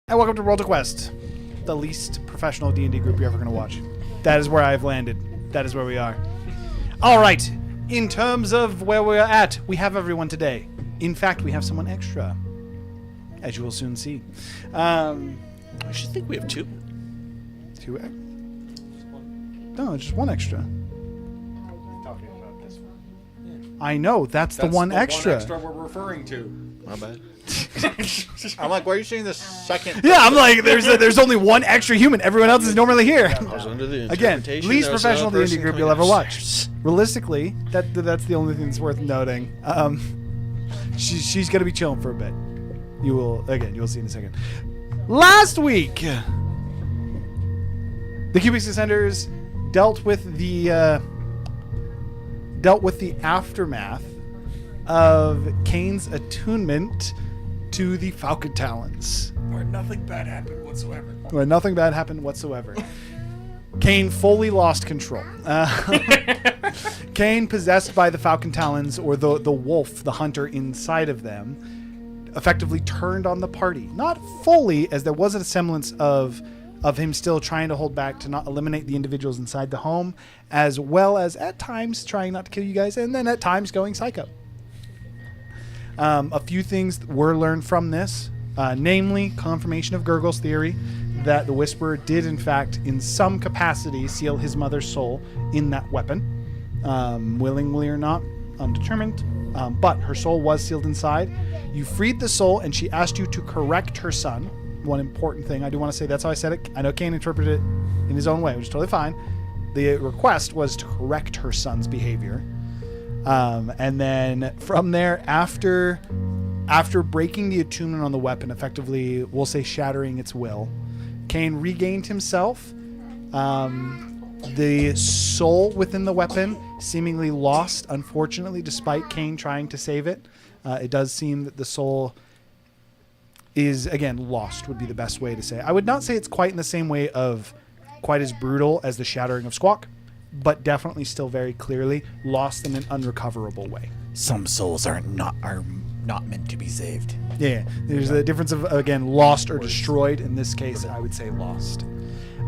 And welcome to World of Quest, the least professional D&D group you're ever going to watch. That is where I've landed. That is where we are. All right. In terms of where we're at, we have everyone today. In fact, we have someone extra, as you will soon see. I should think we have two. No, just one extra. Talking about this one. I know. That's the one extra. One extra we're referring to. My bad. I'm like, why are you saying the second? Yeah, I'm like, there's only one extra human. Everyone else is normally here. I was under the Again, interpretation least there was professional another D&D person group you'll coming ever in. watch. Realistically, that's the only thing that's worth noting. She's gonna be chilling for a bit. You'll see in a second. Last week, the Cubix Ascenders dealt with the aftermath of Kane's attunement to the Falcon Talons. Where nothing bad happened whatsoever. Where nothing bad happened whatsoever. Kane fully lost control. Kane, possessed by the Falcon Talons, or the wolf, the hunter inside of them, effectively turned on the party. Not fully, as there was a semblance of him still trying to hold back to not eliminate the individuals inside the home, as well as at times trying not to kill you guys, and then at times going psycho. A few things were learned from this, namely confirmation of Gurgle's theory that the Whisperer did, in fact, in some capacity, seal his mother's soul in that weapon, willingly or not, undetermined. But her soul was sealed inside. You freed the soul, and she asked you to correct her son. One important thing I do want to say, that's how I said it. I know Kane interpreted it in his own way, which is totally fine. The request was to correct her son's behavior. And then from there, after breaking the attunement on the weapon, effectively, we'll say shattering its will, Kane regained himself. The soul within the weapon seemingly lost, unfortunately, despite Kane trying to save it. It does seem that the soul is, again, lost would be the best way to say it. I would not say it's quite in the same way of quite as brutal as the shattering of Squawk, but definitely still very clearly lost in an unrecoverable way. Some souls are not meant to be saved. Yeah, there's a difference of, again, lost or destroyed. In this case, I would say lost.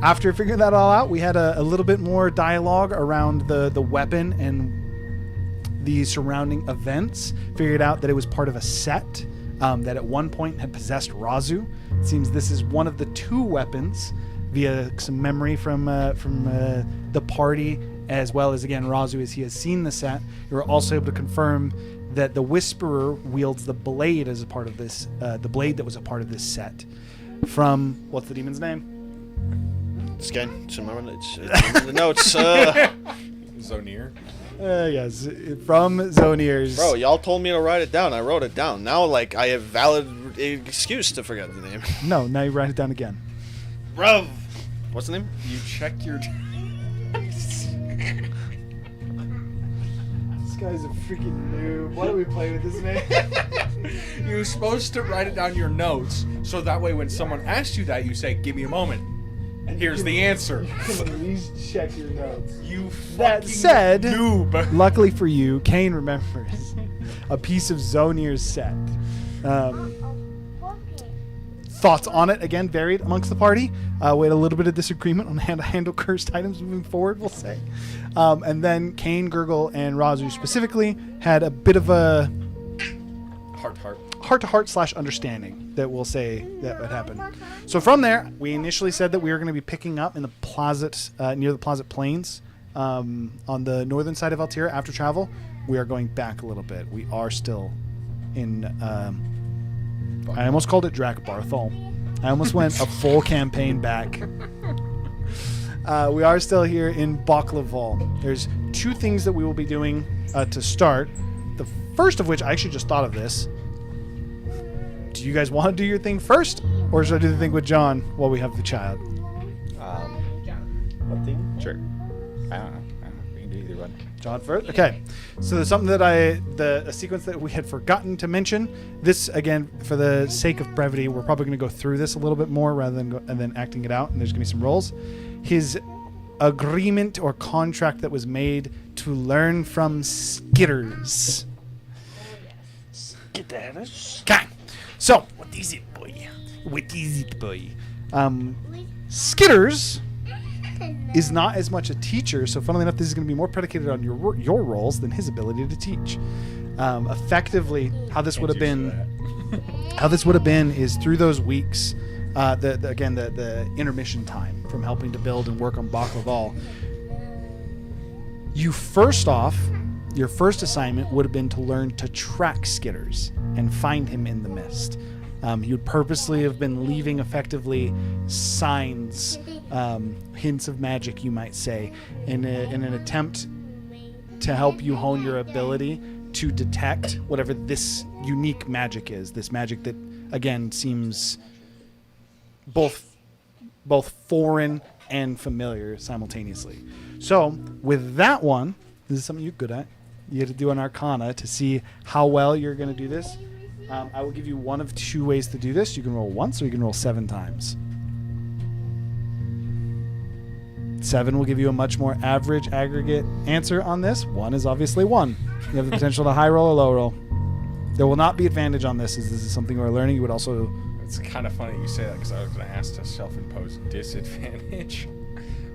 After figuring that all out, we had a little bit more dialogue around the weapon and the surrounding events. Figured out that it was part of a set that at one point had possessed Razu. It seems this is one of the two weapons via some memory from the party, as well as, again, Razu, as he has seen the set. You were also able to confirm that the Whisperer wields the blade as a part of this, the blade that was a part of this set. From, what's the demon's name? It's again, it's in the notes. Zonir. Yes, from Zonier's. Bro, y'all told me to write it down. I wrote it down. Now, like, I have valid excuse to forget the name. No, now you write it down again. Bro, what's the name? You check your... This guy's a freaking noob. Why do we play with this man? You're supposed to write it down in your notes, so that way when someone asks you that, you say, give me a moment. And here's the answer. You can at least check your notes. You That fucking said, noob. luckily for you, Kane remembers a piece of Zonier's set. Thoughts on it, again, varied amongst the party. We had a little bit of disagreement on how to handle cursed items moving forward, we'll say. And then Kane, Gurgle, and Razu specifically had a bit of a heart-to-heart / understanding that we'll say that would happen. So from there, we initially said that we were going to be picking up in the Plaza, near the Plaza Plains, on the northern side of Altira after travel. We are going back a little bit. We are still in... I almost called it Drac Barthol. I almost went a full campaign back. We are still here in Baklaval. There's two things that we will be doing to start. The first of which, I actually just thought of this. Do you guys want to do your thing first? Or should I do the thing with John while we have the child? What thing? Sure. I don't know. We can do either one. John first? Okay. So there's something that a sequence that we had forgotten to mention. This, again, for the sake of brevity, we're probably going to go through this a little bit more rather than acting it out, and there's going to be some rolls. His agreement or contract that was made to learn from Skitters. Skitters? Okay. So, What is it, boy? what is it, boy? Skitters is not as much a teacher, so funnily enough, this is going to be more predicated on your roles than his ability to teach. Effectively, how this would have been, is through those weeks, the intermission time from helping to build and work on Baklaval. Your first assignment would have been to learn to track Skitters and find him in the mist. You'd purposely have been leaving effectively signs, hints of magic, you might say, in an attempt to help you hone your ability to detect whatever this unique magic is. This magic that, again, seems both foreign and familiar simultaneously. So, with that one, this is something you're good at. You have to do an Arcana to see how well you're going to do this. I will give you one of two ways to do this. You can roll once, or you can roll 7 times. 7 will give you a much more average aggregate answer on this. 1 is obviously 1. You have the potential to high roll or low roll. There will not be advantage on this, as this is something we're learning. You would also... It's kind of funny you say that, because I was going to ask to self-impose disadvantage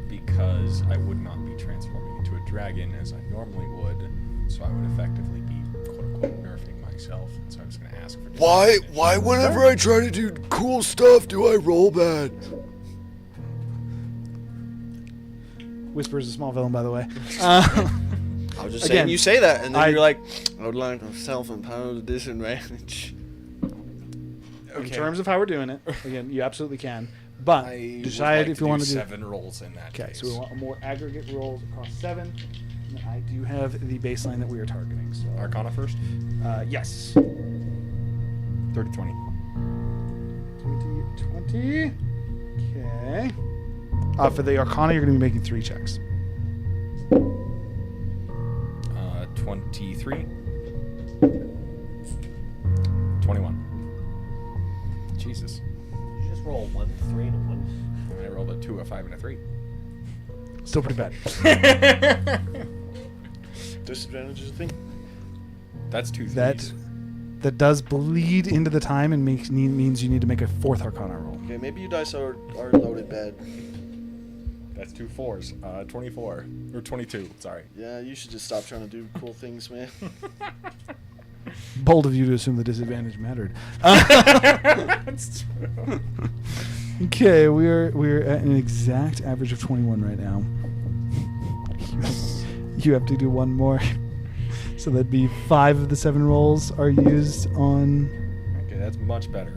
because I would not be transforming into a dragon as I normally would, so I would effectively be quote-unquote nerfing myself. And so I was going to ask for disadvantage. Why whenever I try to do cool stuff do I roll bad? Whisper is a small villain, by the way. I was just Again, saying you say that, and then I- you're like, I would like to self-impose disadvantage. In terms of how we're doing it, again, you absolutely can. But I decide would like if you want to do... 7 rolls in that Okay, case. so we want more aggregate rolls across 7. And I do have the baseline that we are targeting. So Arcana first? yes. 30-20. 20. Okay. For the Arcana, you're going to be making 3 checks. 23. 21. Jesus. Did you just roll 1, 3, and a 1? I rolled a 2, a 5, and a 3. Still pretty bad. Disadvantage is a thing. That's 2 threes. That does bleed into the time and means you need to make a 4th Arcana roll. Okay, maybe you dice are loaded bad. That's 2 4s. 24. Or 22, sorry. Yeah, you should just stop trying to do cool things, man. Bold of you to assume the disadvantage mattered. That's true. Okay, we're at an exact average of 21 right now. You have to do one more. So that'd be 5 of the 7 rolls are used on... Okay, that's much better.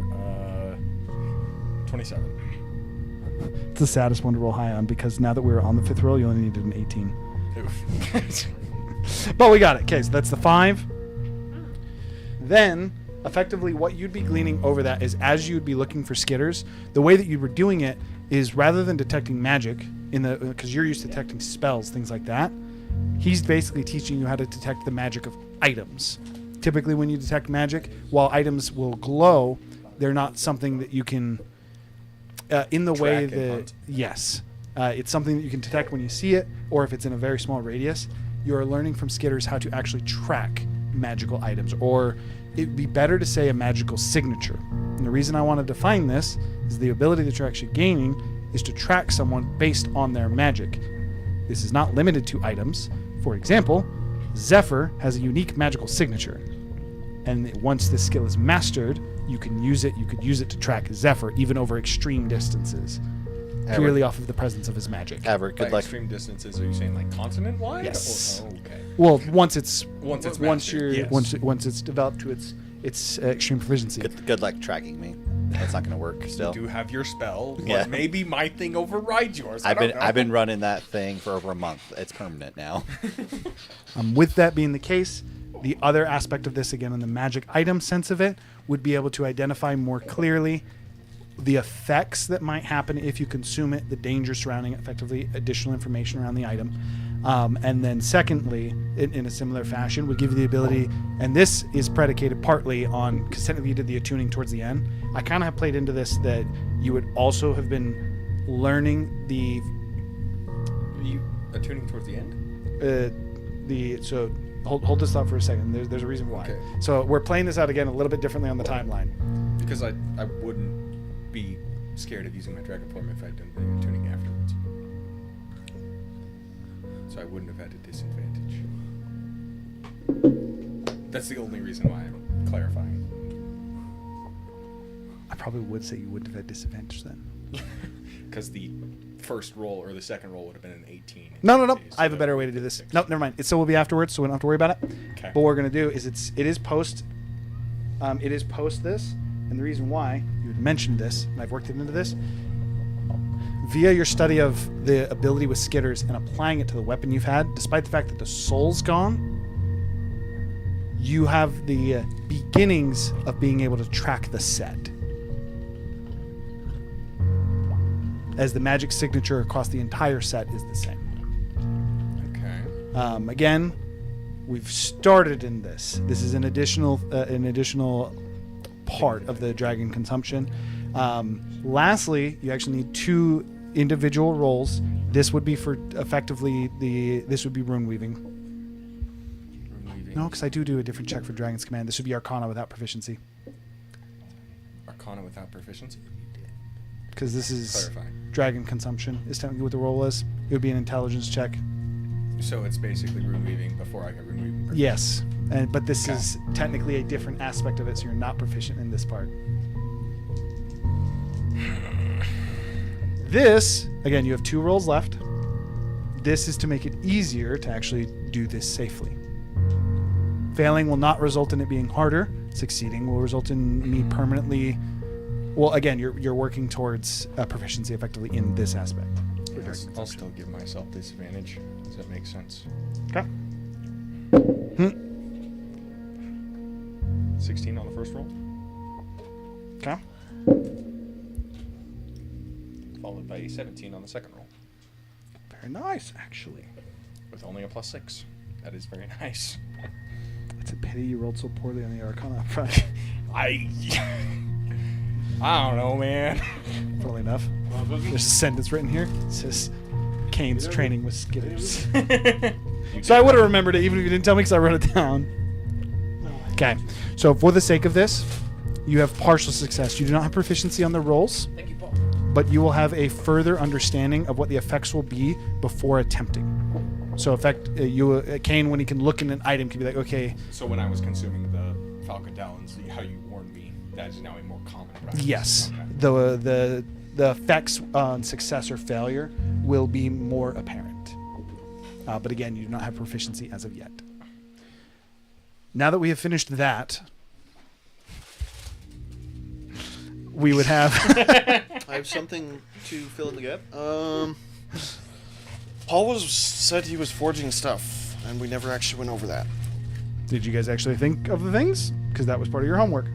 27. It's the saddest one to roll high on, because now that we're on the 5th roll, you only needed an 18. Oof. But we got it. Okay, so that's the 5. Then, effectively, what you'd be gleaning over that is, as you'd be looking for Skitters, the way that you were doing it is, rather than detecting magic, because you're used to detecting spells, things like that, he's basically teaching you how to detect the magic of items. Typically, when you detect magic, while items will glow, they're not something that you can... in the way Track and that... hunt. Yes. It's something that you can detect when you see it, or if it's in a very small radius. You're learning from Skitters how to actually track magical items, or it'd be better to say a magical signature. And the reason I want to define this is the ability that you're actually gaining is to track someone based on their magic. This is not limited to items. For example, Zephyr has a unique magical signature. And once this skill is mastered, you can use it. You could use it to track Zephyr even over extreme distances, purely off of the presence of his magic. Ever, By good luck. extreme distances, are you saying like continent-wide? Yes. Oh, okay. Well, once it's mastered, yes. once it's developed to its extreme proficiency. Good luck tracking me. That's not gonna work still. You do have your spell, but Yeah. maybe my thing overrides yours. I've I been running that thing for over a month. It's permanent now. With that being the case, the other aspect of this, again, in the magic item sense of it, would be able to identify more clearly the effects that might happen if you consume it, the danger surrounding it, effectively additional information around the item. And then secondly, in a similar fashion, would give you the ability, and this is predicated partly on, because technically you did the attuning towards the end, I kind of have played into this that you would also have been learning the... You attuning towards the end? So hold this thought for a second. There's a reason why. Okay. So we're playing this out again a little bit differently on the timeline. Because I wouldn't be scared of using my dragon form if I'd done video tuning afterwards. So I wouldn't have had a disadvantage. That's the only reason why I'm clarifying. I probably would say you wouldn't have had disadvantage then. Because the first roll or the second roll would have been an 18. No. I have a better way to do this. Nope, never mind. It still will be afterwards, so we don't have to worry about it. Okay. But what we're gonna do is it is post this, and the reason why you had mentioned this, and I've worked it into this, via your study of the ability with skitters and applying it to the weapon you've had, despite the fact that the soul's gone, you have the beginnings of being able to track the set. As the magic signature across the entire set is the same. Okay. Again, we've started in this. This is an additional part of the dragon consumption. Lastly, you actually need 2 individual rolls. This would be for effectively this would be rune weaving. No, because I do a different check for Dragon's Command. This would be Arcana without proficiency. Arcana without proficiency? Because this is Clarify. dragon consumption is technically what the roll is. It would be an intelligence check. So it's basically rune weaving before I get rune weaving. Yes, but this Okay. is technically a different aspect of it, so you're not proficient in this part. This, again, you have 2 rolls left. This is to make it easier to actually do this safely. Failing will not result in it being harder. Succeeding will result in me permanently... Well, again, you're working towards proficiency effectively in this aspect. Yes, I'll still give myself disadvantage. Does that make sense? Okay. 16 on the first roll. Okay. Followed by a 17 on the second roll. Very nice, actually. With only a +6. That is very nice. It's a pity you rolled so poorly on the Arcana up front. I don't know, man. Funnily enough. There's a sentence written here. It says, Kane's training with skitters. So I would have remembered it even if you didn't tell me because I wrote it down. Okay. So for the sake of this, you have partial success. You do not have proficiency on the rolls, Thank you, Paul. but you will have a further understanding of what the effects will be before attempting. So Kane, when he can look in an item, can be like, okay, So when I was consuming the Falcon Talons, how you warned me, that is now a more common practice. yes, Okay. the effects on success or failure will be more apparent. But again, you do not have proficiency as of yet. Now that we have finished that, we would have... I have something to fill in the gap. Paul said he was forging stuff, and we never actually went over that. Did you guys actually think of the things? Because that was part of your homework. I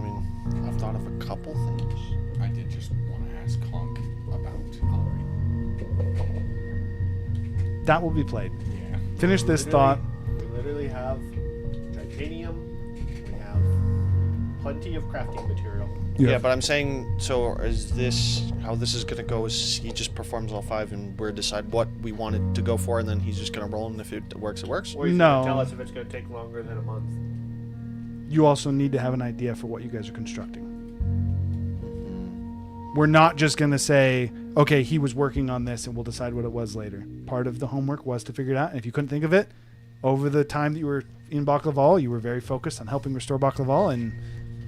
mean, I've thought of a couple things. I did just want to ask Conk about Allery. That will be played. Yeah. Finish this thought. We literally have titanium. We have plenty of crafting material. Yeah, but I'm saying, so is this how this is gonna go? Is he just performs all 5, and we're decide what we wanted to go for, and then he's just gonna roll, and if it works, it works. Or he's No. gonna tell us if it's gonna take longer than a month. You also need to have an idea for what you guys are constructing. We're not just going to say, okay, he was working on this and we'll decide what it was later. Part of the homework was to figure it out. And if you couldn't think of it, over the time that you were in Baklaval, you were very focused on helping restore Baklaval and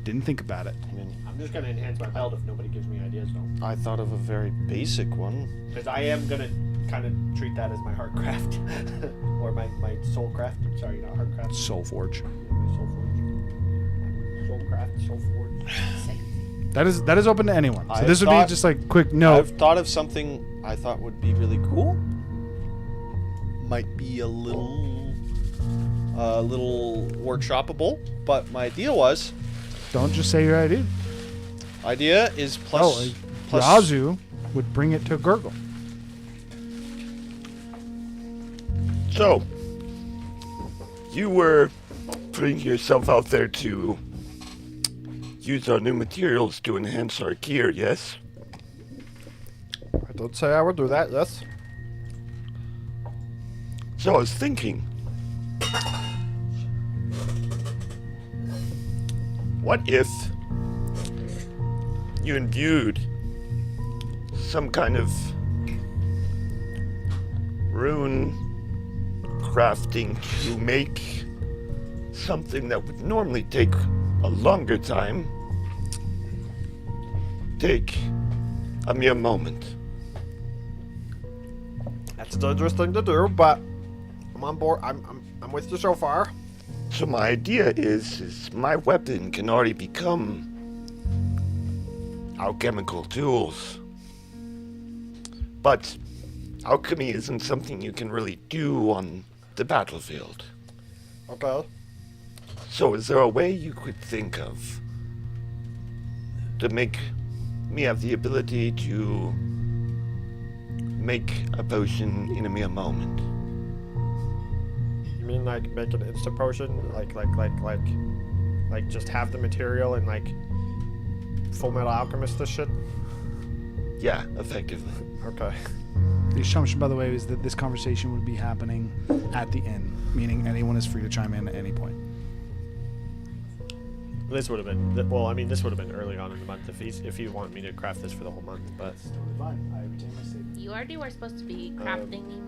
didn't think about it. I mean, I'm just gonna enhance my belt if nobody gives me ideas though. I thought of a very basic one. Because I am gonna kind of treat that as my heart craft. Or my soul craft. Sorry, not heart craft. Soul Forge. My soul forge. Soul craft, soul forge. That is open to anyone. So I this would thought- be just like quick note. I've thought of something I thought would be really cool. Might be a little workshopable, but my idea was Don't just say your idea. is plus Razu would bring it to Gurgle. So, you were putting yourself out there to use our new materials to enhance our gear, yes? I don't say I would do that, yes. So I was thinking, what if you imbued some kind of rune crafting to make something that would normally take a longer time take a mere moment? That's a dangerous thing to do, but I'm on board. I'm with you so far. So my idea is my weapon can already become alchemical tools. But alchemy isn't something you can really do on the battlefield. Okay. So is there a way you could think of to make me have the ability to make a potion in a mere moment? You mean like make an instant potion? Like just have the material and like Full Metal Alchemist this shit? Yeah, effectively. Okay. The assumption, by the way, is that this conversation would be happening at the end, meaning anyone is free to chime in at any point. This would have been well. I mean, this would have been early on in the month if you want me to craft this for the whole month. But Fine, I retain my statement. You already were supposed to be crafting me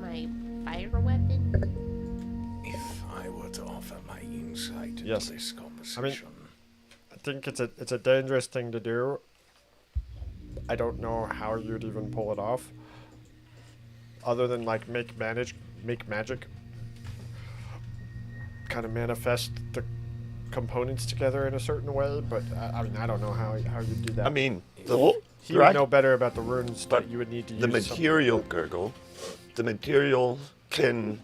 my fire weapon. If I were to offer my insight into Yes. this conversation, I think it's a dangerous thing to do. I don't know how you'd even pull it off. Other than like make magic. Kind of manifest the components together in a certain way, but I mean I don't know how you do that. I mean, the whole he would know better about the runes But that you would need to use. the material, Gurgle, the material can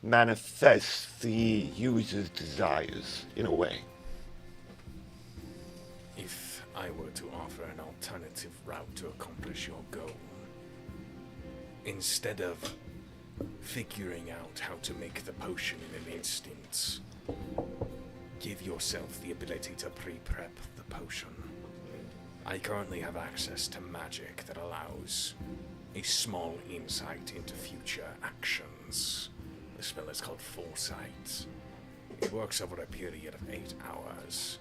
manifest the user's desires in a way. if I were to offer an alternative route to accomplish your goal, instead of figuring out how to make the potion in an instant, give yourself the ability to pre-prep the potion. I currently have access to magic that allows a small insight into future actions. The spell is called Foresight. It works over a period of 8 hours.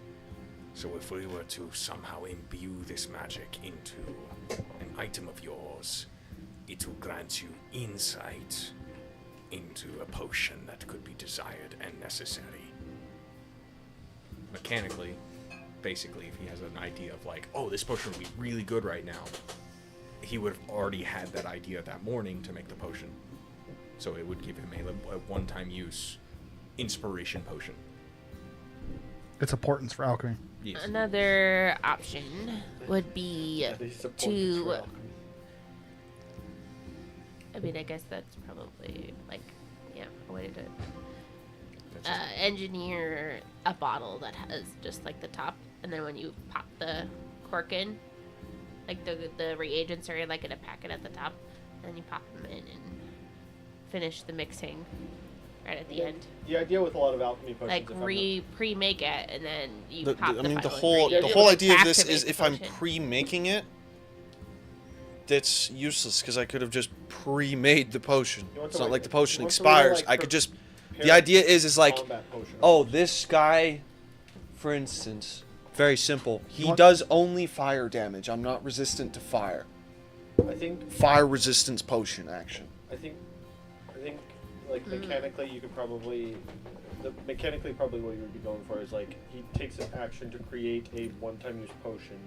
So if we were to somehow imbue this magic into an item of yours, it will grant you insight into a potion that could be desired and necessary. Mechanically, basically, if he has an idea of like, oh, this potion would be really good right now, he would have already had that idea that morning to make the potion. So it would give him a one-time use inspiration potion. Its importance for alchemy. Yes. Another option would be at least support to. the trail. I mean, I guess that's probably like, yeah, a way to engineer a bottle that has just like the top, and then when you pop the cork in, like the reagents are like in a packet at the top, and then you pop them in and finish the mixing right at the end. The idea with a lot of alchemy potions, Like if I'm not- pre-make it, and then you The, pop the, the I mean, the final whole ingredient. the whole idea of Have this to is make if the I'm potion. pre-making it, that's useless because I could have just pre-made the potion. You want It's to, not like the you potion want to really, expires. like, I could just. prepare The idea is like, combat potion. oh, this guy, for instance, very simple. He want- does only fire damage. I'm not resistant to fire. I think Fire resistance potion action. I think like mechanically you could probably mechanically probably what you would be going for is like he takes an action to create a one-time use potion.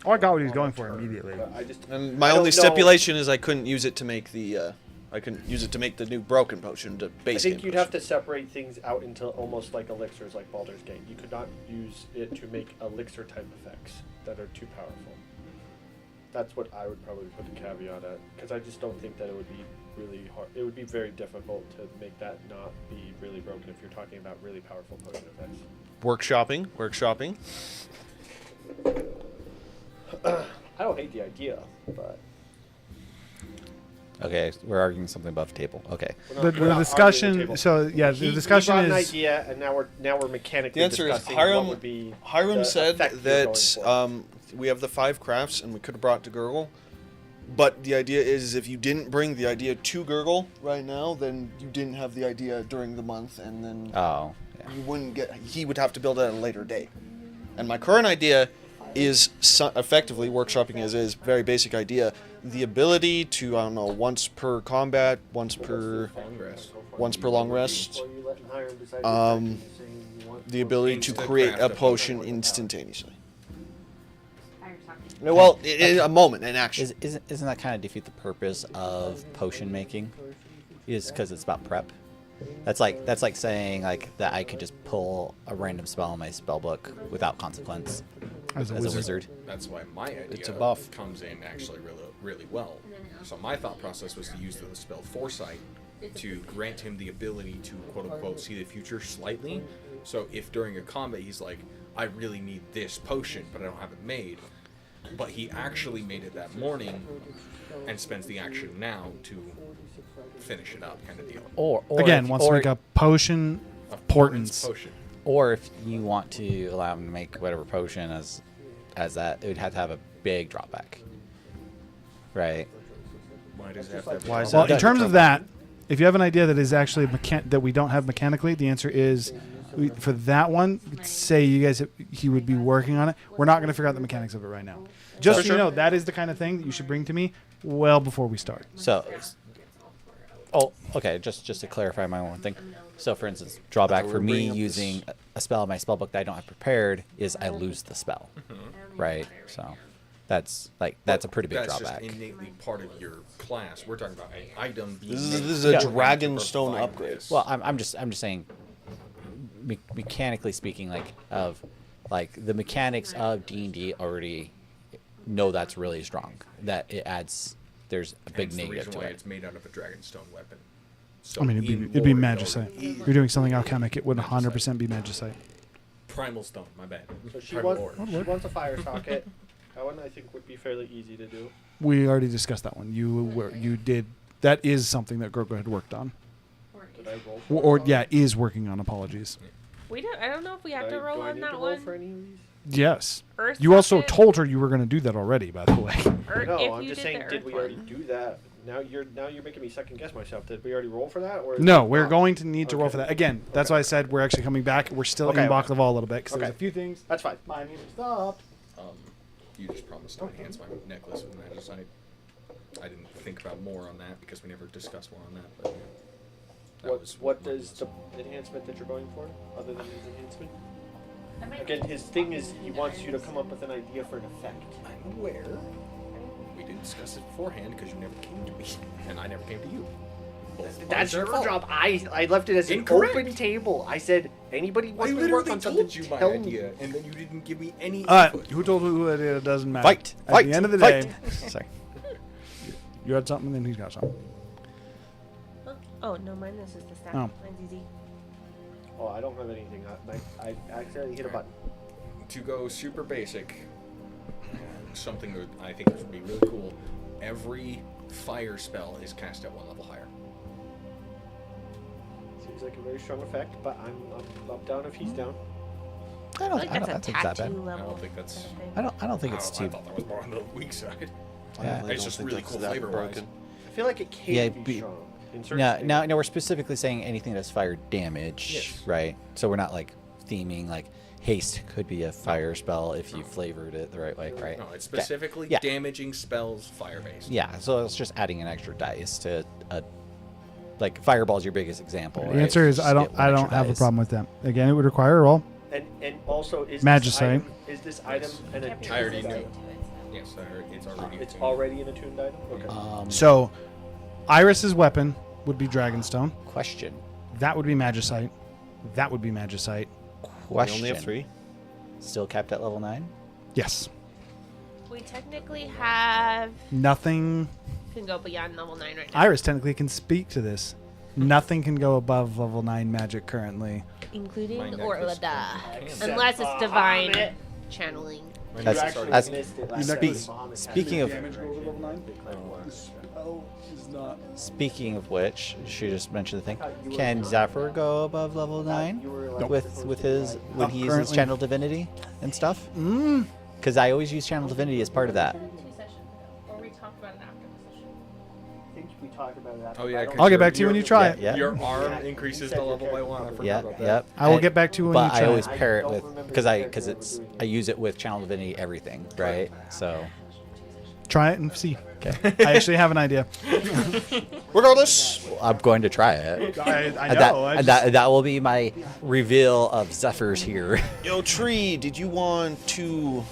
Oh, I got what he was on going a for turn. immediately. But I just And my I don't only know- stipulation is I couldn't use it to make the. I couldn't use it to make the new broken potion. The base. I think game you'd potion. have to separate things out into almost like elixirs, like Baldur's Gate. You could not use it to make elixir type effects that are too powerful. That's what I would probably put the caveat at, because I just don't think that it would be really hard. It would be very difficult to make that not be really broken if you're talking about really powerful potion effects. Workshopping. I don't hate the idea, but Okay, we're arguing something above the table. Okay. we're The, not- we're not arguing discussion. table. So yeah, He the discussion brought an is. idea, and now we're mechanically The answer is discussing what Hiram. would be Hiram the said effect you're going that for. we have the 5 crafts and we could have brought to Gurgle, but the idea is if you didn't bring the idea to Gurgle right now, then you didn't have the idea during the month, and then Oh, you wouldn't get. He would have to build it at a later date. And my current idea is effectively workshopping as is, very basic idea. The ability to, I don't know, once per combat, once per long rest, the ability to create a potion instantaneously. Well, in a moment, in action. Isn't that kind of defeat the purpose of potion making? Is because it's about prep. That's like saying like that I could just pull a random spell in my spell book without consequence As a wizard. That's why my idea It's a buff. comes in actually really well. So my thought process was to use the spell Foresight to grant him the ability to quote-unquote see the future slightly. So if during a combat he's like, I really need this potion, but I don't have it made, but he actually made it that morning and spends the action now to finish it up, kind of deal. Or Again, if, wants to make a potion of portents. Potion. or if you want to allow him to make whatever potion as that, it would have to have a big drawback, right? Why does that have to Why is Well, that? in terms of that, if you have an idea that is actually that we don't have mechanically, the answer is for that one. Say you guys, he would be working on it. We're not going to figure out the mechanics of it right now. Just so you know, that is the kind of thing that you should bring to me well before we start. So, okay, just to clarify my one thing. So, for instance, drawback for me using a spell in my spell book that I don't have prepared is I lose the spell, right? So, that's a pretty big That's drawback. just innately part of your class. We're talking about an item being This made is a to Dragonstone provide upgrade. this. Well, I'm just saying, mechanically speaking, like the mechanics of D&D already know that's really strong. That it adds, there's a big Hence the negative reason to why it. it's made out of a Dragonstone weapon. So I mean, in it'd be lore, magicite. If you're doing something alchemic, it would 100% be magicite. Primal stone, my bad. So she Primal wants, ore. she wants a fire socket. That one I think would be fairly easy to do. We already discussed that one. You did. That is something that Grogo had worked on, Did I roll for or it? yeah, is working on. Apologies. I don't know if we have Do to I- roll do I on need that to roll one. for any of these? Yes. Earth You also socket? told her you were going to do that already. By the way. No, If I'm you just did saying, the did Earth we already one. do that? Now you're making me second guess myself. Did we already roll for that? Or is No, it we're not? going to need to roll Okay. for that again. That's why I said we're actually coming back. We're still Okay, in okay. Baklava a little bit because there's Okay. a few things. That's fine. Mine need to stop. You just promised to enhance my necklace with magicite. I didn't think about more on that because we never discussed more on that. But that was What my is the lesson. enhancement that you're going for, other than his enhancement? Again, his thing is he wants you to come up with an idea for an effect. I'm aware. We didn't discuss it beforehand because you never came to me, and I never came to you. That's your job. I left it as Incorrect. an open table. I said anybody I wants to work literally on something. told you my Tell idea, me. and then you didn't give me any input. Who told who it doesn't matter. Fight! At Fight! the end of the fight. day, Sorry. you had something, then he's got something. Oh no, mine is just a stat. Oh. Mine's easy. Oh, I don't have anything. I accidentally hit a button. To go super basic, something that I think would be really cool. Every fire spell is cast at one level higher. Seems like a very strong effect, but I'm up down if he's down. I don't I feel like think that's a it's that tattoo bad. level. I don't think that's- kind of thing. I don't think it's I too. thought that was more on the weak side. Yeah. It's just really cool that flavor-wise. broken. I feel like it can Yeah, be be- strong. In certain No, things. no, we're specifically saying anything that's fire damage, Yes. right? So we're not like theming like haste could be a fire spell if you flavored it the right way, right? No, it's specifically Yeah. damaging spells fire-based. Yeah, so it's just adding an extra dice to a like fireball's your biggest example. The right? answer is Just I get don't. one I don't extra have a dice. problem with that. Again, it would require a roll. And also is Magicite. this item, is this item an Can't be attuned I already item? knew. Yes, it's already. It's already an attuned item. Okay. So, Iris's weapon would be Dragonstone. Question. That would be Magicite. That would be Magicite. We Question. only have 3. Still capped at level 9? Yes. We technically have Nothing. can go beyond level 9 right now, Iris technically can speak to this. Nothing can go above level 9 magic currently. including My necklace Orlada, can. unless it's divine channeling. That's- actually that's- missed it You last necklace- time. Speaking of spell is not. speaking of which, she just mentioned the thing. Can Zephyr go above level 9 with his when he uses currently. channel divinity and stuff? Mm. Because I always use channel divinity as part of that. 2 sessions ago, or we talked about it after the session. I think we talk about it after. Oh, yeah, I don't 'cause I'll get your- back to you when you try it. Yeah. Your arm increases the level by 1. I forgot Yeah, about that. yep. I will get back to you when but you try I always it. pair it I don't with remember because exactly what it's we're doing. I use it with Channel Divinity everything, right? So Try it and see. okay, I actually have an idea. Regardless, I'm going to try it. I And know. I that, just- that will be my reveal of Zephyr's here. yo, Tree, did you want to?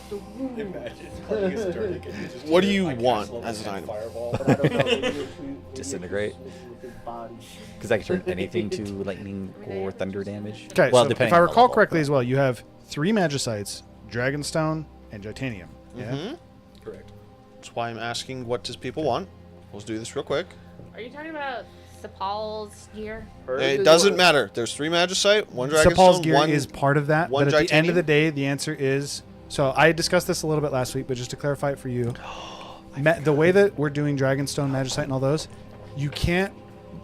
Imagine playing as a tourniquet, you just What do do you a cast want level as an 10 item? Fireball. But I don't know. Maybe if we Disintegrate. use his body. Because I can turn anything to lightning or thunder damage. Okay, well, so if depending I on the recall level, correctly but- as well, you have 3 Magicites, Dragonstone, and Titanium. Yeah. Mm-hmm. Correct. That's why I'm asking, what does people want? Let's do this real quick. Are you talking about Sepal's gear? Hers It is doesn't what- matter. There's 3 Magicite, 1 Sepal's Dragonstone, gear 1... is part of that, one but at the end of the Titanium? day, the answer is. So I discussed this a little bit last week, but just to clarify it for you, the way that we're doing Dragonstone, Magicite, and all those, you can't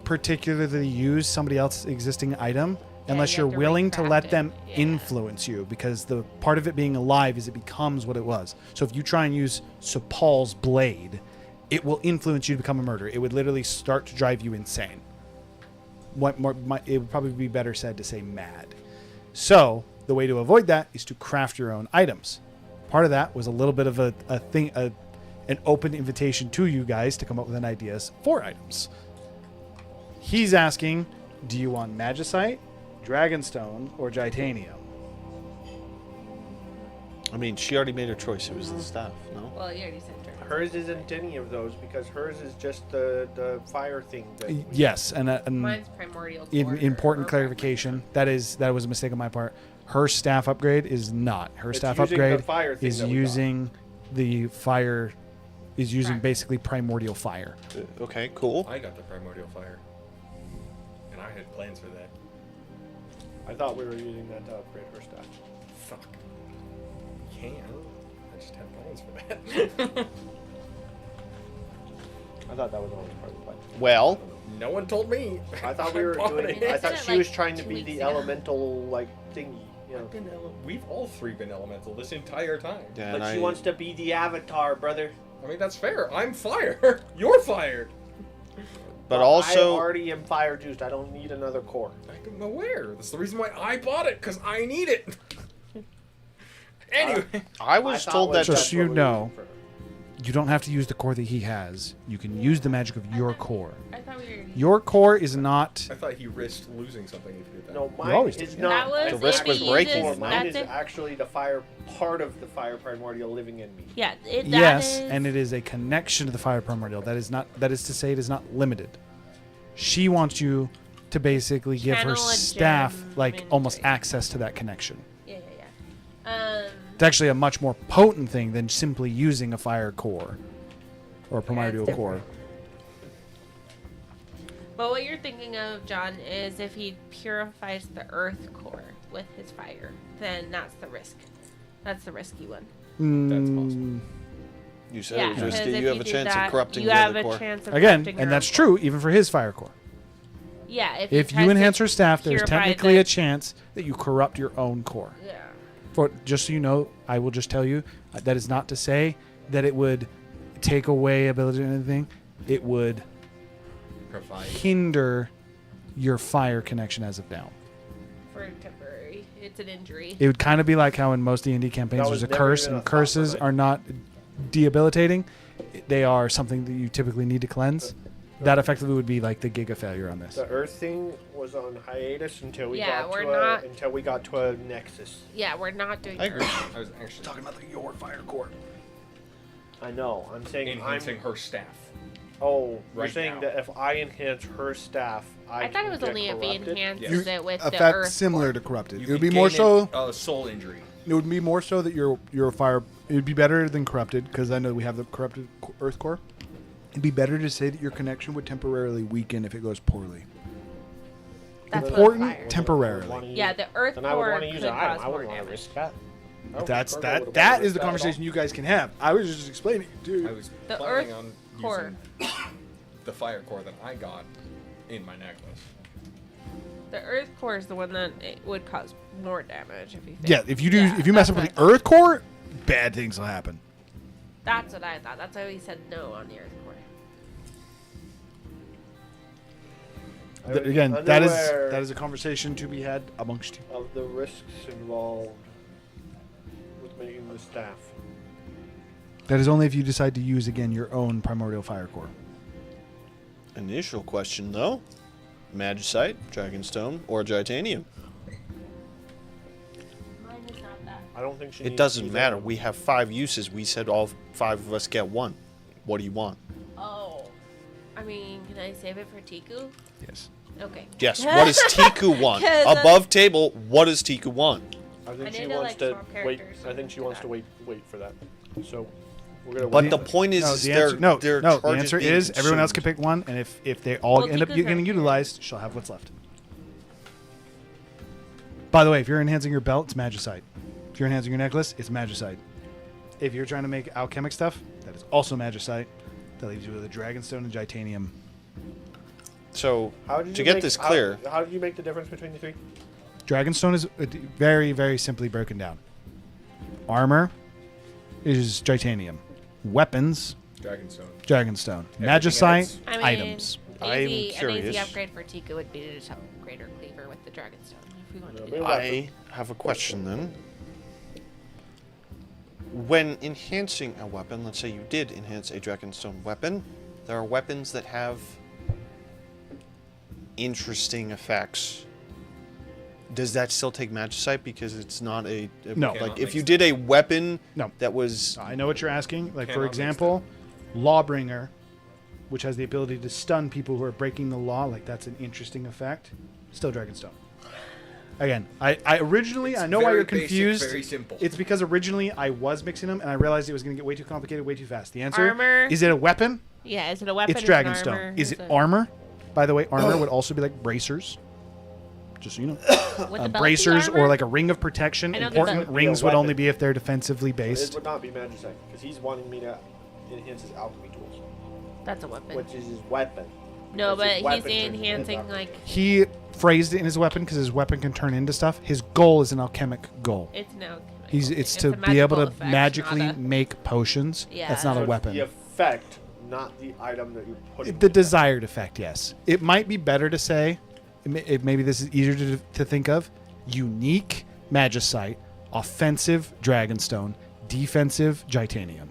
particularly use somebody else's existing item unless you you're have to willing to recraft let it. them Yeah. influence you, because the part of it being alive is it becomes what it was. So if you try and use Sepal's blade, it will influence you to become a murderer. It would literally start to drive you insane. What more? It would probably be better said to say mad. So the way to avoid that is to craft your own items. Part of that was a little bit of an open invitation to you guys to come up with an ideas for items. He's asking, do you want Magicite, Dragonstone, or Titanium? I mean, she already made her choice. It was the staff, no? Well, you already said Dragon. Hers isn't any of those because hers is just the fire thing. That Yes, and Mine's primordial. important core, or clarification. That was a mistake on my part. Her staff upgrade is not. Her It's staff using the upgrade fire thing is that we got. using the fire. Is using Correct. basically primordial fire. Okay, cool. I got the primordial fire. And I had plans for that. I thought we were using that to upgrade her stuff. Fuck. Can. I just had plans for that. I thought that was always part of the plan. Well, No one told me. I thought we were bought doing. it. I thought Isn't it she was like trying to 2 be weeks the ago? elemental like thingy. You know. We've all 3 been elemental this entire time. yeah, But and she I, wants to be the avatar, brother. I mean, that's fair. I'm fire. You're fired. but I also, already am fire juiced. I don't need another core. I don't know where. That's the reason why I bought it, because I need it. Anyway. I was I told thought that was Just that's so what you we were know, using for her. you don't have to use the core that he has. You can use the magic of your core. I thought we were. Your core is not. I thought he risked losing something if he did that. No, mine always is do. not. That was The risk if was he breaking. uses- Mine is that's it. actually the fire part of the fire primordial living in me. Yeah. That Yes, is- and it is a connection to the fire primordial. That is not. That is to say, it is not limited. She wants you to basically give her Channel a staff gem like almost imagery. access to that connection. Yeah. Yeah. It's actually a much more potent thing than simply using a fire core or a primordial it's core. But what you're thinking of, John, is if he purifies the earth core with his fire, then that's the risk. That's the risky one. That's Mm, possible. you said Yeah, it was because risky. if You have a do chance that, of corrupting you the have other a core. chance of Again, corrupting and your that's own core. true even for his fire core. Yeah. If he you tries to enhance her staff, there's purify technically the- a chance that you corrupt your own core. Yeah. For just so you know, I will just tell you that is not to say that it would take away ability or anything. It would Provide. hinder your fire connection as of now. For temporary, it's an injury. It would kind of be like how in most D&D campaigns That there's was a never curse, even a and thought, curses right? are not debilitating. They are something that you typically need to cleanse. That effectively would be like the giga failure on this. The earth thing was on hiatus until we Yeah, got we're to not- until we got to a nexus. Yeah, we're not doing. I agree. I was actually Talking about your fire core. I know. I'm saying enhancing her staff. Oh, you're right saying now. that if I enhance her staff, I I thought can it was get only if he corrupted? enhances it with the Effect earth. similar core. to corrupted. You It would could be more gain so. soul injury. It would be more so that your fire. It would be better than corrupted because I know we have the corrupted earth core. It'd be better to say that your connection would temporarily weaken if it goes poorly. That's what Important fire. temporarily. Yeah, the earth Then I would core want could to use an item. cause I more wouldn't want to damage. risk that. But that's Virgo would've that wanted is to the risk that at all. conversation you guys can have. I was just explaining it, dude. I was The planning earth on core. using the fire core that I got in my necklace. The earth core is the one that it would cause more damage if you. Think. Yeah, if you do, Yeah, if you mess up that's with the what I earth core, bad things will happen. That's what I thought. That's why we said no on the earth core. Again, that unaware is a conversation to be had amongst you. of the risks involved with making the staff. That is only if you decide to use again your own primordial fire core. Initial question though: magicite, dragonstone, or titanium? Mine is not that. I don't think she. It needs doesn't either. matter. We have 5 uses. We said all 5 of us get 1. What do you want? Oh. I mean, can I save it for Tiku? Yes. Okay. Yes. What does Tiku want? 'Cause, Above table, what does Tiku want? I I think she need to, wants like, to swap wait. characters I think she and wants do to wait for that. So we're gonna. But wait. the point is, No, is the their answer, no, their no. The charges answer being is everyone else can consumed. pick one, and if they all Well, end up Tiku's getting right here. utilized, she'll have what's left. By the way, if you're enhancing your belt, it's magicite. If you're enhancing your necklace, it's magicite. If you're trying to make alchemic stuff, that is also magicite. That leaves you with a dragonstone and titanium. So How did to you get make- this clear, how did you make the difference between the three? Dragonstone is very, very simply broken down. Armor is titanium. Weapons, Dragonstone. dragonstone. Everything Magicite, else- I mean, items. I'm an easy curious. upgrade for Tiku would be to just upgrade her cleaver with the Dragonstone. If we want to do Yeah, that. I have a question then. When enhancing a weapon, let's say you did enhance a dragonstone weapon, there are weapons that have interesting effects. Does that still take magicite because it's not a No. like Cannot if you mix did a weapon No. that was I know what you're asking. Like, for Cannot mix example, Lawbringer, which has the ability to stun people who are breaking the law. Like, that's an interesting effect. Still Dragonstone. Again, I originally, I know why very you're basic, confused. very simple. It's because originally I was mixing them and I realized it was going to get way too complicated way too fast. The answer Armor. is it a weapon? Yeah, is it a weapon? It's Is it Dragonstone. armor? Is it it armor? By the way, armor would also be like bracers. Just so you know. Would the belt be Bracers armor? or like a ring of protection. I know the Important belt- rings Be a would only weapon. be if they're defensively It based. would not be magicite because he's wanting me to enhance his alchemy tools, That's a weapon. which is his weapon. No, Because but his he's weapon turns into enhancing alchemy. like He phrased it in his weapon because his weapon can turn into stuff. His goal is an alchemic goal. it's no. It's a to be able magical to effect, magically not a- make potions. Yeah. That's not So a it's weapon. The effect, not the item that you're putting. The in there. desired effect, yes. It might be better to say, maybe this is easier to think of, unique magicite, offensive dragonstone, defensive titanium.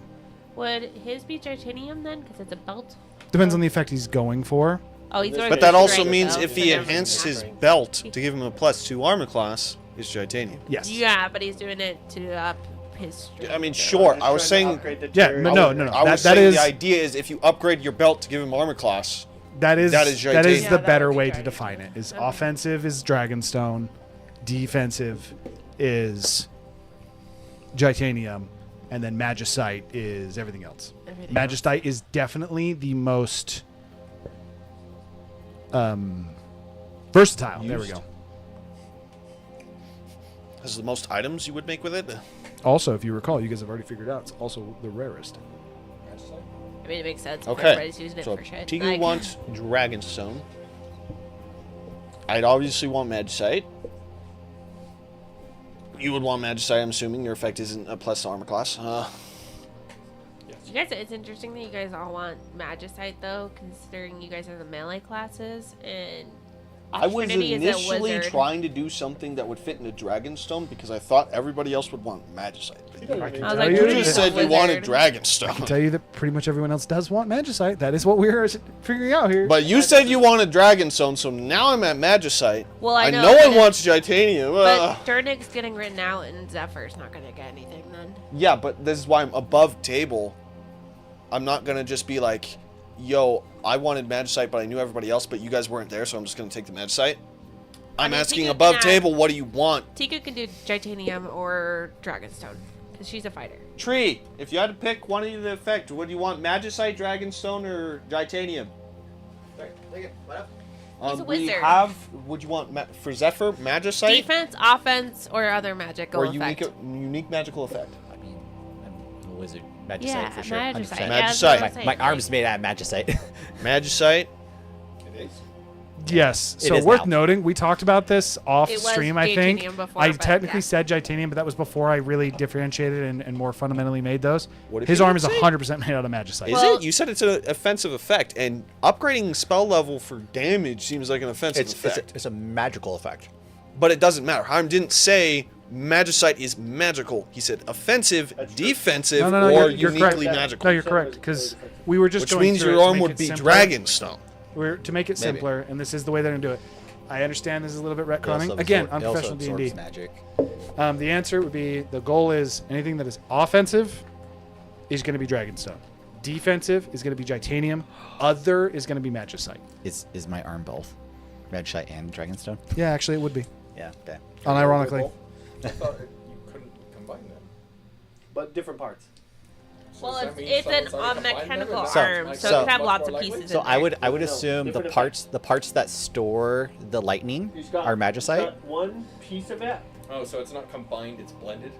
Would his be titanium then? Because it's a belt. Depends on the effect he's going for. Oh, he's already But that also strength, means though, if so he then- enhanced his Strength. belt to give him a +2 armor class, it's titanium. Yes. Yeah, but he's doing it to up his strength. I mean, So sure. I'm I was just trying to saying, upgrade the Yeah, tier. no, I no, was- no. I was That saying is the idea is if you upgrade your belt to give him armor class, that is that is the titanium. Yeah, that better would be way to titanium. define it. Is Okay. offensive is dragonstone, defensive is titanium, and then magicite is everything else. Everything Magicite is definitely the most versatile. There we Used. go. has the most items you would make with it. Also, if you recall, you guys have already figured out it's also the rarest. I mean, it makes sense. If Okay, everybody's using it so for shit. Tigu Like- wants Dragonstone. I'd obviously want Magicite. You would want Magicite, I'm assuming. Your effect isn't a plus armor class. You guys, it's interesting that you guys all want Magicite though, considering you guys are the melee classes and I was Trinity is a initially wizard. trying to do something that would fit into Dragonstone because I thought everybody else would want Magicite. He doesn't I can need I was tell like, you You Trinity's just a said you wanted wizard. I can Dragonstone. tell you that pretty much everyone else does want magicite. That is what we're figuring out here. But you said you wanted Dragonstone, so now I'm at Magicite. Well, I know, no but one wants Titanium. But Durnig's getting written out, and Zephyr's not gonna get anything then. Yeah, but this is why I'm above table. I'm not gonna just be like, yo, I wanted Magicite, but I knew everybody else, but you guys weren't there, so I'm just gonna take the Magicite. I'm mean, asking Tiku above can have- table, what do you want? Tiku can do Titanium or Dragonstone, because she's a fighter. Tree, if you had to pick one of the effect, would you want Magicite, Dragonstone, or Titanium? He's a We wizard. have, would you want, for Zephyr, Magicite, Defense, offense, or other magical or effect. unique magical effect? I mean, I'm a wizard. Magicite Yeah, for sure. Magicite. 100%. Yeah, that's what Magicite. I'm saying, My like- arm's made out of magicite. Magicite, It is. Yes. It So is worth now. noting, we talked about this off It was stream, I think. Titanium before, I but technically yeah. said Titanium, but that was before I really differentiated and more fundamentally made those. What did His you arm is say? 100% made out of magicite. Is Well- it? You said it's an offensive effect, and upgrading spell level for damage seems like an offensive effect. It's a magical effect. But it doesn't matter. Harm didn't say magicite is magical. He said offensive, That's true. defensive, No, or you're correct. uniquely magical. No, you're correct, because we were just Which going means through your it to arm make would it be simpler. Dragonstone. To make it Maybe. simpler, and this is the way they're going to do it. I understand this is a little bit It also retconning. Again, absor- it also unprofessional absorbs D&D. magic. The answer would be, the goal is anything that is offensive is going to be Dragonstone. Defensive is going to be Titanium. Other is going to be Magicite. Is my arm both magicite and dragonstone? Yeah, actually, it would be. Yeah. Okay. Unironically. I thought you couldn't combine them. But different parts. So Well, does that it's, mean it's an someone's already combined them mechanical and arm, that's so, so- it can have much lots more of likely? pieces. So in I there. would No, assume the different parts that store the lightning He's got, are he's magicite. got one piece of it. Oh, so it's not combined, it's blended?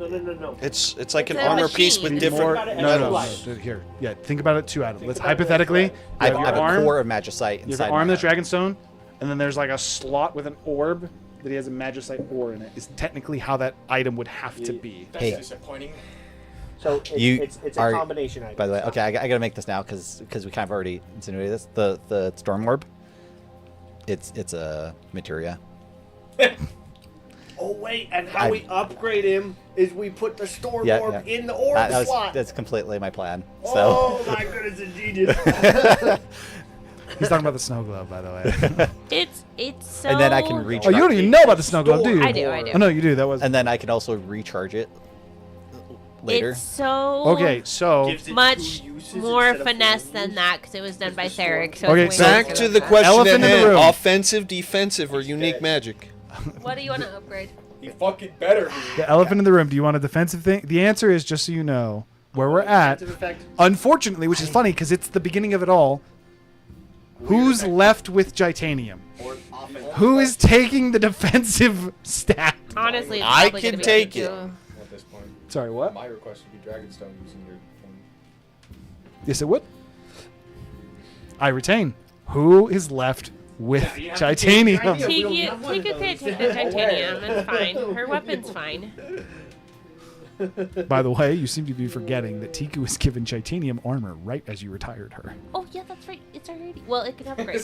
No. It's like It's an a armor machine. piece with It's different More, got it no, as no, a no, light. here. Yeah, think about it two items. Let's about it as hypothetically, light. I you have have your a arm, core of magicite you inside have an arm my that's Dragonstone, and then there's like a slot with an orb that he has a Magicite ore in it. Is technically how that item would have to be. That's Hey. disappointing. So it's, You it's are- a combination item. By the way, okay, I gotta make this now because we kind of already insinuated this. The storm orb. It's a materia. Oh wait, and how I- we upgrade him is we put the storm Yeah, orb yeah. in the orb slot. That's completely my plan. So Oh my goodness, it's genius. He's talking about the snow glove, by the way. It's so. and then I can recharge. Oh, you don't even know about the snow glove, do you? I do. Oh no, you do. That was And then I can also recharge it later. It's so. okay. So Gives it Much two uses more instead of finesse one than use. that because it was done by It's the storm. Theric. So Okay, it's so- way Back more to than the that. question Elephant at in the hand. room. Offensive, defensive, or unique dead. magic? What do you want to upgrade? You fucking better be. the elephant in the room. Do you want a defensive thing? The answer is, just so you know where we're at. Defensive effect. Unfortunately, which is funny because it's the beginning of it all. Who's left with Titanium? Or offensive. Who is taking the defensive stat? Honestly, it's I probably can gonna be take you. it. At this point. Sorry, what? My request would be Dragonstone using your phone. Yes, it would. I retain. Who is left with you have to Titanium? take Titanium. Tiku We don't have one of Tiku could those. take the titanium. That's fine. Her weapon's fine. By the way, you seem to be forgetting that Tiku was given Titanium armor right as you retired her. Oh yeah, that's right. It's already. Well, it can upgrade.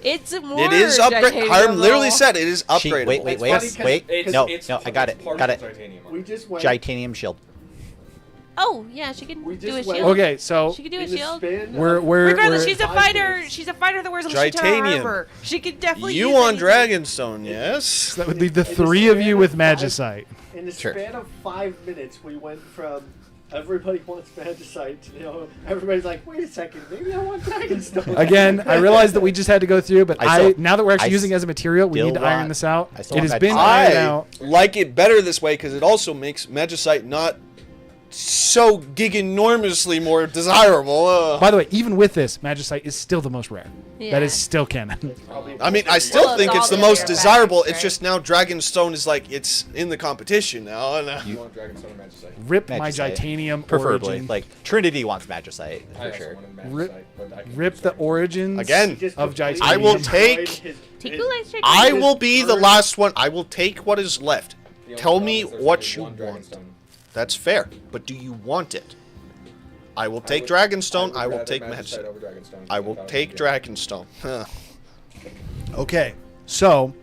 It's more. It is upgrade. titanium Harm literally roll. said it is She- upgradable. wait, It's funny 'cause It's, No, it's, no, I got it's it, part got of it. the titanium We armor. just went Titanium shield. Oh yeah, she can We do just a went- shield. Okay, so She can do a in the shield. span we're Regardless, we're- she's a 5 fighter. minutes. She's a fighter that wears Titanium. armor. She can definitely. You use want anything. Dragonstone, yes? that would be the in the three of span you of with 5 Magicite. In the Sure. span of 5 minutes, we went from everybody wants Magicite to, everybody's like, wait a second, maybe I want Dragonstone. Again, I realize that we just had to go through, but I still- now that we're actually I using it as a material, we still need to iron want- this out. I still It want has been Magicite. ironed I out. like it better this way because it also makes Magicite not so giganormously more desirable. By the way, even with this, Magicite is still the most rare. Yeah. That is still canon. I mean, I still Well, think it's it's all the the most other desirable. effects, It's right? just now Dragonstone is like it's in the competition now. And, You want Dragonstone or Magicite? Rip my Magicite. Titanium Preferably, origin. like Trinity wants magicite I for also sure. wanted Magicite, Rip- but I can Rip use the Dragonstone. origins Again, Just of completely I will Titanium. take- destroyed Tiku likes Titanium. I will be the last one. I will take what is left. The only Tell problem me is there's what only you one want. Dragonstone. That's fair. But do you want it? I will take would- Dragonstone. I will rather take Magicite Magicite. over Dragonstone, I because will thought it take would be better. Dragonstone. Huh. Okay, so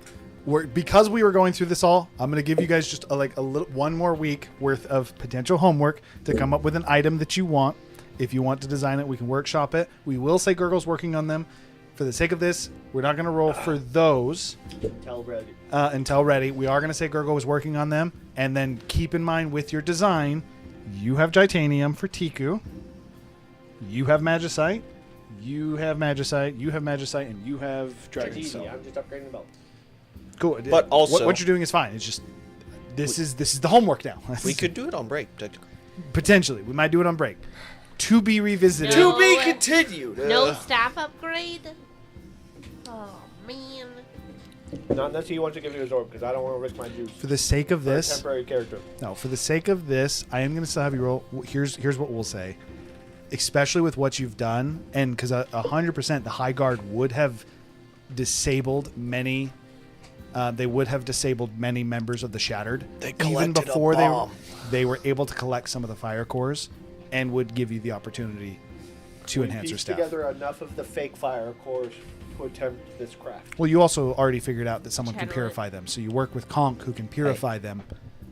because we were going through this all, I'm gonna give you guys just a little one more week worth of potential homework to come up with an item that you want. If you want to design it, we can workshop it. We will say Gurgle's working on them. For the sake of this, we're not gonna roll for those Tell ready. until ready. We are gonna say Gurgle was working on them, and then keep in mind with your design, you have Titanium for Tiku. You have Magicite. You have Magicite. You have Magicite, and you have It's easy. Dragonstone. I'm just upgrading the belt. Cool. But also- what you're doing is fine. It's just this is the homework now. We could do it on break, technically. potentially we might do it on break. To be revisited. No. To be continued. No staff upgrade. Oh man. Not unless he wants to give you his orb, because I don't want to risk my juice. For the sake of For a this, temporary character. no. For the sake of this, I am going to still have you roll. Here's what we'll say. especially with what you've done, and because 100% the High Guard would have disabled many. They would have disabled many members of the Shattered They even collected a before bomb. they were able to collect some of the fire cores, and would give you the opportunity to We enhance your pieced staff. together enough of the fake fire cores to attempt this craft. Well, you also already figured out that someone can Channel it. purify them, so you work with Conk, who can purify them,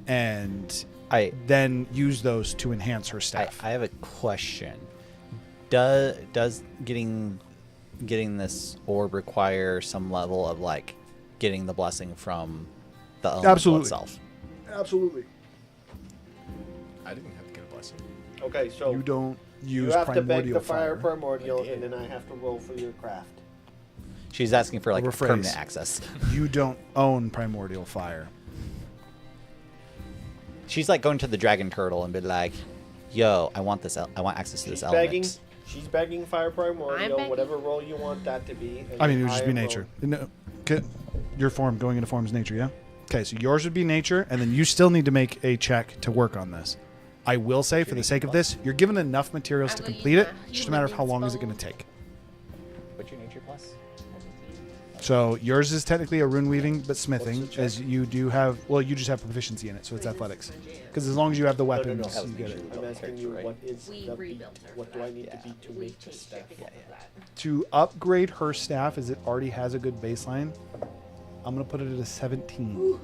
and I then use those to enhance her I, staff. I have a question. Does getting this orb require some level of like getting the blessing from the elemental Absolutely. itself? Absolutely. I didn't have to get a blessing. Okay, so You don't you use have to beg primordial the fire fire. primordial, and then I have to roll for your craft. She's asking for like Rephrase. permanent access. You don't own primordial fire. She's like going to the dragon turtle and be like, "Yo, I want this. I want access to this element." She's begging fire primordial, begging. whatever role you want that to be. and I mean, it then would just be am nature. rolling. No, your form going into form is nature, yeah? Okay, so yours would be nature, and then you still need to make a check to work on this. I will say, for the sake of this, you're given enough materials to I will complete use it. my It's just a matter of how healing long is it going to spell. take. What's your nature plus? So yours is technically a rune weaving, but smithing, What's the as you do have. Well, you just have proficiency in it, so it's athletics. Because as long as you have the no, weapons, no. you get it. I'm asking you, Right. what is We the beat? rebuilt her What do I need Yeah. to beat to We make the changed staff? it because of that. To upgrade her staff, as it already has a good baseline, I'm going to put it at a 17.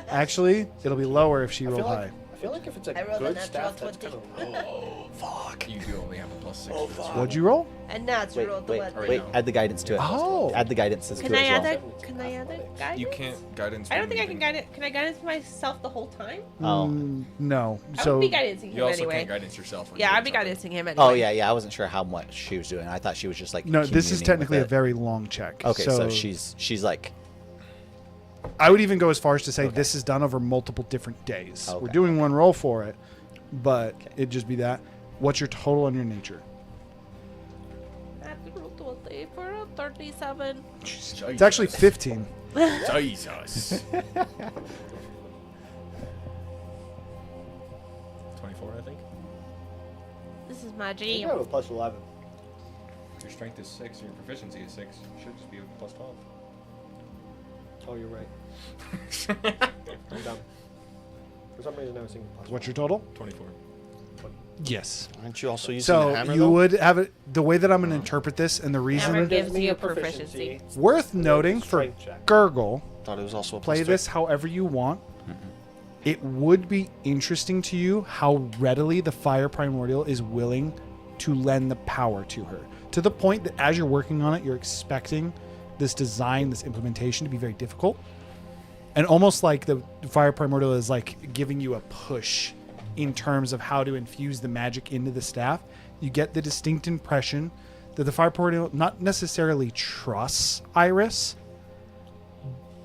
Actually, it'll be lower if she I rolled feel high. like, I feel like if it's a I rolled a good natural staff, that's 20. kind of low. Fuck. You do only have a +6 for this one. What'd you roll? And natural Wait, the wait. Add the guidance to it. Oh. Add the guidance as Can to I it as add well. that? Can I add that guidance? You can't guidance. I don't think I when can you guide it. Can I guidance myself the whole time? Oh. No. I So would be guidancing You him also anyway. can't guidance yourself. when Yeah, you're I'd be doing guidancing him anyway. Oh yeah. I wasn't sure how much she was doing. I thought she was just like. no, this is communing technically a with it. very long check. Okay, so she's like. I would even go as far as to say this is done over multiple different days. Okay. We're doing one roll for it, but it'd just be that. What's your total on your nature? Natural 20 for a 37. It's actually 15. Jesus. 24, I think. This is my I think dream. I have a plus 11. Your strength is 6 and your proficiency is 6. Should just be a +12. Oh, you're right. I'm dumb. For some reason, I was thinking plus What's your total? 24. Yes. Aren't you also using So the hammer, you though? would have it the way that I'm going to interpret this, and the reason Hammer one. gives Gives me you a a proficiency. worth noting for Strength check. Gurgle. Thought it was also a Play +3. this however you want. It would be interesting to you how readily the fire primordial is willing to lend the power to her, to the point that as you're working on it, you're expecting this design, this implementation to be very difficult, and almost like the fire primordial is like giving you a push in terms of how to infuse the magic into the staff. You get the distinct impression that the fire primordial not necessarily trusts Iris,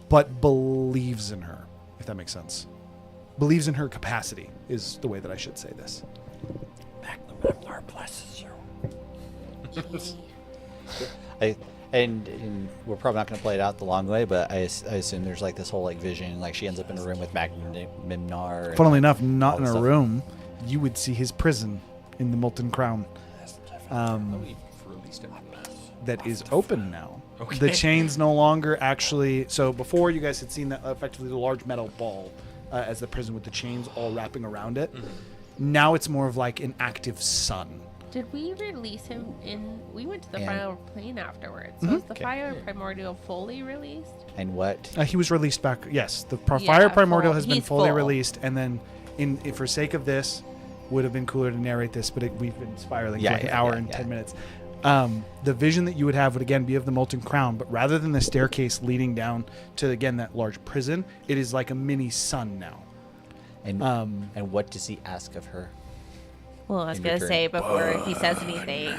but believes in her, if that makes sense. Believes in her capacity is the way that I should say this. Magnum blesses you. And we're probably not going to play it out the long way, but I assume there's like this whole like vision, like she ends up in a room with Mimnar. and, Funnily like, enough, not all in this a stuff. room. You would see his prison in the Molten Crown We've released it. that is open now. Okay. The chains no longer actually. So before you guys had seen that effectively the large metal ball as the prison with the chains all wrapping around it. Now it's more of like an active sun. Did we release him in? We went to the And- final plane afterwards. So is the Okay. fire primordial fully released? And what? He was released back. Yes, the Yeah, fire primordial full. has been He's fully full. released, and then, for sake of this, would have been cooler to narrate this, but we've been spiraling Yeah, for like an yeah, hour yeah, and yeah. 10 minutes. The vision that you would have would again be of the Molten Crown, but rather than the staircase leading down to again that large prison, it is like a mini sun now. And what does he ask of her? Well, I was In gonna return. say before he says anything,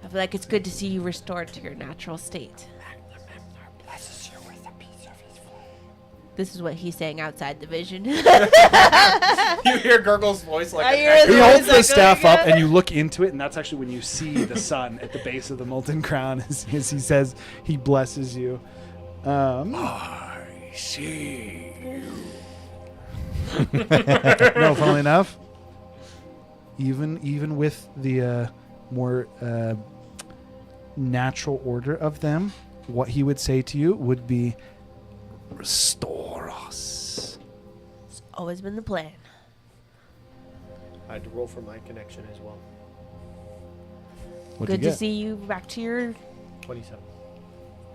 I feel like it's good to see you restored to your natural state. Blesses you with a piece of his flesh. This is what he's saying outside the vision. You hear Gurgle's voice like I a hear his He voice holds the echoing staff up, again. and you look into it, and that's actually when you see the sun at the base of the Molten Crown as he says he blesses you. I see. No, funnily enough, even with the more natural order of them, what he would say to you would be, "Restore us." It's always been the plan. I had to roll for my connection as well. What'd Good you to get? see you back to your. 27.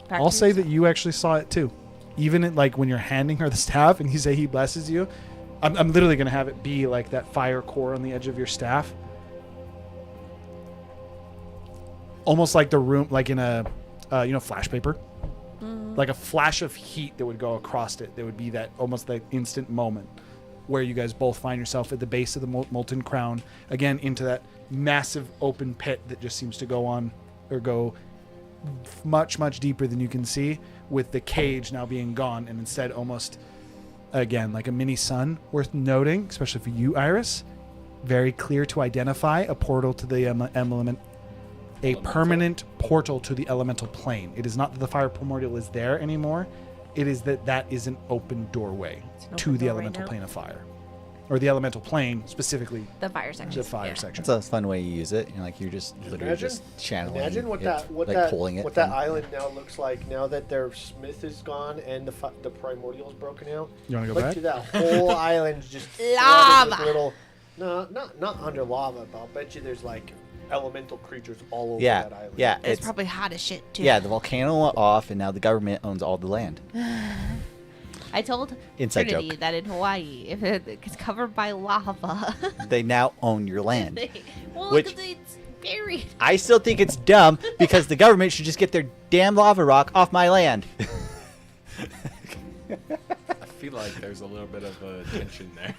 Back I'll to say your- that you actually saw it too. Even in, like when you're handing her the staff and you say he blesses you, I'm literally going to have it be like that fire core on the edge of your staff. Almost like the room, like in a, flash paper. Like a flash of heat that would go across it. There would be that almost that instant moment where you guys both find yourself at the base of the molten crown, again into that massive open pit that just seems to go on or go much, much deeper than you can see, with the cage now being gone, and instead almost, again, like a mini sun. Worth noting, especially for you, Iris, very clear to identify a portal to the element, a permanent portal to the elemental plane. It is not that the fire primordial is there anymore. It is that is an open doorway an to open the doorway elemental now? plane of fire, or the elemental plane specifically, the fire section. the fire Yeah. section. That's a fun way you use it. You're just literally Imagine- just channeling. Imagine what it, that what like that pulling it. what that from- island now looks like now that their smith is gone and the primordial is broken out. You want to go Look back? to that whole island just flooded with Lava. little. No, not under lava, but I'll bet you there's like elemental creatures all over Yeah, that island. yeah. It's probably hot as shit too. Yeah, the volcano went off, and now the government owns all the land. I told Inside Trinity joke. that in Hawaii, if it's covered by lava, They now own your land. well, Which- 'cause it's buried. I still think it's dumb because the government should just get their damn lava rock off my land. I feel like there's a little bit of a tension there.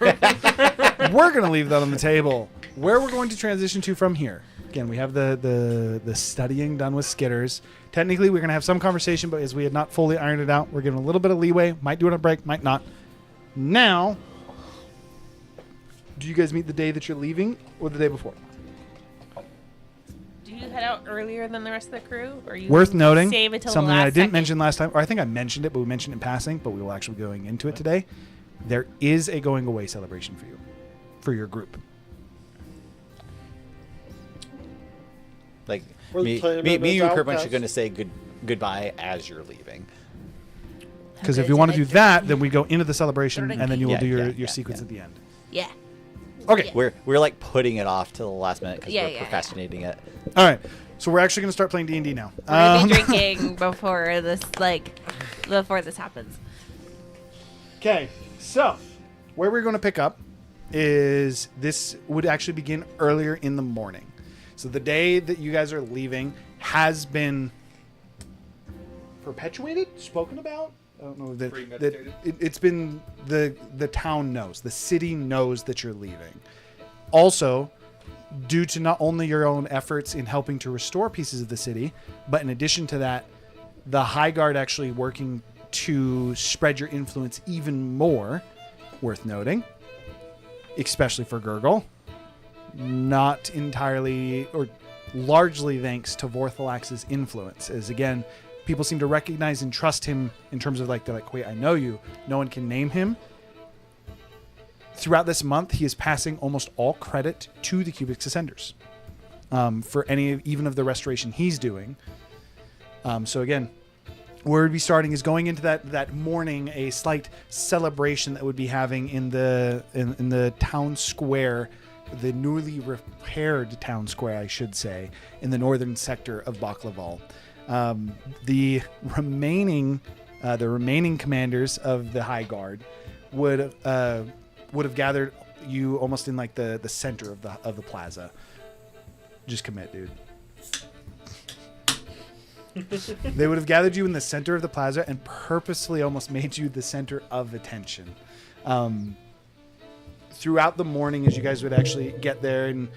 We're going to leave that on the table. Where we're going to transition to from here. Again, we have the studying done with Skitters. Technically, we're going to have some conversation, but as we had not fully ironed it out, we're giving a little bit of leeway. Might do it on a break, might not. Now, do you guys meet the day that you're leaving or the day before? Do you head out earlier than the rest of the crew, or you Worth noting, save until something the last that I didn't second? mention last time, or I think I mentioned it, but we mentioned it in passing, but we will actually be going into it today. There is a going away celebration for you, for your group. Like We're me, playing me, about me and you those pretty much are outcasts. going to say goodbye as you're leaving. Because if Okay, you so want to do that's- that, then we go into the celebration, Sort of and then you will Yeah, do your yeah, sequence yeah. at the end. Yeah. Okay. Yeah. We're like putting it off till the last minute because Yeah, we're yeah, yeah. procrastinating it. All right. So we're actually going to start playing D&D now. We're gonna be drinking before this happens. Okay. So where we're going to pick up is this would actually begin earlier in the morning. So the day that you guys are leaving has been perpetuated, spoken about. I don't know that Premeditated? it's been the town knows, the city knows that you're leaving. Also, due to not only your own efforts in helping to restore pieces of the city, but in addition to that, the High Guard actually working to spread your influence even more, worth noting, especially for Gurgle. Not entirely or largely thanks to Vorthalax's influence, as again, people seem to recognize and trust him in terms of like, they're like, wait, I know you. No one can name him. Throughout this month, he is passing almost all credit to the Cubix Ascenders for any, even of the restoration he's doing. So again, where we'd be starting is going into that morning, a slight celebration that would be having in the town square, the newly repaired town square, I should say, in the northern sector of Baklaval. The remaining commanders of the High Guard would have gathered you almost in like the center of the plaza. Just commit, dude. They would have gathered you in the center of the plaza and purposefully almost made you the center of attention. Throughout the morning, as you guys would actually get there and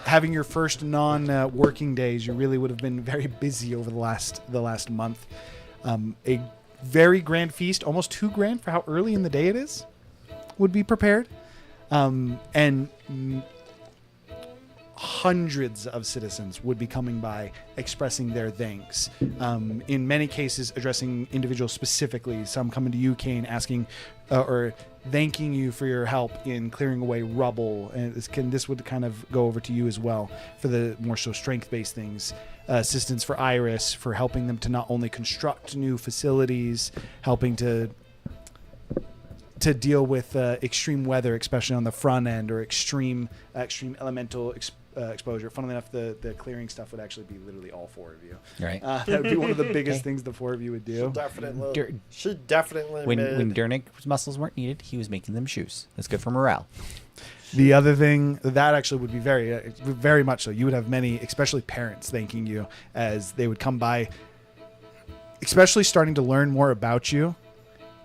having your first non-working days, you really would have been very busy over the last month. A very grand feast, almost too grand for how early in the day it is, would be prepared. And hundreds of citizens would be coming by expressing their thanks. In many cases, addressing individuals specifically. Some coming to you, Kane, asking or thanking you for your help in clearing away rubble. And this would kind of go over to you as well for the more so strength-based things. Assistance for Iris for helping them to not only construct new facilities, helping to deal with extreme weather, especially on the front end, or extreme elemental exposure. Funnily enough, the clearing stuff would actually be literally all four of you. Right. That would be one of the biggest things the four of you would do. She definitely When made. Dernick's muscles weren't needed, he was making them shoes. That's good for morale. The other thing that actually would be very much so. You would have many, especially parents, thanking you as they would come by, especially starting to learn more about you,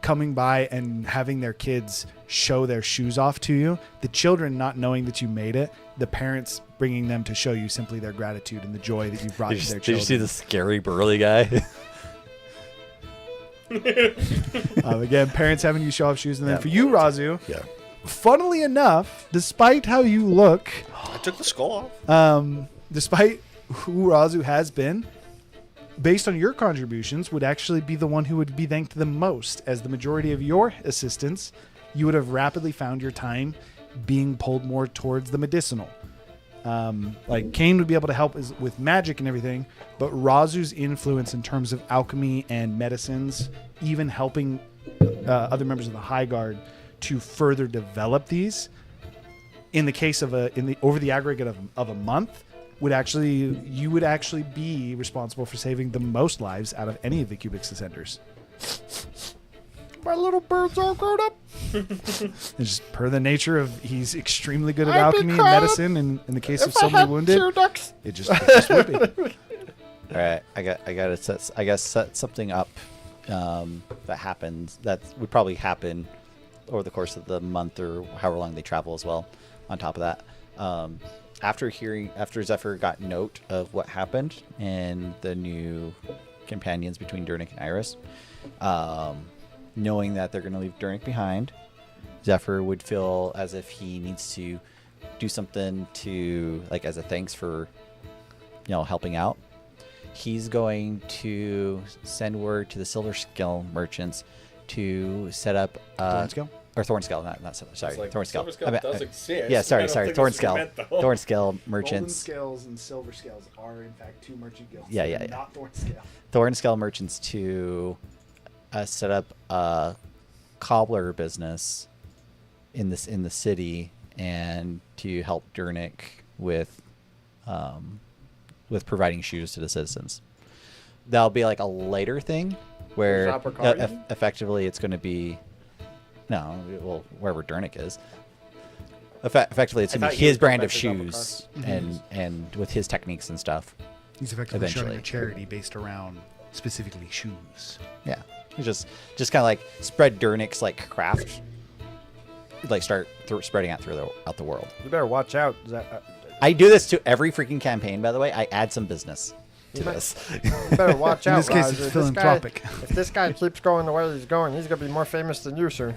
coming by and having their kids show their shoes off to you. The children not knowing that you made it. The parents bringing them to show you simply their gratitude and the joy that you've brought to their Did children. you see the scary burly guy? Again, parents having you show off shoes, and then Yeah. for you, Razu. Yeah. Funnily enough, despite how you look, I took the skull off. despite who Razu has been, based on your contributions, would actually be the one who would be thanked the most, as the majority of your assistance, you would have rapidly found your time being pulled more towards the medicinal. Like Kane would be able to help with magic and everything, but Razu's influence in terms of alchemy and medicines, even helping other members of the High Guard to further develop these, in the case of over the aggregate of a month, you would actually be responsible for saving the most lives out of any of the Cubix Ascenders. My little bird's all grown up. It's just per the nature of he's extremely good at I'd be alchemy and proud medicine, and in the case of If I somebody had wounded, 2 ducks. it just would be. All right, I gotta set something up that happens that would probably happen over the course of the month or however long they travel as well. On top of that, after Zephyr got note of what happened and the new companions between Dernick and Iris, knowing that they're going to leave Dernick behind, Zephyr would feel as if he needs to do something to, like, as a thanks for, helping out. He's going to send word to the Silver Scale merchants to set up Thornscale? or Thornscale, not sorry, It's like Thornscale. Silver Scale I meant- does exist. Yeah, I sorry, don't think that's what you Thornscale. meant, though. Thornscale Golden merchants. scales and silver scales are in fact two merchant guilds. Yeah, They're yeah, yeah. Not Thornscale. Thornscale merchants to set up a cobbler business in the city and to help Dernick with providing shoes to the citizens. That'll be like a later thing where Is Apricot? effectively it's going to be wherever Dernick is. Effectively, it's I going to thought be you his were going brand back of to shoes and with his techniques and stuff. He's effectively showing Eventually. a charity based around specifically shoes. Yeah, it's just kind of like spread Dernick's like craft, like start spreading out out the world. You better watch out. I do this to every freaking campaign, by the way. I add some business to this. You better watch In out. this case, Roger. it's This philanthropic. If this guy keeps going the way he's going, he's gonna be more famous than you soon.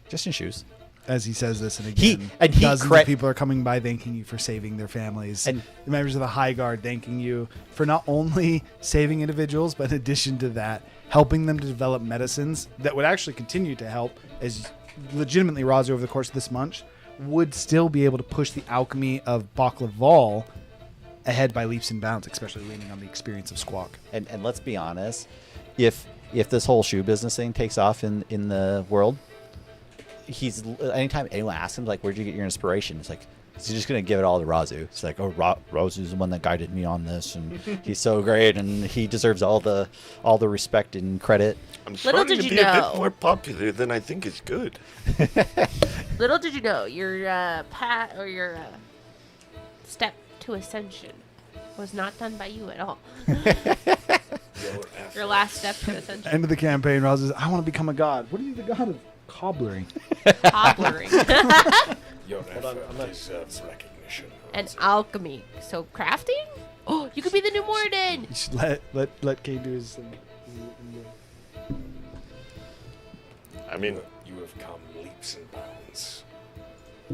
Just in shoes. As he says this, and He- again, and he dozens cre- of people are coming by thanking you for saving their families. And- the members of the High Guard thanking you for not only saving individuals, but in addition to that, helping them to develop medicines that would actually continue to help, as legitimately Razu over the course of this month would still be able to push the alchemy of Baklaval ahead by leaps and bounds, especially leaning on the experience of Squawk. And let's be honest, if this whole shoe business thing takes off in the world, he's anytime anyone asks him like, where'd you get your inspiration? It's like he's just gonna give it all to Razu. It's like, oh, Razu's the one that guided me on this, and he's so great, and he deserves all the respect and credit. I'm Little starting did to you be a know. bit more popular than I think is good. Little did you know, your your step to ascension was not done by you at all. Your last step to ascension. End of the campaign, Razu says, I want to become a god. What are you the god of? Cobbling. Cobblering. Your Hold on, I'm not- deserves recognition. And alchemy. So crafting? Oh, you could be the new Morden. You should let Kane do his thing. I mean, You have come leaps and bounds.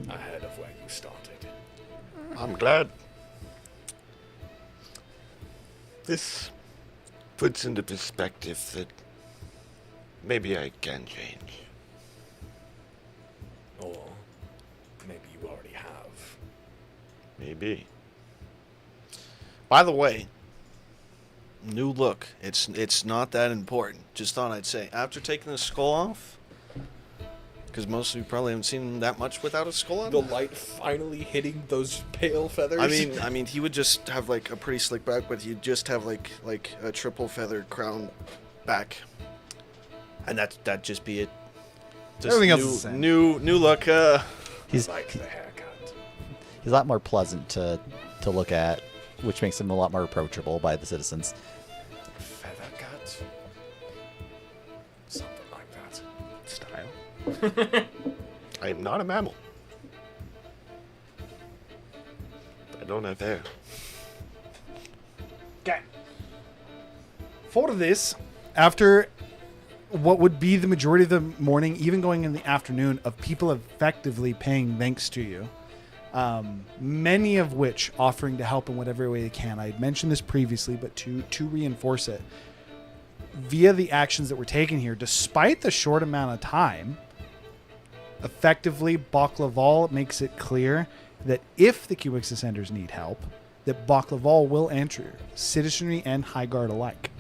ahead of where you started. I'm glad. This puts into perspective that maybe I can change. Or maybe you already have. Maybe. By the way, new look. It's not that important. Just thought I'd say, after taking the skull off, because most of you probably haven't seen him that much without a skull on. The light finally hitting those pale feathers. I mean, he would just have like a pretty slick back, but he'd just have like a triple feathered crown back, and that'd just be it. Just Everything else new, is the same. New look. He's like the haircut. he's a lot more pleasant to look at, which makes him a lot more approachable by the citizens. Feather cut? Something like that. Style. I am not a mammal. I don't have hair. Okay. For this, after what would be the majority of the morning, even going in the afternoon, of people effectively paying thanks to you, many of which offering to help in whatever way they can. I had mentioned this previously, but to reinforce it, via the actions that were taken here, despite the short amount of time, effectively, Baklaval makes it clear that if the Cubix Ascenders need help, that Baklaval will answer, citizenry and High Guard alike.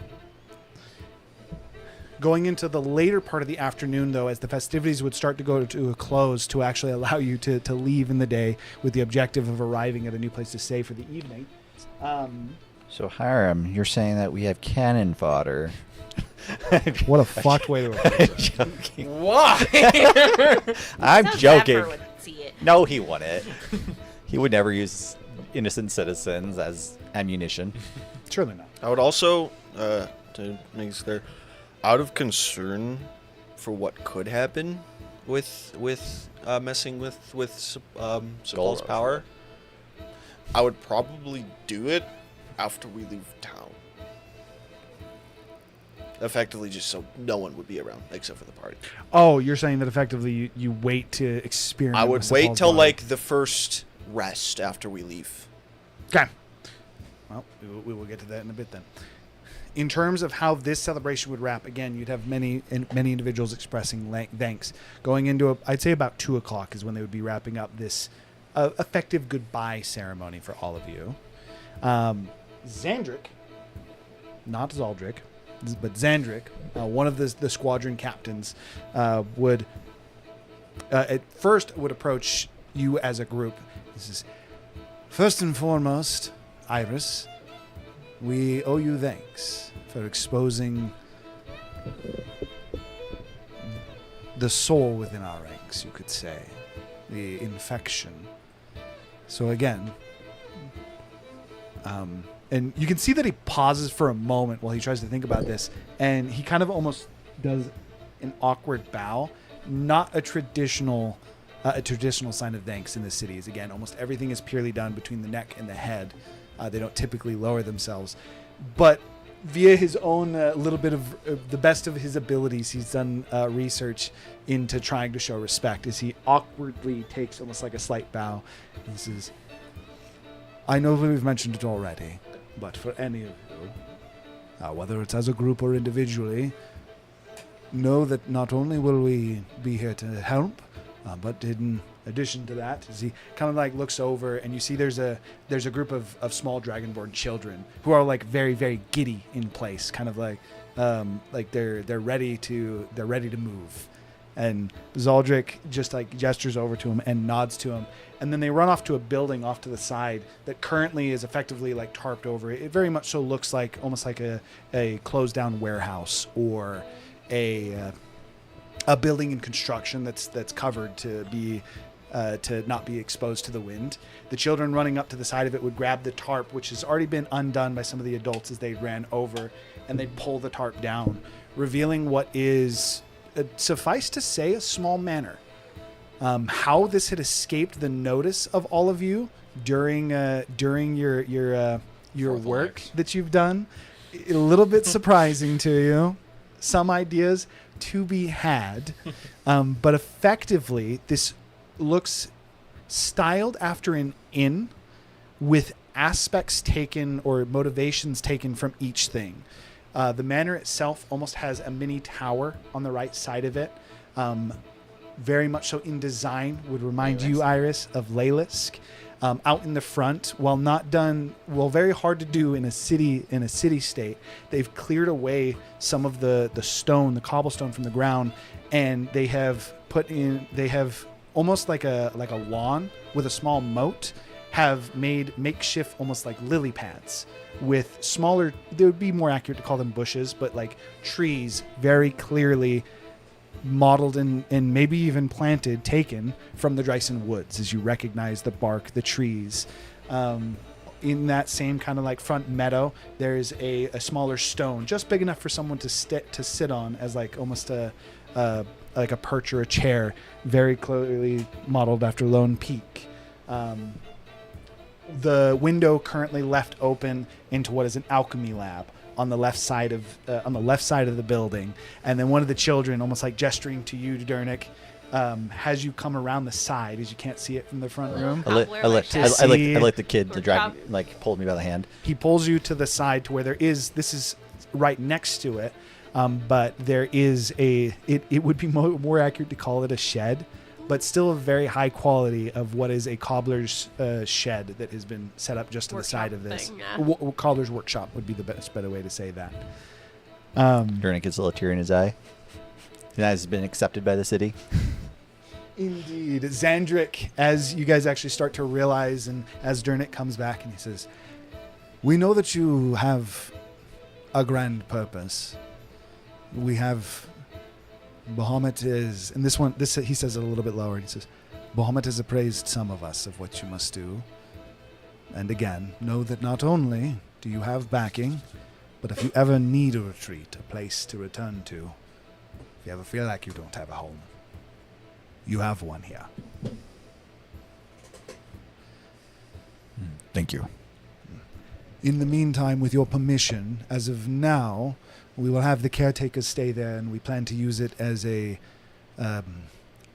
Going into the later part of the afternoon, though, as the festivities would start to go to a close to actually allow you to leave in the day with the objective of arriving at a new place to stay for the evening. So Hiram, you're saying that we have cannon fodder. What a fucked way to approach it. Joking. Why? I'm Some joking. Zephyr would see it. No, he wouldn't. He would never use innocent citizens as ammunition. Surely not. I would also, to make this clear, out of concern for what could happen with messing with Sepul's power, I would probably do it after we leave town. Effectively, just so no one would be around except for the party. Oh, you're saying that effectively you wait to experiment. I would with wait Sepul's till body. like the first rest after we leave. Okay. Well, we will get to that in a bit then. In terms of how this celebration would wrap, again, you'd have many individuals expressing thanks. Going into, I'd say about 2 o'clock is when they would be wrapping up this effective goodbye ceremony for all of you. Xandric, not Zaldric, but Xandric, one of the squadron captains, would at first would approach you as a group. This is, first and foremost, Iris, we owe you thanks for exposing the soul within our ranks, you could say, the infection. So again, and you can see that he pauses for a moment while he tries to think about this, and he kind of almost does an awkward bow, not a traditional sign of thanks in the city. Is again, almost everything is purely done between the neck and the head. They don't typically lower themselves, but via his own little bit of the best of his abilities, he's done research into trying to show respect as he awkwardly takes almost like a slight bow. And says, I know that we've mentioned it already, but for any of you, whether it's as a group or individually, know that not only will we be here to help, but in addition to that, as he kind of like looks over and you see there's a group of small dragonborn children who are like very, very giddy in place, kind of like they're ready to move. And Zaldric just like gestures over to him and nods to him, and then they run off to a building off to the side that currently is effectively like tarped over. It very much so looks like almost like a closed down warehouse or a building in construction that's covered to be to not be exposed to the wind. The children running up to the side of it would grab the tarp, which has already been undone by some of the adults as they ran over, and they'd pull the tarp down, revealing what is, suffice to say, a small manor. How this had escaped the notice of all of you during your work that you've done, a little bit surprising to you. Some ideas to be had, but effectively this looks styled after an inn with aspects taken or motivations taken from each thing. The manor itself almost has a mini tower on the right side of it. Very much so in design, would remind you, Iris, of Leylisk. Out in the front, while not done, very hard to do in a city state, they've cleared away some of the stone, the cobblestone from the ground, and they have almost like a lawn with a small moat, have made makeshift almost like lily pads with smaller, it would be more accurate to call them bushes, but like trees very clearly modeled and maybe even planted, taken from the Dryson Woods, as you recognize the bark, the trees. In that same kind of like front meadow, there's a smaller stone, just big enough for someone to sit on, as like almost like a perch or a chair, very clearly modeled after Lone Peak. The window currently left open into what is an alchemy lab on the left side of the building, and then one of the children, almost like gesturing to you, Dernick, has you come around the side, as you can't see it from the front room. I let the kid, the dragon, like pulled me by the hand. He pulls you to the side to where this is right next to it, but there is it would be more accurate to call it a shed, but still a very high quality of what is a cobbler's shed that has been set up just to the side of this. Cobbler's workshop would be the better way to say that. Dernick gets a little tear in his eye. That has been accepted by the city. Indeed. Xandric, as you guys actually start to realize, and as Dernick comes back and he says, "We know that you have a grand purpose. We have... Bahamut is," and this he says it a little bit lower, and he says, "Bahamut has appraised some of us of what you must do. And again, know that not only do you have backing, but if you ever need a retreat, a place to return to, if you ever feel like you don't have a home, you have one here." Thank you. In the meantime, with your permission, as of now, we will have the caretakers stay there, and we plan to use it as a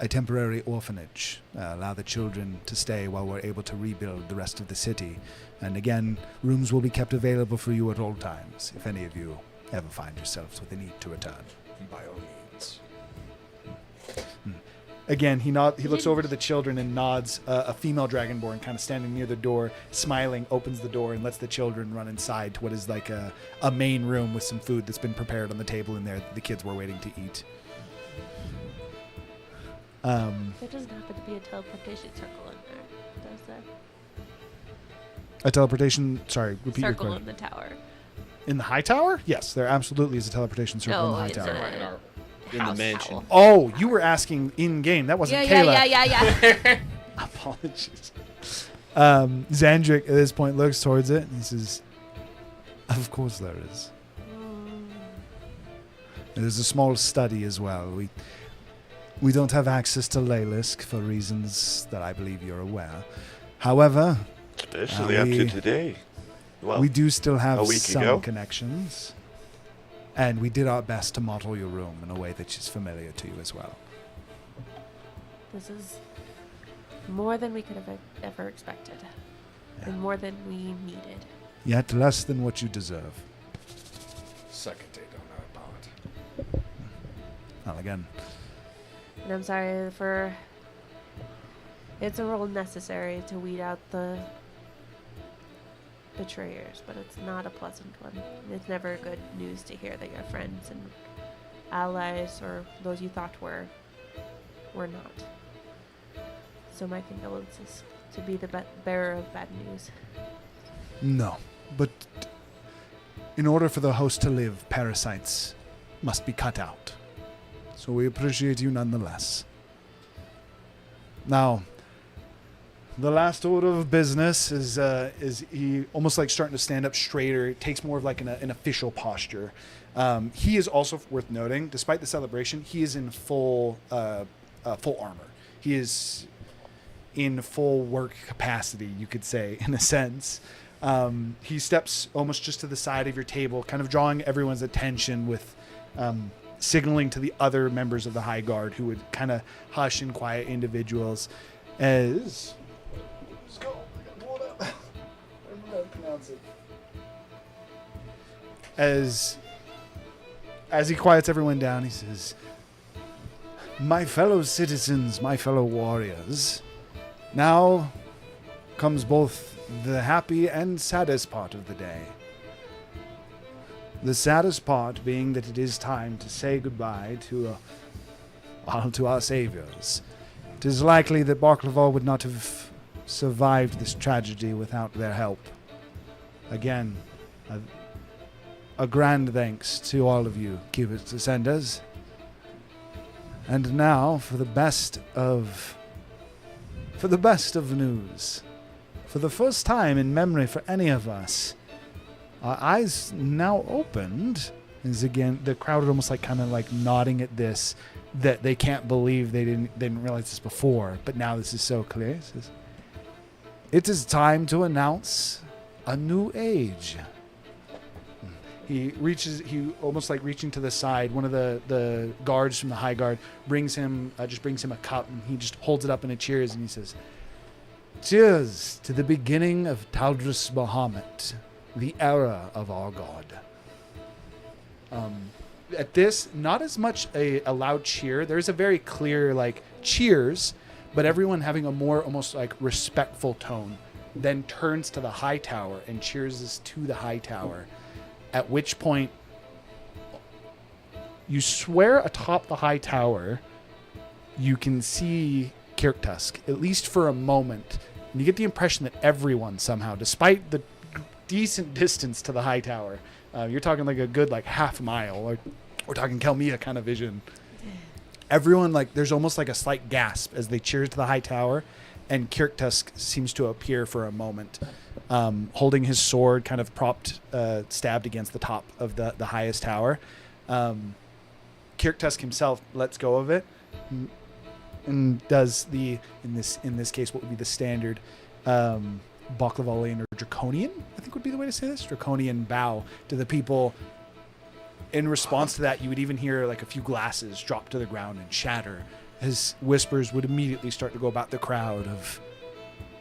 temporary orphanage. Allow the children to stay while we're able to rebuild the rest of the city. And again, rooms will be kept available for you at all times, if any of you ever find yourselves with a need to return. By all means. Again, he looks over to the children and nods. A female dragonborn kind of standing near the door, smiling, opens the door and lets the children run inside to what is like a main room with some food that's been prepared on the table in there that the kids were waiting to eat. There doesn't happen to be a teleportation circle in there, does there? A teleportation... Sorry, repeat your Circle question. in the tower. In the high tower? Yes, there absolutely is a teleportation circle in the high it's tower. In the house mansion. owl. Oh, you were asking in-game. That wasn't Kayla. Yeah. Apologies. Xandric, at this point, looks towards it and he says, "Of course there is. There's a small study as well. We don't have access to Leylisk for reasons that I believe you're aware. However, Especially after today. Well, we do still have a week some ago. connections. And we did our best to model your room in a way that is familiar to you as well." This is more than we could have ever expected. Yeah. And more than we needed. Yet less than what you deserve. Second day don't know about it. Well, again, And I'm sorry for... It's a role necessary to weed out the betrayers, but it's not a pleasant one. It's never good news to hear that your friends and allies, or those you thought were not. So my condolences to be the bearer of bad news. no. But in order for the host to live, parasites must be cut out. So we appreciate you nonetheless. Now, the last order of business is he almost like starting to stand up straighter. It takes more of like an official posture. He is also worth noting, despite the celebration, he is in full armor. He is in full work capacity, you could say, in a sense. He steps almost just to the side of your table, kind of drawing everyone's attention with signaling to the other members of the High Guard who would kind of hush and quiet individuals. as Skull, I gotta pull it up. I remember how to pronounce it. As he quiets everyone down, he says, "My fellow citizens, my fellow warriors, now comes both the happy and saddest part of the day. The saddest part being that it is time to say goodbye to our saviors. It is likely that Baklava would not have survived this tragedy without their help. Again, a grand thanks to all of you, Cubix Ascenders. And now for the best of news. For the first time in memory for any of us, our eyes now opened. Is again the crowd are almost like kind of like nodding at this, that they can't believe they didn't realize this before, but now this is so clear. It says, "It is time to announce a new age." He almost like reaching to the side. One of the guards from the high guard brings him a cup, and he just holds it up and it cheers, and he says, "Cheers to the beginning of Taldris Bahamut, the era of our god." At this, not as much a loud cheer. There's a very clear like cheers, but everyone having a more almost like respectful tone, then turns to the high tower and cheers to the high tower. At which point, you swear atop the high tower, you can see Kirktusk, at least for a moment. And you get the impression that everyone somehow, despite the decent distance to the high tower, you're talking like a good like half mile, or we're talking Kelmia kind of vision. Everyone, like, there's almost like a slight gasp as they cheer to the high tower, and Kirktusk seems to appear for a moment, holding his sword kind of propped, stabbed against the top of the highest tower. Kirktusk himself lets go of it and does in this case what would be the standard Baklavalian or Draconian, I think would be the way to say this, Draconian bow to the people. In response to that, you would even hear like a few glasses drop to the ground and shatter, as whispers would immediately start to go about the crowd of,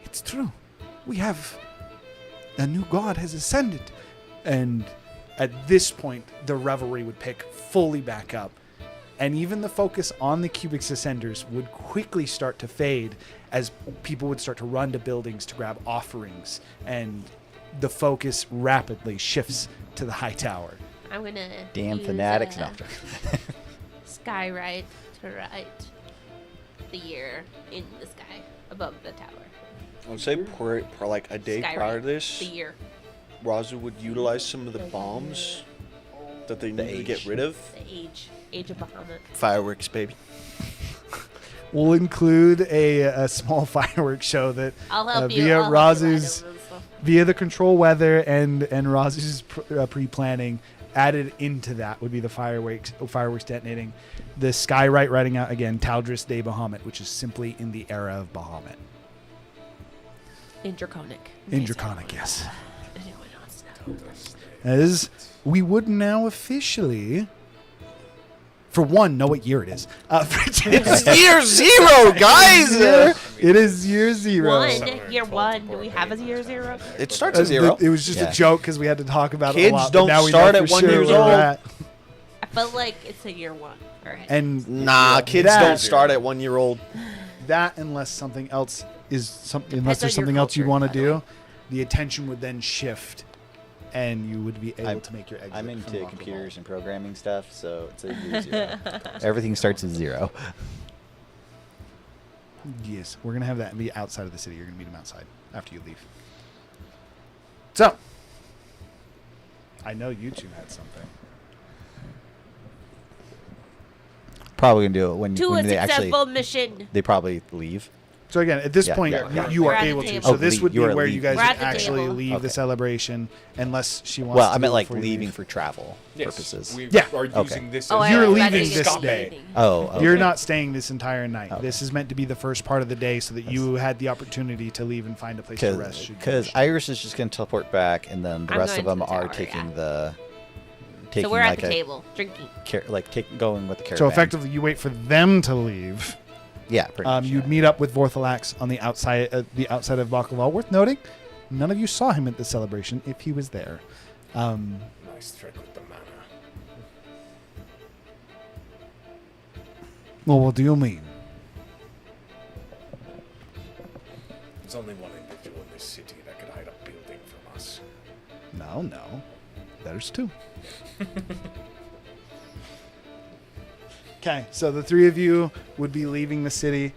"It's true. We have a new god has ascended." And at this point, the revelry would pick fully back up. And even the focus on the Cubix Ascenders would quickly start to fade as people would start to run to buildings to grab offerings. And the focus rapidly shifts to the high tower. I'm gonna Damn use, fanatics. No. Skywrite to write the year in the sky above the tower. I would say per like a day Skywrite prior to this, the year. Razu would utilize some of the bombs that they need to get rid of. The age of Bahamut. Fireworks, baby. We'll include a small fireworks show that I'll help you. via I'll help you write Razu's them and stuff. via the control weather and Razu's pre-planning. Added into that would be the fireworks detonating. The Skywrite writing out again Taldris de Bahamut, which is simply in the era of Bahamut. In Draconic. In Draconic, yes. Anyone wants to know. As we would now officially, for one, know what year it is. It's year 0, guys! It is year 0. Year one. Do we have a year 0? It starts at 0. It was just Yeah. a joke because we had to talk about it Kids a lot. don't but now we start know at for 1 sure years where we're old. at. I felt like it's a year 1. All right. And Nah, kids That- don't start at 1 year old. that, unless something else unless on there's your something else you'd culture, want to by the way. do, the attention would then shift, and you would be able to make your exit. I'm from into Baklava. computers and programming stuff, so it's a year 0. Everything starts at 0. Yes, we're gonna have that be outside of the city. You're gonna meet him outside after you leave. So, I know you two had something. Probably gonna do it when To a they actually successful mission. they probably leave. So again, at this Yeah, point, yeah. you We're are at the able to. table. So Oh, this leave. would be You are where you leaving. guys We're would at the actually table. leave the Okay. celebration, unless she wants. Well, to I do meant it like before you leaving leave. for travel Yes, purposes. We Yeah. are Okay. using this Oh, as I You're was leaving imagining this it day. being- Oh, okay. You're not staying this entire night. Okay. This is meant to be the first part of the day, so that you had the opportunity to leave and find a place to rest. should you Because wish. Iris is just gonna teleport back, and then the I'm rest of going them to the are tower, taking yeah. the So we're at like the a table drinking. going with the caravan. So effectively, you wait for them to leave, Yeah, pretty much, You'd yeah. meet up with Vorthalax on the outside of Baklava. Worth noting, none of you saw him at the celebration if he was there. Nice trick with the mana. Well, what do you mean? There's only one individual in this city that could hide a building from us. No. There's two. Okay, so the three of you would be leaving the city.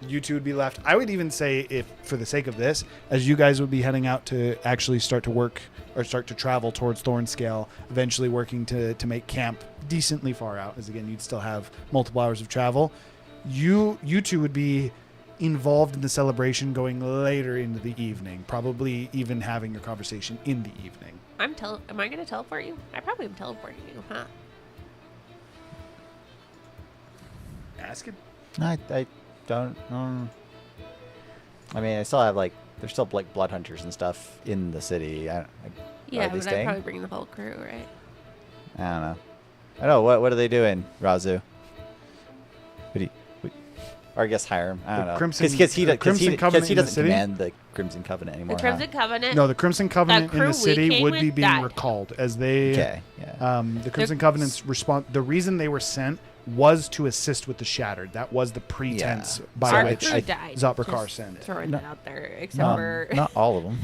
You two would be left. I would even say, if for the sake of this, as you guys would be heading out to actually start to work or start to travel towards Thornscale, eventually working to make camp decently far out, as again, you'd still have multiple hours of travel. You two would be involved in the celebration going later into the evening, probably even having your conversation in the evening. Am I going to teleport you? I probably am teleporting you, huh? Ask it. I don't. I mean, I still have there's still blood hunters and stuff in the city. Yeah, are they but I'd staying? probably bring the whole crew, right? I don't know. I know what are they doing, Razu? Or I guess Hiram. I don't know. Because he doesn't command the Crimson Covenant anymore. The Crimson Covenant. No, the Crimson Covenant in crew the we city came would with be being died. recalled as they. Okay. Yeah. The Crimson Covenant's response. The reason they were sent was to assist with the Shattered. That was the pretense by Our which crew died. Zoprakar Just sent. throwing that out there, except Not, for not all of them.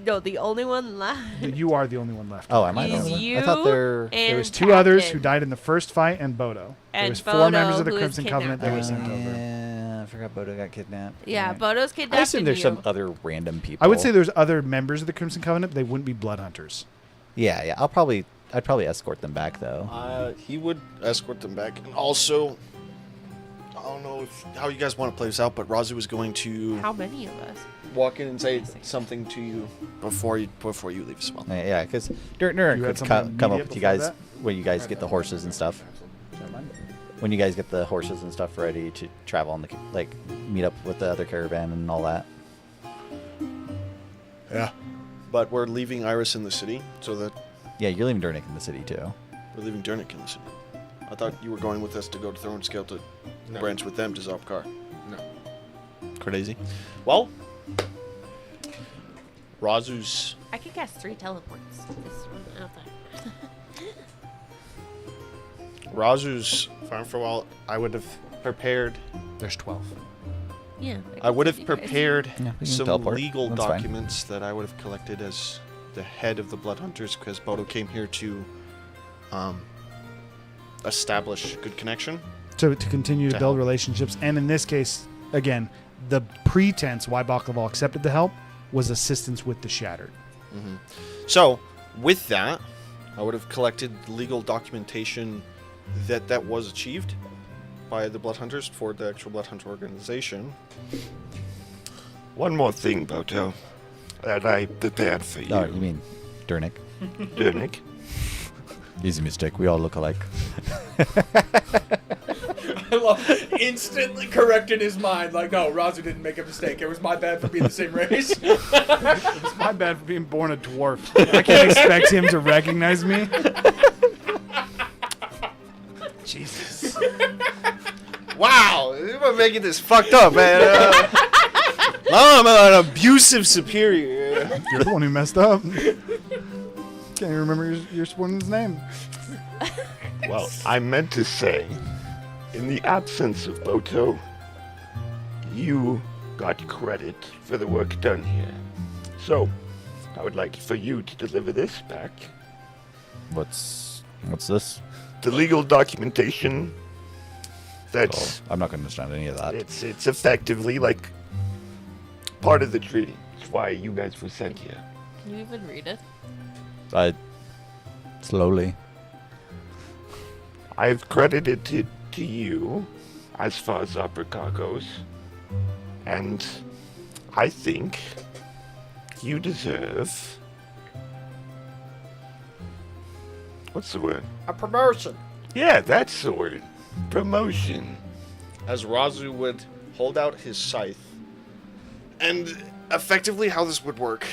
no, the only one left. You are the only one left. Oh, am I? Is the only one? you I thought there. There was and two others who Captain. died in the first fight, and Bodo. There And was 4 Bodo, members of the who was Crimson Covenant that were kidnapped. sent over. Yeah, I forgot Bodo got kidnapped. Yeah, Alright. Bodo's kidnapped. I assume there's you. some other random people. I would say there's other members of the Crimson Covenant, but they wouldn't be blood hunters. Yeah. I'd probably escort them back though. He would escort them back, and also, I don't know how you guys want to play this out, but Razu was going to How many of us? walk in and say something to you before you leave as well. Yeah, because Nerd You had could something come up immediate with you before guys that? when you guys get the horses and stuff. When you guys get the horses and stuff ready to travel on the meet up with the other caravan and all that. Yeah. But we're leaving Iris in the city, so that Yeah, you're leaving Durnick in the city too. we're leaving Durnick in the city. I thought you were going with us to go to Thornscale to No. branch with them to Zopkar. No. Crazy. Well, Razu's I could cast 3 teleports. This one out there. Farm for a while. I would have prepared. There's 12. Yeah. I would have send you guys. prepared Yeah, we can some teleport. legal That's fine. documents that I would have collected as the head of the Blood Hunters, because Bodo came here to establish good connection. To continue to To build help. relationships. And in this case, again, the pretense why Baklaval accepted the help was assistance with the Shattered. So, with that, I would have collected legal documentation that was achieved by the Blood Hunters for the actual Blood Hunter organization. One more thing, Boto, that I prepared for you. Oh, you mean Durnick? Durnick. Easy mistake. We all look alike. I love instantly corrected his mind. Like, no, Razu didn't make a mistake. It was my bad for being the same race. It's my bad for being born a dwarf. I can't expect him to recognize me. Jesus. Wow, we're making this fucked up, man. I'm an abusive superior. You're the one who messed up. Can't even remember your subordinate's name. Well, I meant to say, in the absence of Boto, you got credit for the work done here. So, I would like for you to deliver this back. What's this? The legal documentation that's I'm not going to understand any of that. it's effectively like part of the treaty. It's why you guys were sent here. Can you even read it? Slowly. I've credited it to you as far as Uppercar goes. And I think you deserve. What's the word? A promotion. Yeah, that's the word. Promotion. As Razu would hold out his scythe, and effectively how this would work,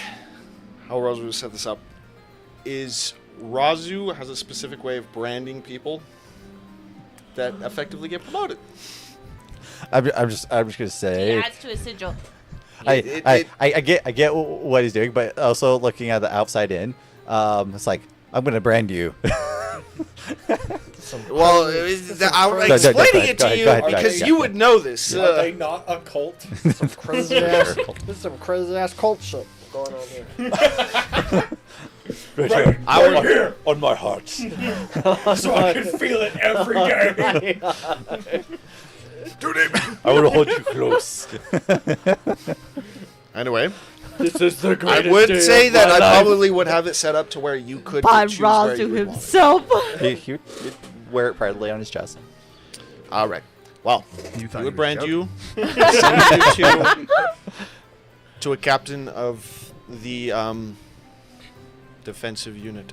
how Razu would set this up, is Razu has a specific way of branding people that effectively get promoted. I'm just gonna say. He adds to his sigil. I get what he's doing, but also looking at the outside in, it's like I'm gonna brand you. Well, I'm explaining it to you because you would know this. Are they not a cult? Some crazy ass. There's some crazy ass cult shit going on here. Right, I would here on my heart. so I can feel it every day. I will hold you close. Anyway, This is the I greatest would day say of that my I life. probably would have it set up to where you could By choose where you Razu would want it. himself. He'd wear it proudly on his chest. All right. Well, You thought we you would were brand joking. you, send you to a captain of the defensive unit.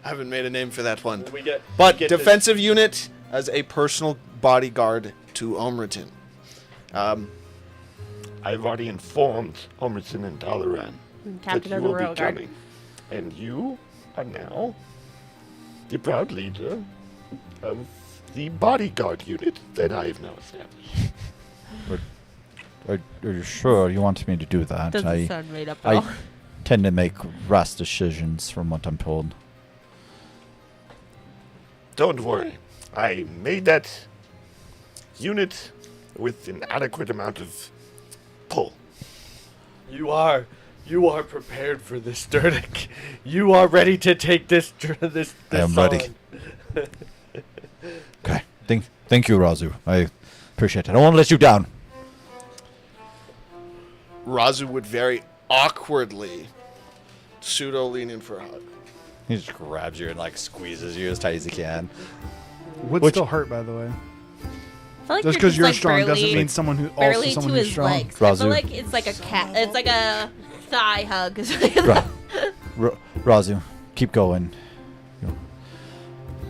I haven't made a name for that one. But defensive unit as a personal bodyguard to Omritin. I've already informed Omerson and Dalaran Captain that of you the will be Royal Guard. coming. And you are now the proud leader of the bodyguard unit that I have now established. Are you sure you want me to do that? Doesn't sound made up at all. I tend to make rash decisions from what I'm told. Don't worry. I made that unit with an adequate amount of pull. You are prepared for this, Durnik. You are ready to take this. I am ready. on. Okay. Thank you, Razu. I appreciate it. I don't want to let you down. Razu would very awkwardly pseudo lean in for a hug. He just grabs you and like squeezes you as tight as he can. Would still hurt, by the way. I feel like Just because you're like strong doesn't barely- mean someone who also barely someone to who's his strong. legs. I feel Razu. like it's like a cat. It's like a thigh hug. Razu, keep going.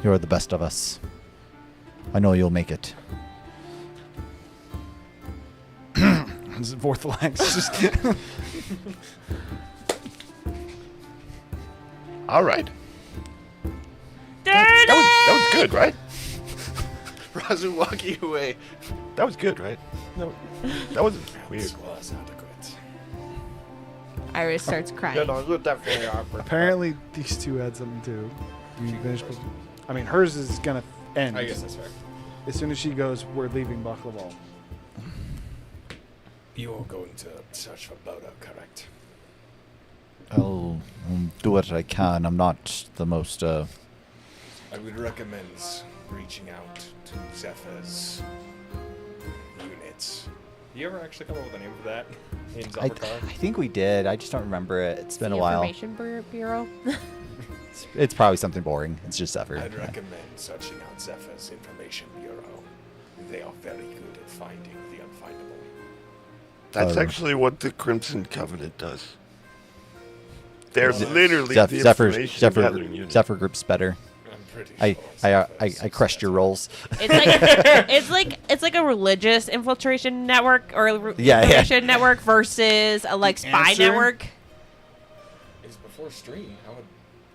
You're the best of us. I know you'll make it. Vorthalax just All right. That was good, right? Razu walking away. That was good, right? No, that wasn't weird. Was adequate. Iris starts crying. You know, you're definitely awkward. apparently these two had something too. You finished? I mean, hers is gonna end I guess that's fair. as soon as she goes. We're leaving Baklaval. You are going to search for Bodo, correct? I'll do what I can. I'm not the most. I would recommend reaching out to Zephyr's units. You ever actually come up with a name for that in I Zalbarkar? think we did. I just don't remember it. It's been a while. Information Bureau. It's probably something boring. It's just Zephyr. I'd Yeah. recommend searching out Zephyr's Information Bureau. They are very good at finding the unfindable. That's Oh. actually what the Crimson Covenant does. They're Well, literally the information gathering unit. Zephyr Group's better. I'm pretty I sure. I crushed your rolls. It's like a religious infiltration network or information network versus a like spy Answer? network. It's before stream. How would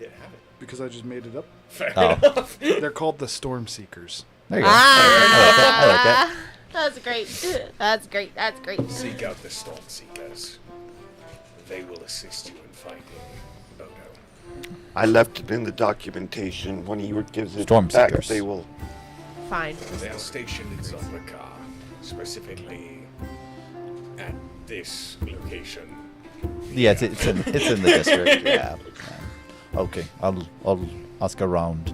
it have it? Because I just made it up. Fair Oh. enough. They're called the Storm Seekers. There you go. Ah, I like it. That's great. That's great. That's great. Seek out the Storm Seekers. They will assist you in finding Bodo. I left it in the documentation. When he gives it Storm back, Seekers. they will. Fine. They are stationed in Zalbarkar, specifically at this location. Yeah, it's in the district. Yeah. Okay, I'll ask around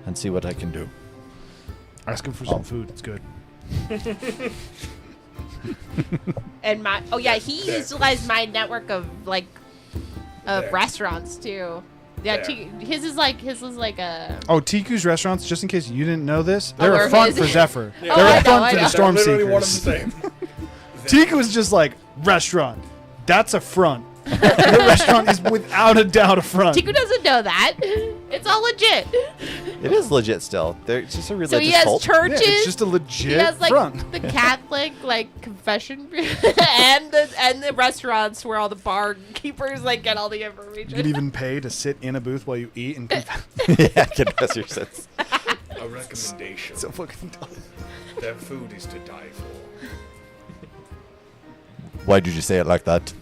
and see what I can do. Ask him for some food. It's good. And he utilized my network of restaurants too. Yeah, his was like a. Oh, Tiku's restaurants. Just in case you didn't know this, Oh, they're they're a front his. for Zephyr. I They're know, a front I for know. the Storm Literally one and the Seekers. same. Tiku is just like restaurant. That's a front. The restaurant is without a doubt a front. Tiku doesn't know that. It's all legit. It is legit still. It's just a religious So he has cult. Yeah, churches. it's just a legit he has like front. the Catholic confession and the restaurants where all the barkeepers get all the You information. could even pay to sit in a booth while you eat and Yeah, confess your sins. I A recommendation. So fucking dumb. Their food is to die for. Why did you say it like that?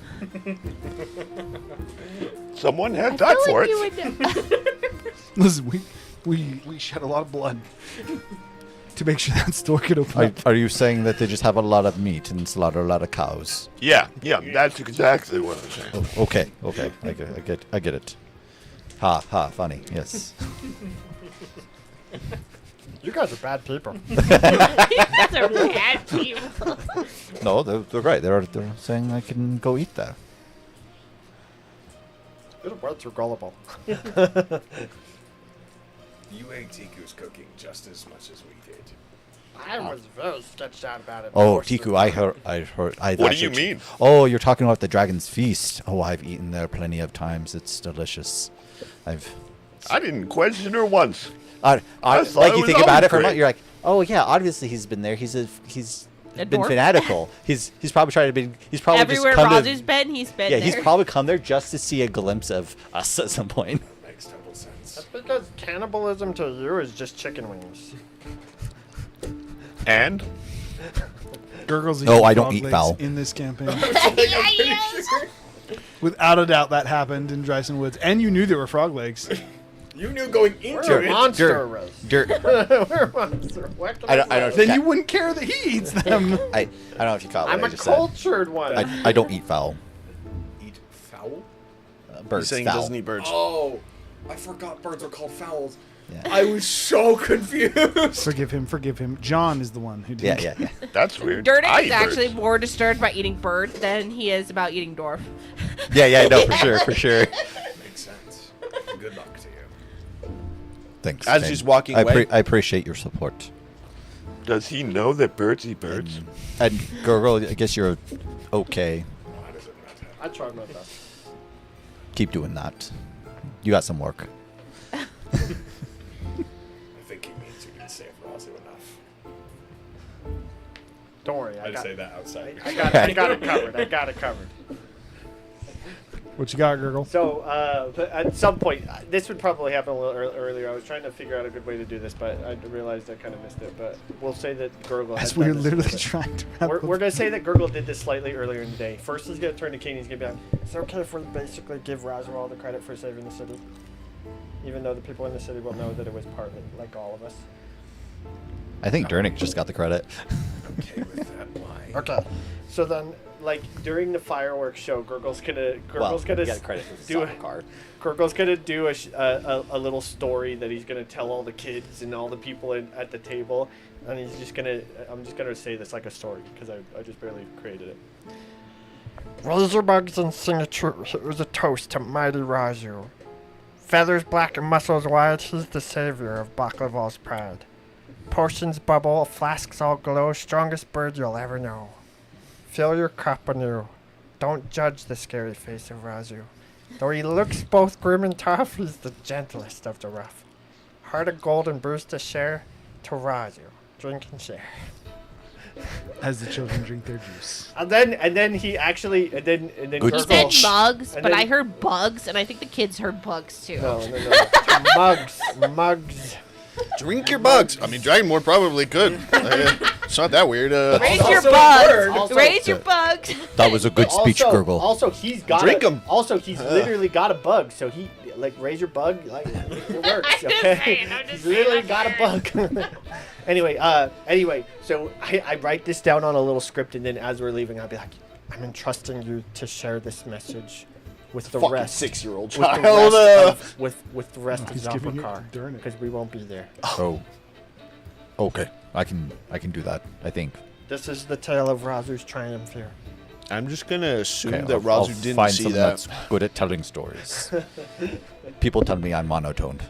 Someone had died for it. Listen, we shed a lot of blood to make sure that store could open up. Are you saying that they just have a lot of meat and slaughter a lot of cows? Yeah, that's exactly what I'm saying. Oh, okay. I get it. Ha, funny, yes. You guys are bad people. That's a bad people. No, they're right. They're saying I can go eat there. Little words are gullible. You ate Tiku's cooking just as much as we did. I was very sketched out about it. Oh, most of Tiku, the I time. heard. What do you mean? Oh, you're talking about the Dragon's Feast. Oh, I've eaten there plenty of times. It's delicious. I didn't question her once. I thought like it you was think about always it for a great. moment. You're like, oh yeah, obviously he's been there. He's A been dwarf. fanatical. He's probably trying to be. He's probably Everywhere just come Razu's been, he's been yeah, there. he's probably come there just to see a glimpse of us at some point. Makes total sense. That's because cannibalism to you is just chicken wings. And Gurgles No, eating I don't frog eat legs fowl. in this campaign. Yeah, yes. Without a doubt, that happened in Dryson Woods, and you knew there were frog legs. You knew going into We're a it. monster race. Dirt. We're a monster. What can I don't know. Then you wouldn't care that he eats them. I don't know if you caught what I'm I a just said. cultured one. I don't eat fowl. Eat fowl? Birds. He's saying fowl. he doesn't eat birds. Oh, I forgot birds are called fowls. Yeah. I was so confused. Forgive him. John is the one who did. Yeah. that's weird. Durdick I is eat actually birds. more disturbed by eating bird than he is about eating dwarf. Yeah. No, for sure. Makes sense. Good luck to you. Thanks. As Shane. he's walking away. I appreciate your support. Does he know that birds eat birds? And Gurgle, I guess you're okay. Why does it matter? I tried my best. Keep doing that. You got some work. I think he means you didn't save Razu enough. Don't worry, I I just got, say that outside. I got it covered. I got it covered. What you got, Gurgle? So, but at some point, this would probably happen a little earlier. I was trying to figure out a good way to do this, but I realized I kind of missed it. But we'll say that Gurgle has As we were done this a literally little bit. trying to wrap We're up. going to say that Gurgle did this slightly earlier in the day. First, he's going to turn to King. He's going to be like, "Is it okay if we basically give Razu all the credit for saving the city, even though the people in the city will know that it was partly like all of us?" I think Dernick just got the credit. Okay with that. Why? Okay. So then, like during the fireworks show, Gurgle's gonna You got credit credit for the do soccer card. Gurgle's gonna do a little story that he's gonna tell all the kids and all the people at the table, and I'm just gonna say this like a story because I just barely created it. Razorbugs and sing a truce. It was a toast to mighty Razu. Feathers black and muscles wide, he's the savior of Baklaval's pride. Potions bubble, flasks all glow, strongest bird you'll ever know. Fill your cup anew. Don't judge the scary face of Razu. Though he looks both grim and tough, he's the gentlest of the rough. Heart of gold and bruise to share, to Razu. Drink and share. As the children drink their juice. And then he actually and then Good He Gurgle, said mugs, And but then- I heard bugs, and I think the kids heard bugs too. no mugs. Drink your bugs. I mean, Dragonborn probably could. It's not that weird. Raise Also your a bugs. bird. Also- Raise your bugs. That was a good speech, Gurgle. Also, he's got Drink 'em. Also, he's literally got a bug. So he like raise your bug. Like it works. I'm just Okay. saying, I'm just He's saying, literally that's got a bug. Anyway, so I write this down on a little script, and then as we're leaving, I'll be like, I'm entrusting you to share this message with the fucking rest. 6-year-old With the child. rest with the rest He's of giving it Zalfakar, to Dernick. because we won't be there. Oh. Okay. I can do that, I think. This is the tale of Razu's triumph here. I'm just gonna assume Okay, that I'll Razu didn't find see someone that. that's good at telling stories. People tell me I'm monotoned.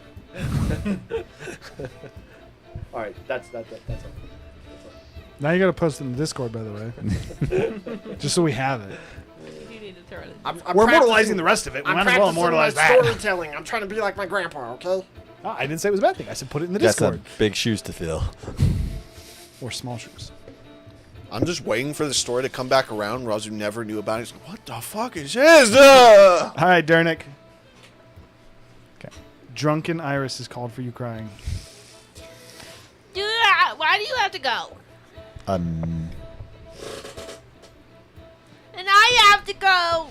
All right, that's all. Now you got to post it in the Discord, by the way. Just so we have it. You need to throw it in. I'm We're practicing- immortalizing the rest of it. We I'm might as well practicing my immortalize that. storytelling. I'm trying to be like my grandpa, okay? Oh, I didn't say it was a bad thing. I said put it in the Got Discord. some big shoes to fill. Or small shoes. I'm just waiting for the story to come back around. Razu never knew about it. He's like, what the fuck is this? All right, Dernick. Okay. Drunken Iris is called for you crying. have to go. Um, And I have to go.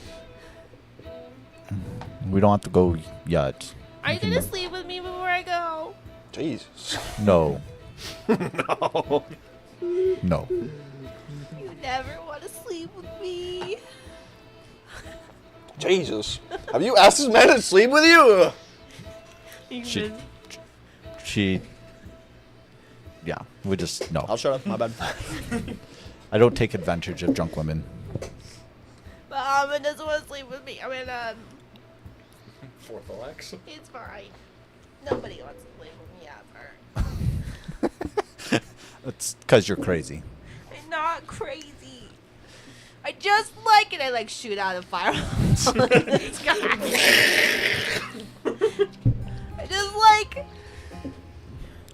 we don't have to go yet. Are you gonna sleep with me before I go? Jesus. No. No. No. You never want to sleep with me. Jesus. Have you asked this man to sleep with you? She. She. Yeah. We just no. I'll shut up. My bad. I don't take advantage of drunk women. But Almond doesn't want to sleep with me. I mean, Fourth Alex. it's fine. Nobody wants to sleep with me ever. It's because you're crazy. I'm not crazy. I just like it. I like shoot out a fire. I just like.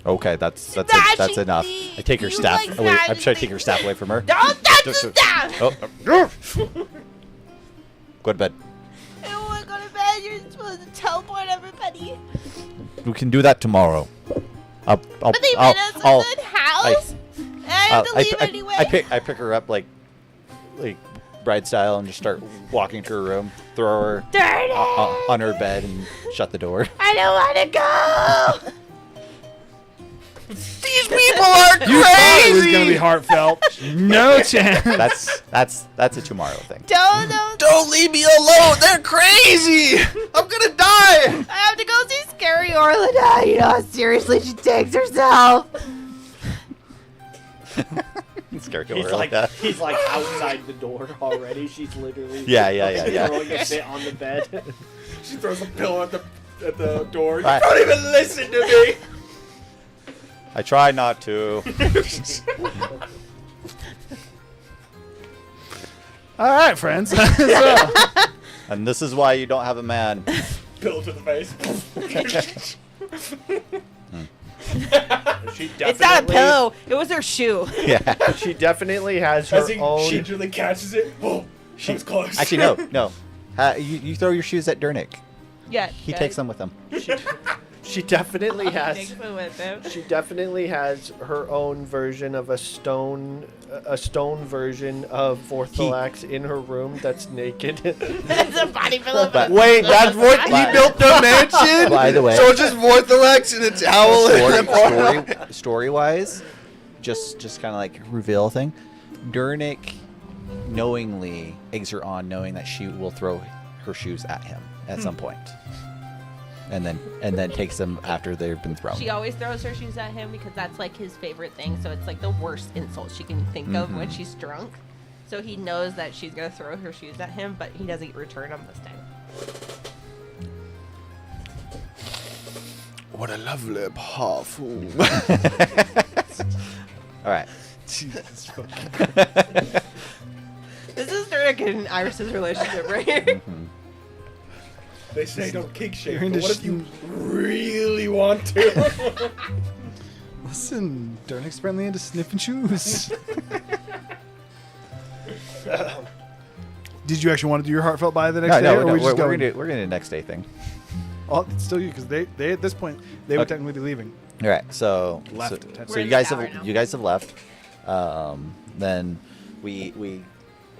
Okay, that's Smashing enough. things. I take her You staff like away. I'm smashing trying to take her things. staff away from her. Don't touch the Just- staff. Oh, go to bed. I don't want to go to bed. You're supposed to teleport everybody. We can do that tomorrow. I'll But they I'll, made us a I'll, good house. And I have to leave anyway. I pick her up like bride style and just start walking to her room, throw her Dirty. on her bed and shut the door. I don't want to go. These people are crazy. You thought it was gonna be heartfelt. No chance. That's a tomorrow thing. Don't leave me alone. They're crazy. I'm gonna die. I have to go see Scary Orlana. You know how seriously she takes herself. Scary He's killer like, that. he's like outside the door already. She's literally Yeah. throwing a fit on the bed. She throws a pillow at the door. You Right. don't even listen to me. I try not to. All right, friends. So, And this is why you don't have a man. Pillow to the face. She It's not a pillow. It was her shoe. Yeah. She definitely has her As he own. gingerly catches it. Oh, she was close. Actually, no. You throw your shoes at Dernick. Yeah. He takes them with him. She definitely He has. takes me with him. She definitely has her own version of a stone version of Vorthalax in her room that's naked. That's a body pillow. But- Wait, that's what he built the mansion. By the way- so it's just Vorthalax and a towel. and Story-wise, just kind of like reveal thing. Dernick knowingly eggs her on, knowing that she will throw her shoes at him at some point, and then takes them after they've been thrown. She always throws her shoes at him because that's like his favorite thing. So it's like the worst insult she can think of when she's drunk. So he knows that she's gonna throw her shoes at him, but he doesn't return them this time. What a lovely parfum. All right. This is Dirk and Iris's relationship right here. They say don't kink shake, You're but into what if you really want to? listen, Dernick's apparently into sniffing shoes. Did you actually want to do your heartfelt by the next day, or are we just we're going? gonna do next day thing. Oh, it's still you because they at this point they would technically be leaving. All right, so Left, so, technically. so We're you in guys the have tower now. you guys have left. Then we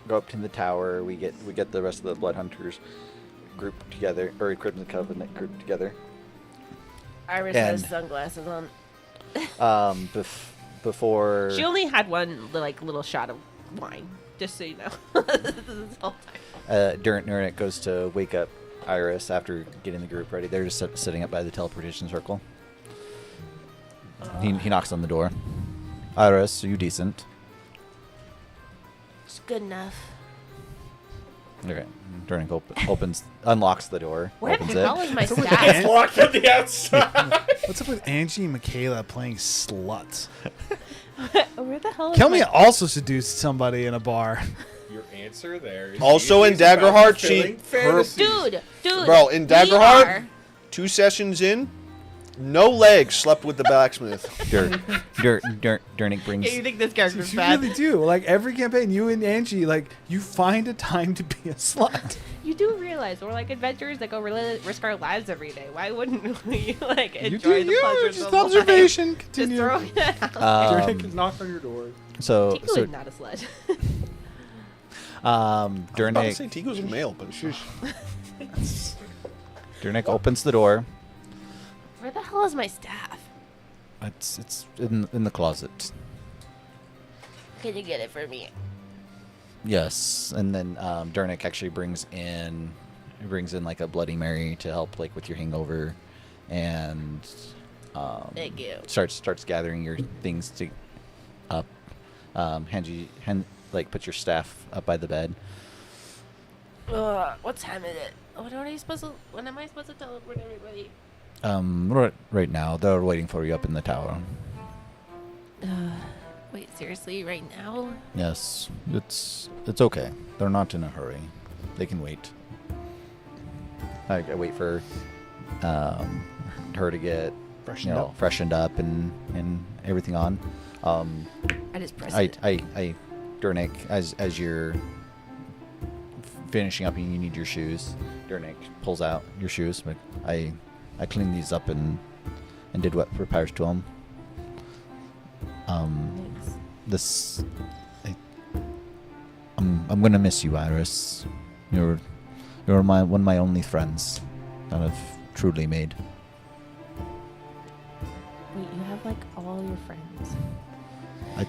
go up to the tower. We get the rest of the Blood Hunters group together, or Crimson Covenant group together. Iris And- has sunglasses on. Before She only had one like little shot of wine, just so you know. This whole time. Dernick goes to wake up Iris after getting the group ready. They're just sitting up by the teleportation circle. He knocks on the door. Iris, are you decent? It's good enough. Okay. Dernick unlocks the door, Where opens the it. hell is my So with staff? It's locked at the outside. What's up with Angie and Michaela playing sluts? Where the hell is Kelmy my... also seduced somebody in a bar. Your answer there is Also in is about Daggerheart, she- fulfilling fantasies. Dude. Bro, in we Daggerheart, are- 2 sessions in, no legs, slept with the blacksmith. Dernick brings. Yeah, you think this character's You bad? really do. Like every campaign, you and Angie, like you find a time to be a slut. You do realize we're like adventurers that go risk our lives every day. Why wouldn't we like You enjoy do the you. pleasures Just of life? observation. Just Continue. throwing it out. Derek has knocked on your door. So Tiku is not a slut. I was about to Durnik say Tico's a male, but Durnik opens the door. Where the hell is my staff? It's in the closet. Can you get it for me? Yes, and then Durnik actually brings in like a Bloody Mary to help like with your hangover, and Thank you. starts gathering your things to up. Puts your staff up by the bed. What time is it? When am I supposed to teleport everybody? Right now they're waiting for you up in the tower. Wait, seriously, right now? Yes, it's okay. They're not in a hurry. They can wait. I wait for her to get freshened up and everything on. I just press it. Durnik, as you're finishing up and you need your shoes, Durnik pulls out your shoes. But I cleaned these up and did what repairs to them. Thanks. I'm gonna miss you, Iris. You're one of my only friends that I've truly made. Wait, you have like all your friends. I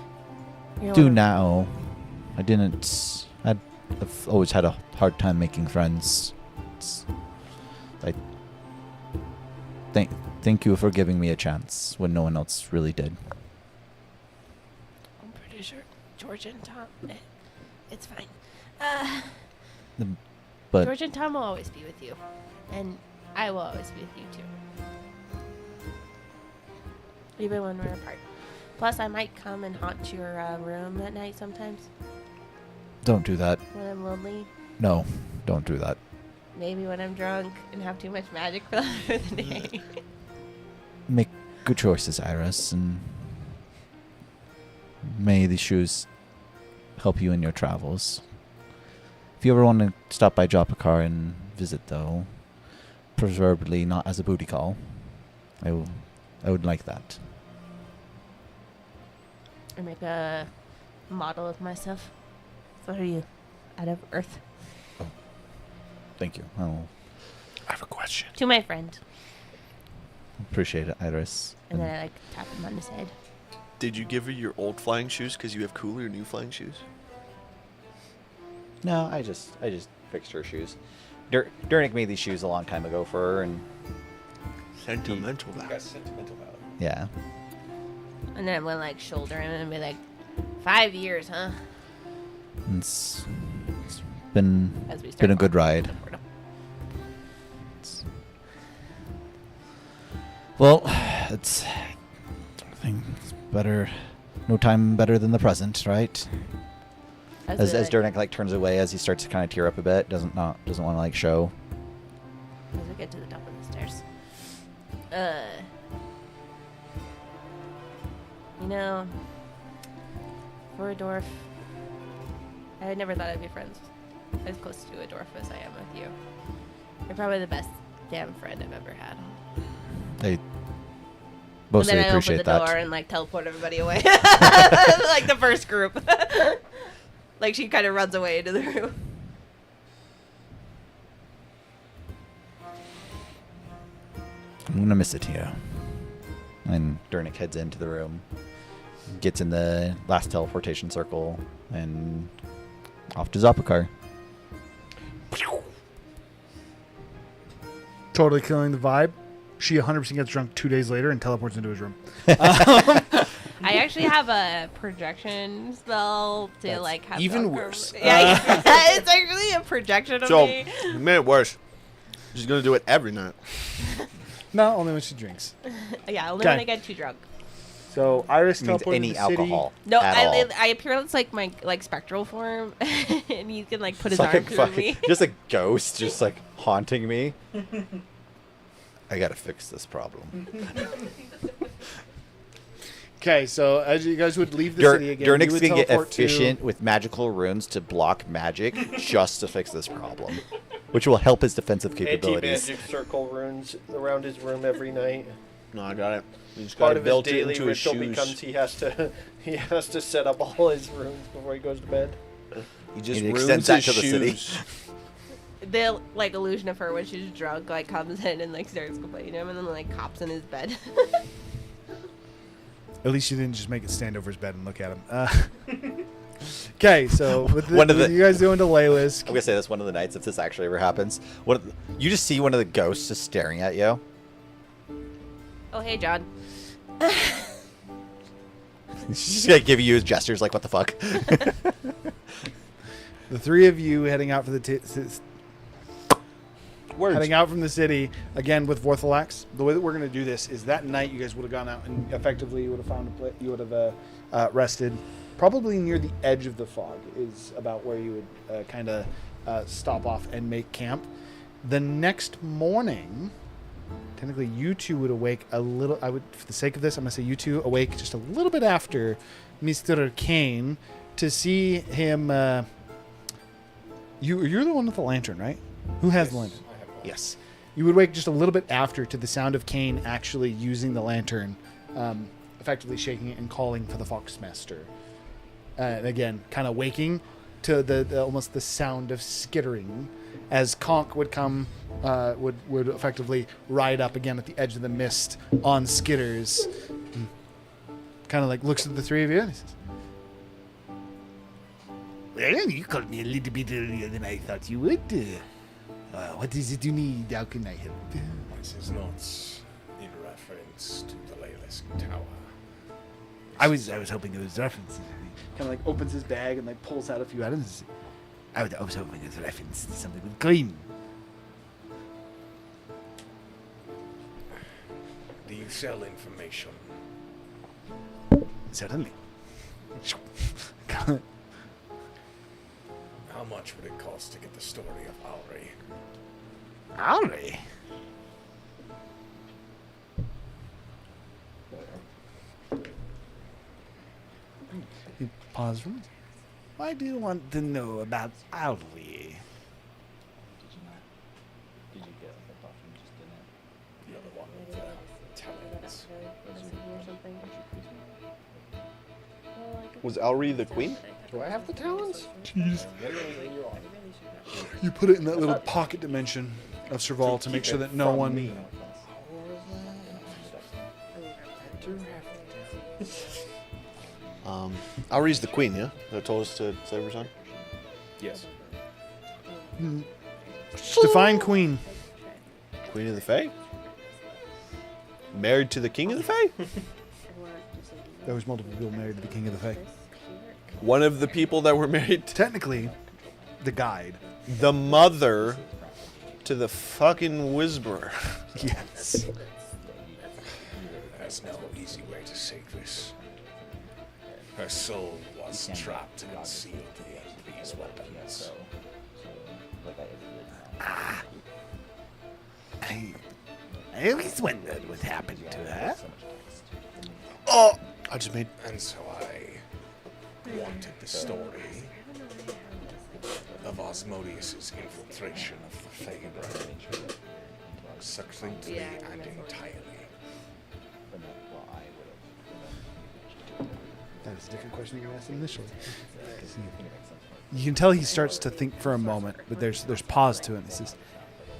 You're do one of- now. I didn't. I've always had a hard time making friends. Thank you for giving me a chance when no one else really did. I'm pretty sure George and Tom. It's fine. But George and Tom will always be with you, and I will always be with you too, even when we're apart. Plus, I might come and haunt your room at night sometimes don't do that. when I'm lonely. No, don't do that. Maybe when I'm drunk and have too much magic for the day. Make good choices, Iris, and may these shoes help you in your travels. If you ever want to stop by Drop a Car and visit, though, preferably not as a booty call, I would like that. I make a model of myself for you out of Earth Thank you. I have a question. to my friend, Appreciate it, Iris. and then I like tap him on his head. did you give her your old flying shoes because you have cooler new flying shoes? No, I just fixed her shoes. Durnik made these shoes a long time ago for her, and Sentimental value. Got sentimental value. yeah, And then I'm gonna like shoulder him and be like, 5 years, huh? it's been As we start been a good walking ride. to the portal. Well, I think it's better. No time better than the present, right? As we, Durnik like turns away as he starts to kind of tear up a bit, doesn't want to like show. as we get to the top of the stairs. You know, for a dwarf, I had never thought I'd be friends as close to a dwarf as I am with you. You're probably the best damn friend I've ever had. I mostly and then I appreciate opened the door that. and like teleport everybody away, like the first group. Like she kind of runs away into the room. I'm gonna miss it here. And Durnik heads into the room, gets in the last teleportation circle, and off to Zopakar. Totally killing the vibe. She 100% gets drunk 2 days later and teleports into his room. I actually have a projection spell to That's like have even Velcro- worse. Yeah, it's actually a projection of So, me. you made it worse. She's gonna do it every night. No, only when she drinks. Yeah, only Okay. when I get too drunk. So Iris Means teleported any to the city. alcohol. No, at all. I appear as like my like spectral form, and he can like put his It's like arm a through fucking- me. just a ghost, just like haunting me. I gotta fix this problem. Okay, so as you guys would leave the city again, you Durnik's would gonna get teleport to- efficient with magical runes to block magic just to fix this problem. which will help his defensive capabilities. Anti-magic circle runes around his room every night. No, I got it. You just got Part it of his built daily into his ritual shoes. becomes he has to set up all his runes before he goes to bed. He just He runes extends that his to the city. shoes. The like illusion of her when she's drunk like comes in and like starts complaining to him and then like hops in his bed. At least you didn't just make it stand over his bed and look at him. Okay, so with you guys doing to Layla's. I'm gonna say this one of the nights if this actually ever happens. You just see one of the ghosts just staring at you. Oh hey John. She's just gonna give you gestures like what the fuck. The three of you heading out for the Words. heading out from the city again with Vorthalax. The way that we're going to do this is that night you guys would have gone out and effectively you would have found a place. You would have rested, probably near the edge of the fog is about where you would kind of stop off and make camp. The next morning, technically you two would awake a little. I would, for the sake of this, I'm going to say you two awake just a little bit after Mr. Kane to see him. You're the one with the lantern, right? Who has the lantern? Yes. You would wake just a little bit after to the sound of Kane actually using the lantern, effectively shaking it and calling for the Foxmaster. And again, kind of waking to the almost the sound of skittering as Conk would come, would effectively ride up again at the edge of the mist on skitters. Kind of like looks at the three of you and he says, "Well, you called me a little bit earlier than I thought you would. What is it you need? How can I help?" This is not in reference to the Layla's Tower. I was hoping it was reference. Kind of like opens his bag and like pulls out a few items. I was hoping it was reference to something with green. Do you sell information? Certainly. How much would it cost to get the story of Alri? Alright. He paused for a minute. Why do you want to know about Alvi? The other one with the talents. Was Alri the queen? Do I have the talents? Jeez. You put it in that little pocket dimension of Serval to make sure that no one. Alri's the queen, yeah? That told us to save her son? Yes. Define queen. Queen of the Fae? Married to the king of the Fae? There was multiple people married to the king of the Fae. One of the people that were married to Technically, the guide. the mother to the fucking Whisperer. Yes. There's no easy way to say this. Her soul was trapped and sealed in these weapons. I always wondered what happened to her. Oh! I just made... And so I wanted the story of Osmodius's infiltration of the Feyre, succinctly and entirely. That is a different question you asked initially. You can tell he starts to think for a moment, but there's pause to it. He says,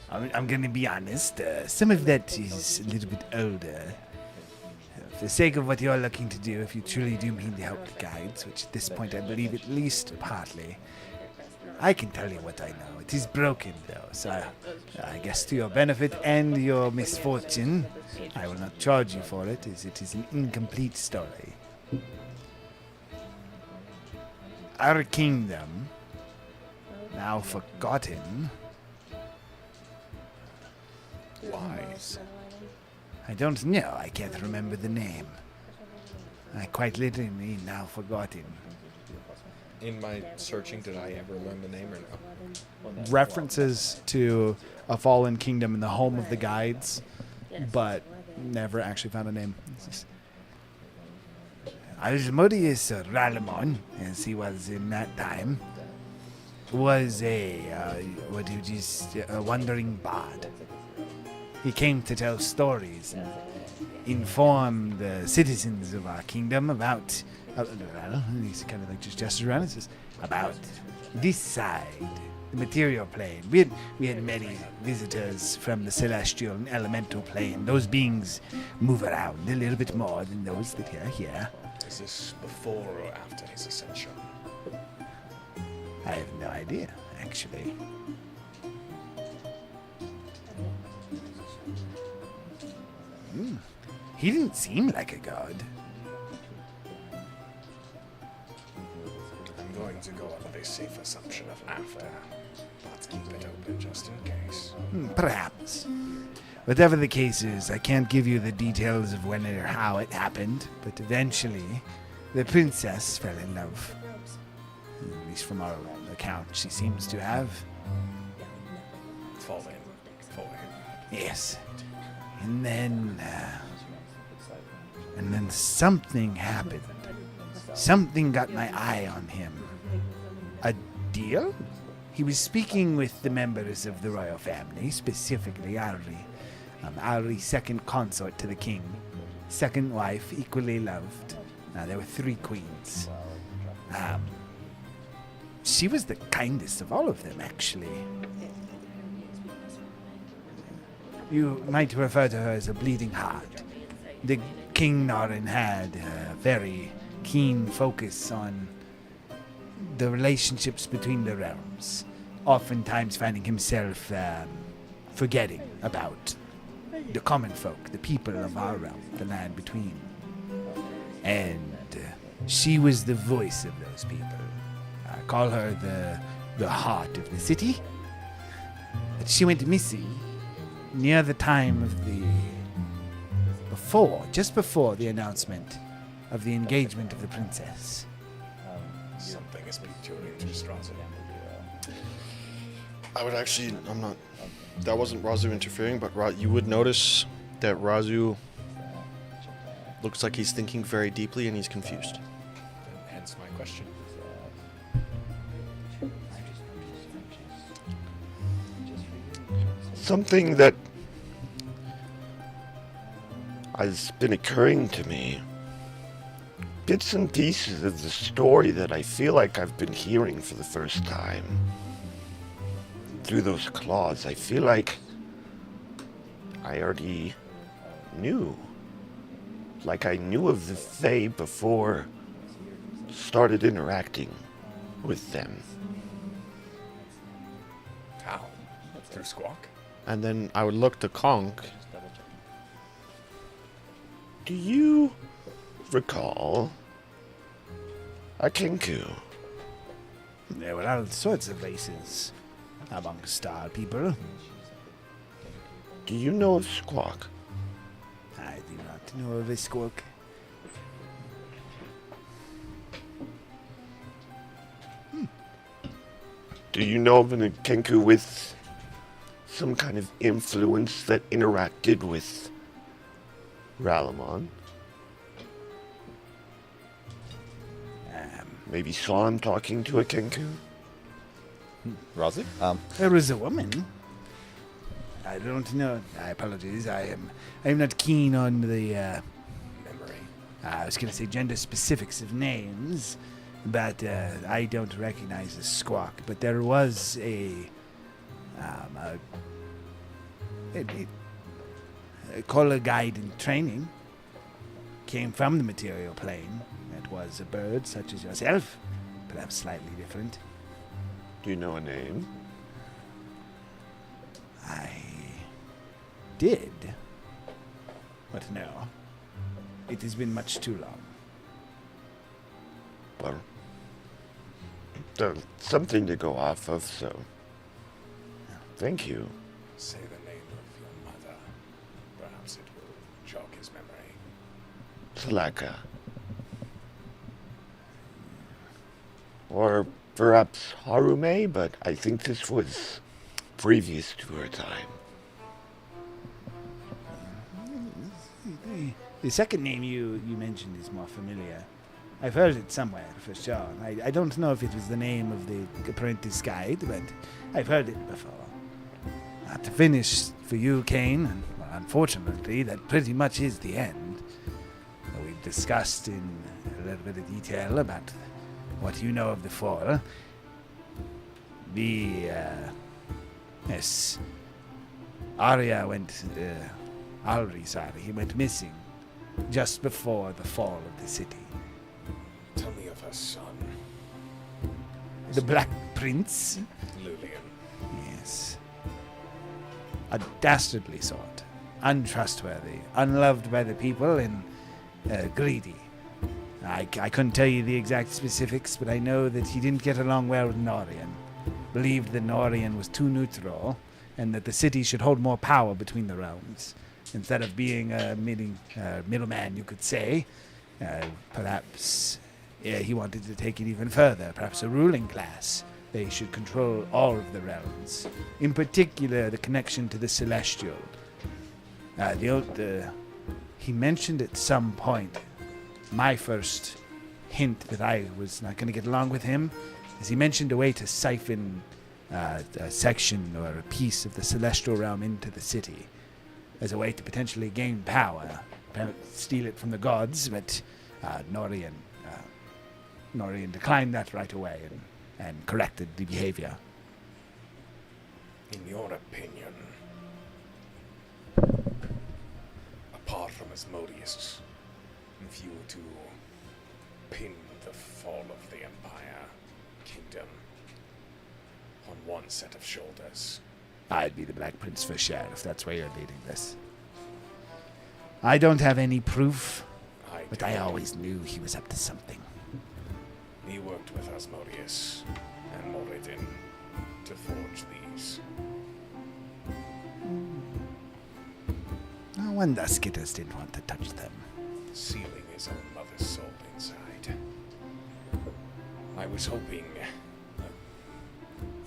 I'm going to be honest. Some of that is a little bit older. For the sake of what you're looking to do, if you truly do mean to help the guides, which at this point I believe at least partly, I can tell you what I know. It is broken, though, so I guess to your benefit and your misfortune, I will not charge you for it, as it is an incomplete story. Our kingdom, now forgotten, Lies. I don't know, I can't remember the name. I quite literally now forgotten. In my searching, did I ever learn the name or no? References to a fallen kingdom in the home of the guides, but never actually found a name. Asmodeus Ralamon, as he was in that time, was a wandering bard. He came to tell stories and inform the citizens of our kingdom about. He's kind of like just gestures around and says, about this side, the material plane. We had many visitors from the celestial and elemental plane. Those beings move around a little bit more than those that are here. Is this before or after his ascension? I have no idea, actually. He didn't seem like a god. I'm going to go on the safe assumption of after. Let's keep it open just in case. Perhaps. Whatever the case is, I can't give you the details of when or how it happened, but eventually the princess fell in love. At least from our account, she seems to have. Fall in. Yes. And then something happened. Something got my eye on him. A deal? He was speaking with the members of the royal family, specifically Ari. Ari, second consort to the king. Second wife, equally loved. Now, there were 3 queens. She was the kindest of all of them, actually. You might refer to her as a bleeding heart. The King Narin had a very keen focus on the relationships between the realms, oftentimes finding himself forgetting about the common folk, the people of our realm, the land between. And she was the voice of those people. I call her the heart of the city. But she went missing near the time of just before the announcement of the engagement of the princess. Something has piqued your interest, Razu. I would actually, that wasn't Razu interfering, but you would notice that Razu looks like he's thinking very deeply and he's confused. Hence my question. Something that has been occurring to me. Bits and pieces of the story that I feel like I've been hearing for the first time. Through those claws, I feel like I already knew. Like I knew of the Fae before started interacting with them. How? Through Squawk? And then I would look to Conk. Do you recall a Kinku? There were all sorts of races amongst our people. Do you know of Squawk? I do not know of a squawk. Do you know of an Kinku with some kind of influence that interacted with Ralamon? Maybe saw him talking to a Kinku? Razu? There was a woman. I don't know. I apologize. I am not keen on the Memory. I was going to say gender specifics of names, but I don't recognize a squawk. But there was a color guide in training. Came from the material plane. It was a bird such as yourself, perhaps slightly different. Do you know a name? I did, but no. It has been much too long. Well, there's something to go off of, so thank you. Say the name of your mother. Perhaps it will jog his memory. Salaka. Or perhaps Harume, but I think this was previous to her time. The second name you mentioned is more familiar. I've heard it somewhere for sure. I don't know if it was the name of the apprentice guide, but I've heard it before. To finish for you, Kane, and well, unfortunately, that pretty much is the end. We've discussed in a little bit of detail about what you know of the Fall. Yes, Arya went, Alri, sorry, he went missing just before the fall of the city. Tell me of her son, The Black Prince? Lulian. Yes. A dastardly sort. Untrustworthy, unloved by the people, and greedy. I couldn't tell you the exact specifics, but I know that he didn't get along well with Norian. Believed that Norian was too neutral, and that the city should hold more power between the realms. Instead of being a middleman, you could say. Perhaps he wanted to take it even further. Perhaps a ruling class. They should control all of the realms. In particular, the connection to the Celestial. He mentioned at some point, my first hint that I was not going to get along with him, is he mentioned a way to siphon a section or a piece of the Celestial realm into the city as a way to potentially gain power, steal it from the gods, but Norian declined that right away and corrected the behavior. In your opinion, apart from Asmodeus, if you were to pin the fall of the Empire Kingdom on one set of shoulders, I'd be the Black Prince for sure, if that's where you're leading this. I don't have any proof, but I always knew he was up to something. He worked with Asmodeus and Moradin to forge these. No wonder Skitters didn't want to touch them. Sealing his own mother's soul inside. I was hoping,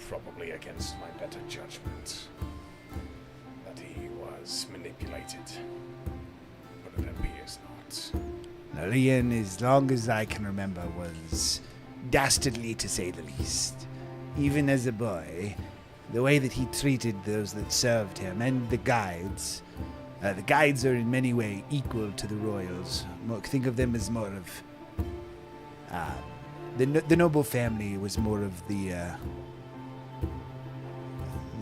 probably against my better judgment, that he was manipulated, but it appears not. Lillian, as long as I can remember, was dastardly to say the least. Even as a boy, the way that he treated those that served him and the guides are in many ways equal to the royals. Think of them as more of the noble family was more of the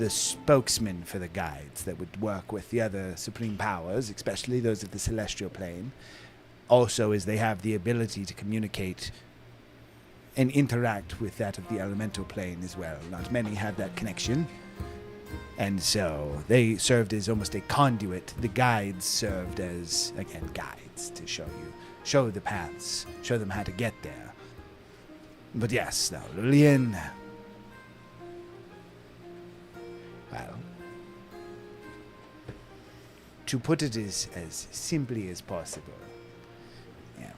spokesman for the guides that would work with the other supreme powers, especially those of the celestial plane. Also, as they have the ability to communicate and interact with that of the elemental plane as well. Not many have that connection. And so they served as almost a conduit. The guides served as, again, guides to show the paths, show them how to get there. But yes, now, Lillian, well, to put it as simply as possible, yeah.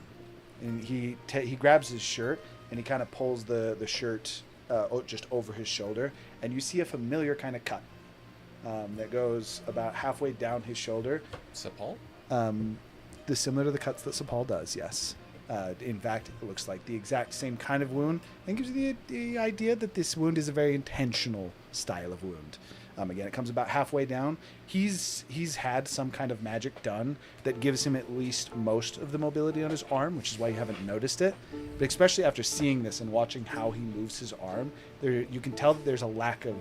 And he grabs his shirt and he kind of pulls the shirt just over his shoulder, and you see a familiar kind of cut that goes about halfway down his shoulder. Sepal? Similar to the cuts that Sepal does, yes. In fact, it looks like the exact same kind of wound, and gives you the idea that this wound is a very intentional style of wound. Again, it comes about halfway down. He's had some kind of magic done that gives him at least most of the mobility on his arm, which is why you haven't noticed it. But especially after seeing this and watching how he moves his arm, you can tell that there's a lack of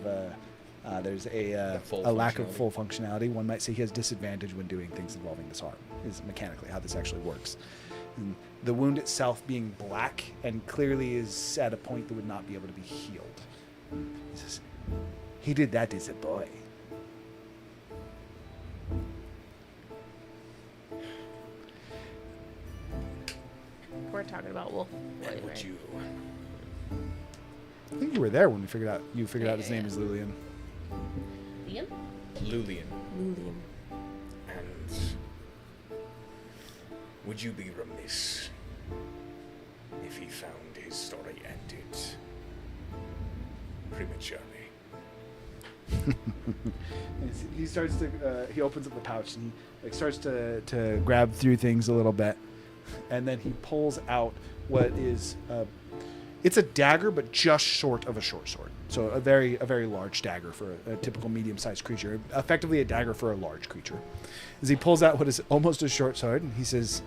lack of full functionality. One might say he has disadvantage when doing things involving this arm. Is mechanically how this actually works. And the wound itself being black and clearly is at a point that would not be able to be healed. He says, he did that as a boy. We're talking about Wolf Boy, And would right? you... I think you were there when we figured out his name is Lillian. Liam? Lulian. Lulian. And would you be remiss if he found his story ended prematurely? He starts to he opens up the pouch and he starts to grab through things a little bit, and then he pulls out what is it's a dagger, but just short of a short sword. So a very large dagger for a typical medium-sized creature. Effectively a dagger for a large creature. As he pulls out what is almost a short sword, and he says,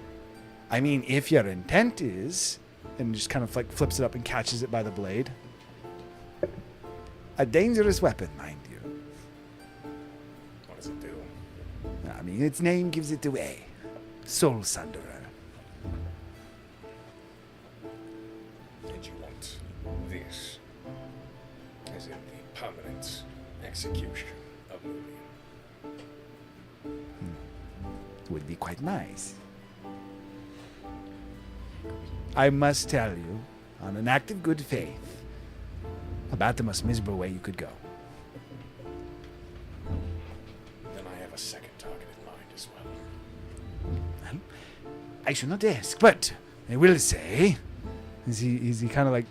I mean, if your intent is, and just kind of like flips it up and catches it by the blade. A dangerous weapon, mind you. What does it do? I mean, its name gives it away. Soul Sunderer. And you want this as in the permanent execution of Lumion. Would be quite nice. I must tell you, on an act of good faith, about the most miserable way you could go. Then I have a second target in mind as well. Well, I should not ask, but I will say, is he kind of like,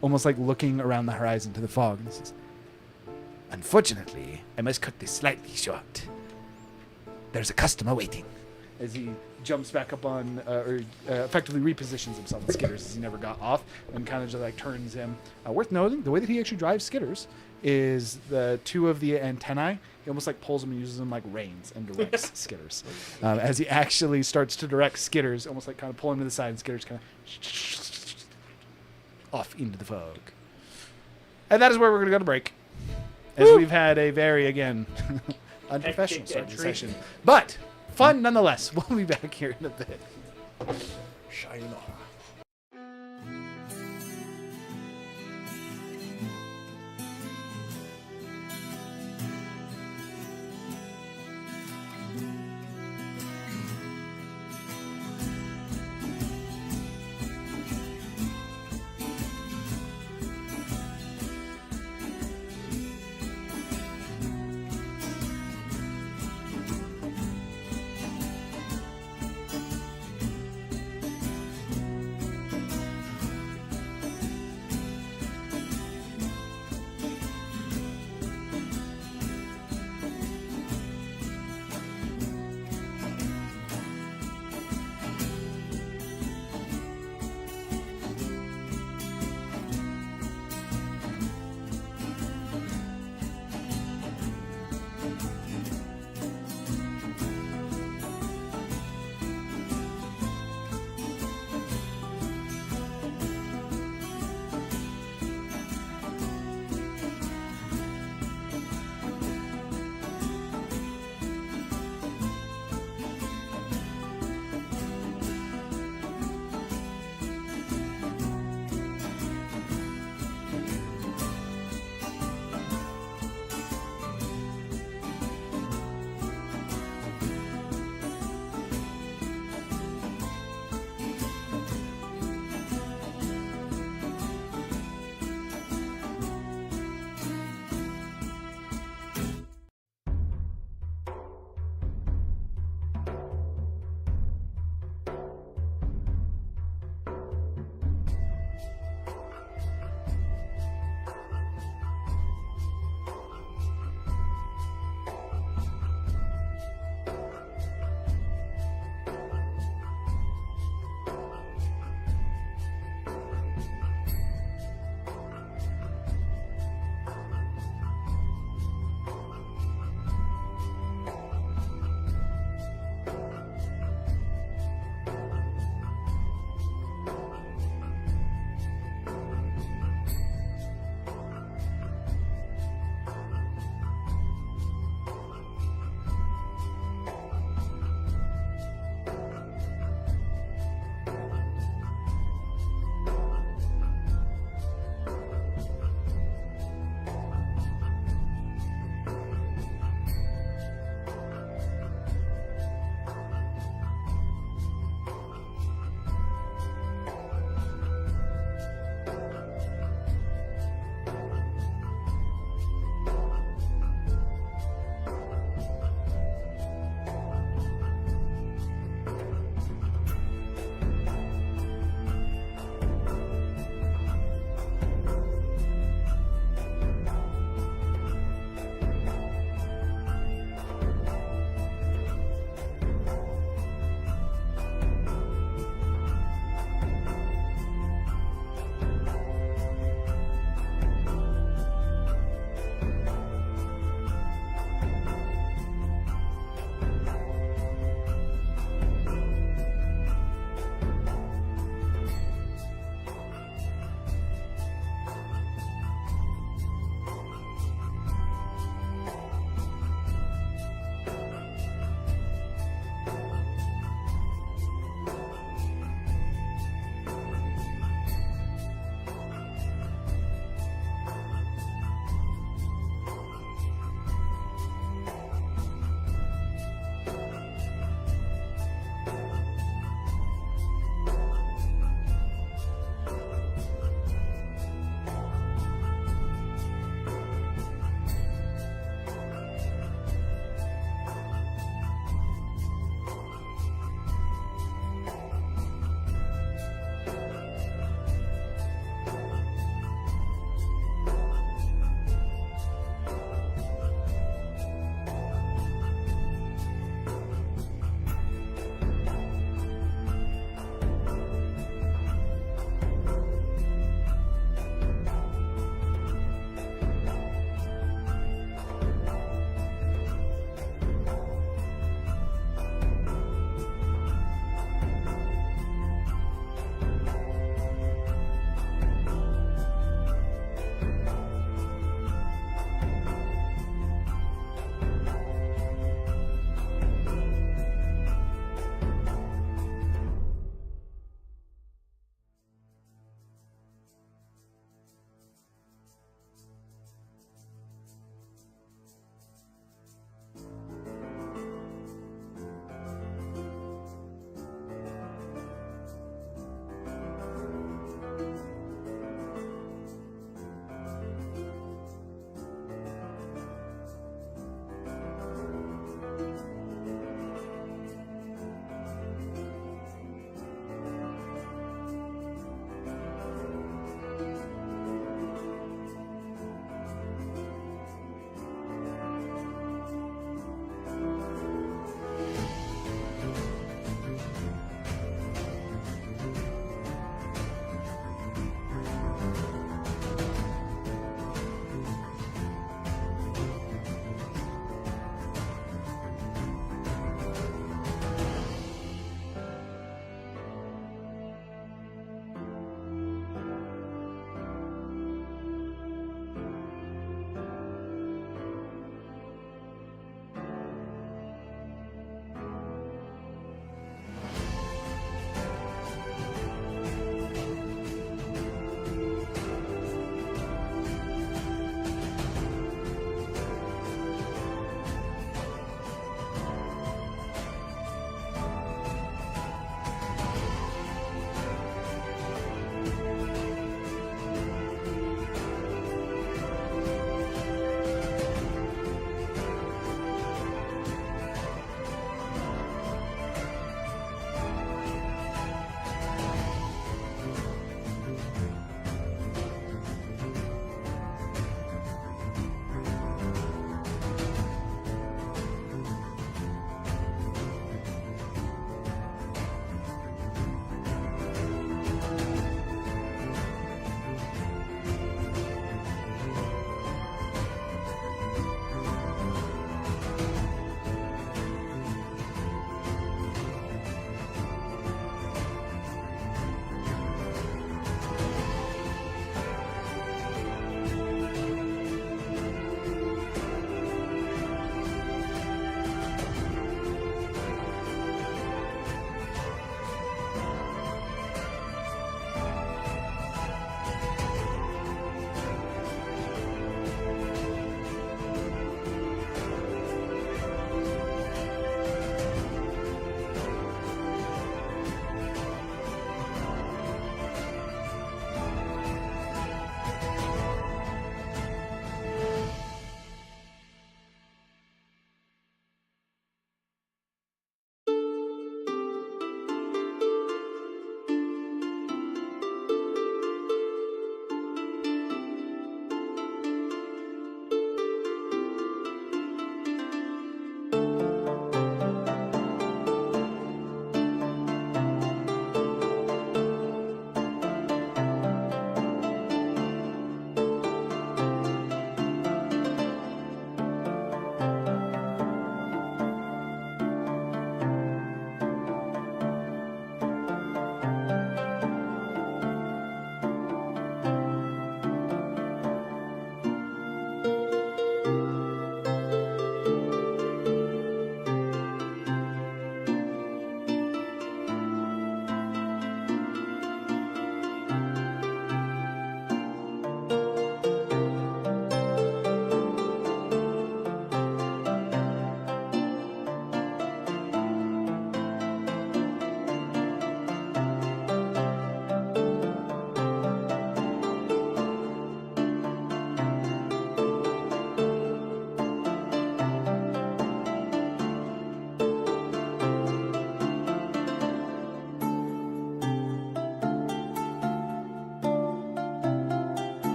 almost like looking around the horizon to the fog, and he says, unfortunately, I must cut this slightly short. There's a customer waiting. As he jumps back up on, effectively repositions himself on Skitters as he never got off, and kind of just like turns him. Worth noting, the way that he actually drives Skitters is the two of the antennae. He almost like pulls them and uses them like reins and directs Skitters. As he actually starts to direct Skitters, almost like kind of pulling him to the side, and Skitters kind of off into the fog. And that is where we're going to go to break. As we've had a very, again, unprofessional start to the session. But fun nonetheless. We'll be back here in a bit. Shine on.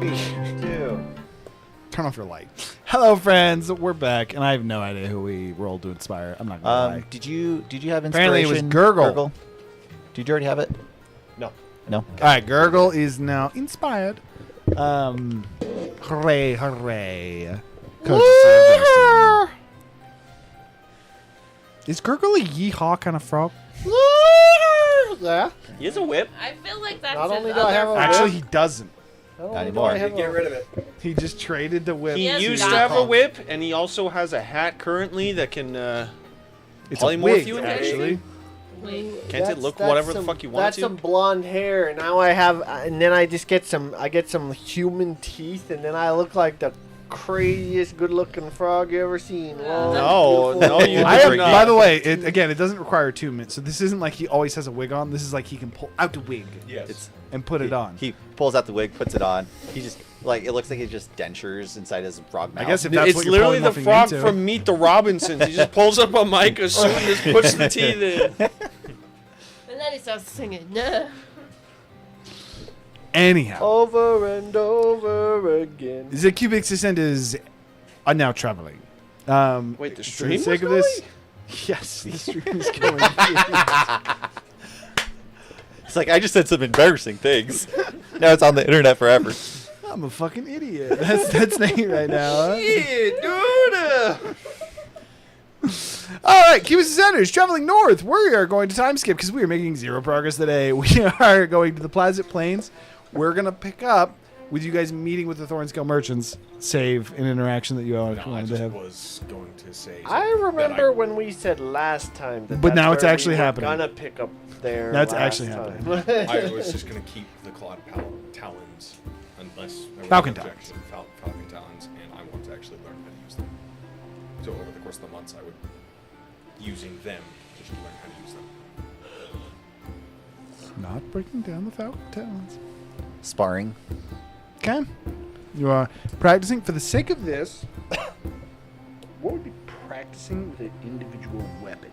2. Turn off your light. Hello, friends. We're back, and I have no idea who we rolled to inspire. I'm not gonna lie. Did you have inspiration? Apparently it was Gurgle. Did you already have it? No. No. All right, Gurgle is now inspired. Hooray, hooray. Is Gurgle a yeehaw kind of frog? Yeah. He has a whip. I feel like that's Not his only do I have other a Actually, he doesn't. Not anymore. Get rid of it. He just traded the whip. He has used got to have a one. whip, and he also has a hat currently that can It's a polymorph wig, you into actually. Wait. Can't it look whatever the fuck you want That's to? some blonde hair, and now I have, and then I just get some. I get some human teeth, and then I look like the craziest good-looking frog you ever seen. Long, No, beautiful- no, you I have, Bring it by up. the way, it doesn't require attunement, so this isn't like he always has a wig on. This is like he can pull out the wig Yes. and put it on. He pulls out the wig, puts it on. He just it looks like he just dentures inside his frog mouth. I guess if that's It's what you're literally the polymorphing frog into. from Meet the Robinsons. He just pulls up a mic, a suit, and just puts the teeth in. And then he starts singing. No. Anyhow, Over and over again. the Cubix Ascenders are now traveling. Wait, the For stream the sake was of this, yes, the stream is going. It's like I just said some embarrassing things. Now it's on the internet forever. I'm a fucking idiot. That's Nate right now. Huh? Yeah, dude. All right, Cubix Ascenders traveling north. We are going to time skip because we are making zero progress today. We are going to the Pleasant Plains. We're gonna pick up with you guys meeting with the Thornscale merchants. Save an interaction that you all No, I wanted to just have. was going to say. I that remember when we said last time that. But that's now it's where we actually were happening. Gonna pick up there. Now it's last actually time. happening. I was just going to keep the clawed talons, unless there was Falcon an talons. objection. Falcon talons, and I want to actually learn how to use them. So over the course of the months, I would using them just to learn how to use them. Not breaking down the Falcon talents. Sparring. Okay. You are practicing for the sake of this. What would be practicing with an individual weapon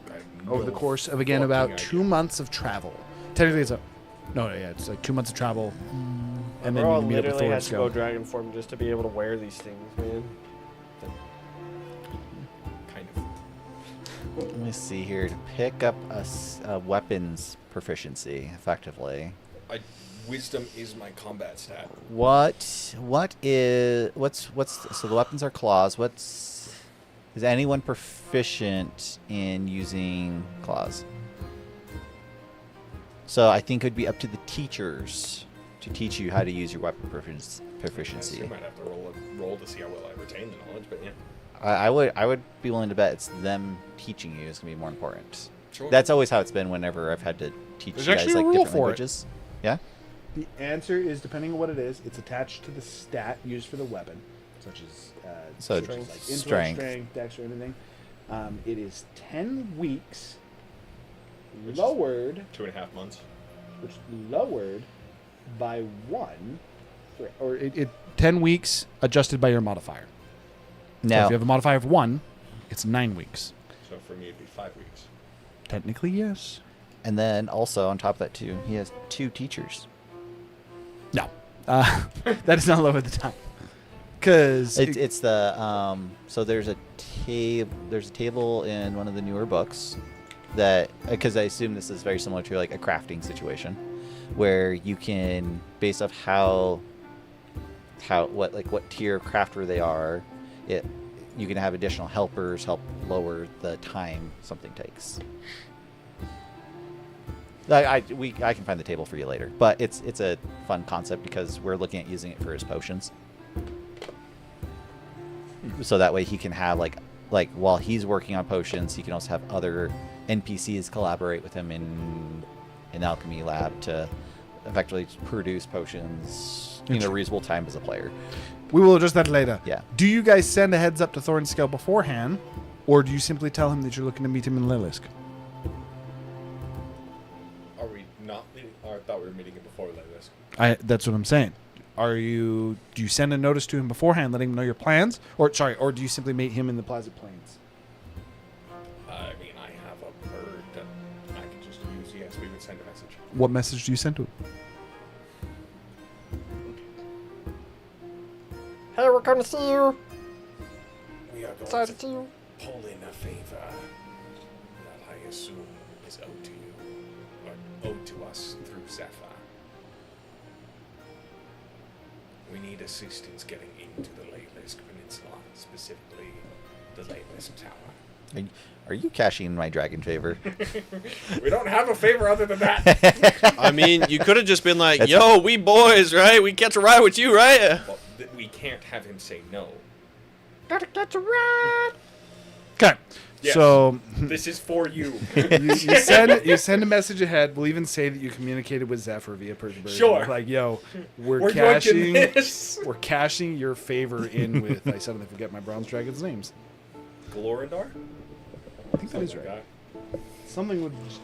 over the course of again fucking about idea. 2 months of travel? Technically, it's it's like 2 months of travel, and then Bro you meet up with literally has to go Thornscale. dragon form just to be able to wear these things, man. Kind of. Let me see here. To pick up a weapons proficiency effectively. Wisdom is my combat stat. What's so the weapons are claws. Is anyone proficient in using claws? So I think it would be up to the teachers to teach you how to use your weapon I proficiency. assume I'd have to roll to see how well I retain the knowledge, but yeah. I would be willing to bet it's them teaching you is gonna be more important. Sure. That's always how it's been whenever I've had to teach There's you guys actually a like rule different for it. languages. Yeah. The answer is depending on what it is. It's attached to the stat used for the weapon, such as So such as, like intellect, strength. dex, or anything. It is 10 weeks lowered, 2.5 months. which is lowered by 1, or it 10 weeks adjusted by your modifier. So Now, if you have a modifier of 1, it's 9 weeks. So for me, it'd be 5 weeks. Technically, yes. and then also on top of that too, he has 2 teachers. No, that is not lower the time. Because It's the so there's a table in one of the newer books that, because I assume this is very similar to like a crafting situation where you can, based off what tier of crafter they are, you can have additional helpers help lower the time something takes. I can find the table for you later, but it's a fun concept because we're looking at using it for his potions. So that way he can have like while he's working on potions, he can also have other NPCs collaborate with him in an alchemy lab to effectively produce potions in a reasonable time as a player. we will adjust that later. Yeah. Do you guys send a heads up to Thornscale beforehand, or do you simply tell him that you're looking to meet him in Lilisk? Are we not meeting? Or I thought we were meeting it before we let this. That's what I'm saying. Do you send a notice to him beforehand, letting him know your plans, or do you simply meet him in the Plaza Plains? I mean, I have a bird that I could just use. Yes, we would send a message. What message do you send to him? come to see you. We are Sorry going to to see you. pull in a favor that I assume is owed to you, or owed to us through Zephyr. We need assistance getting into the Laylisk Peninsula, specifically the Laylisk Tower. Are you cashing in my dragon favor? We don't have a favor other than that. I mean, you could have just been like, "Yo, we boys, right? We catch a ride with you, right?" Well, we can't have him say no. Gotta catch a ride. Okay. Yes. So This is for you. you send a message ahead. We'll even say that you communicated with Zephyr via Perturbator. Sure. Like, yo, we're We're cashing doing this. we're cashing your favor in with I suddenly forget my bronze dragon's names. Glorindar? I think that is right.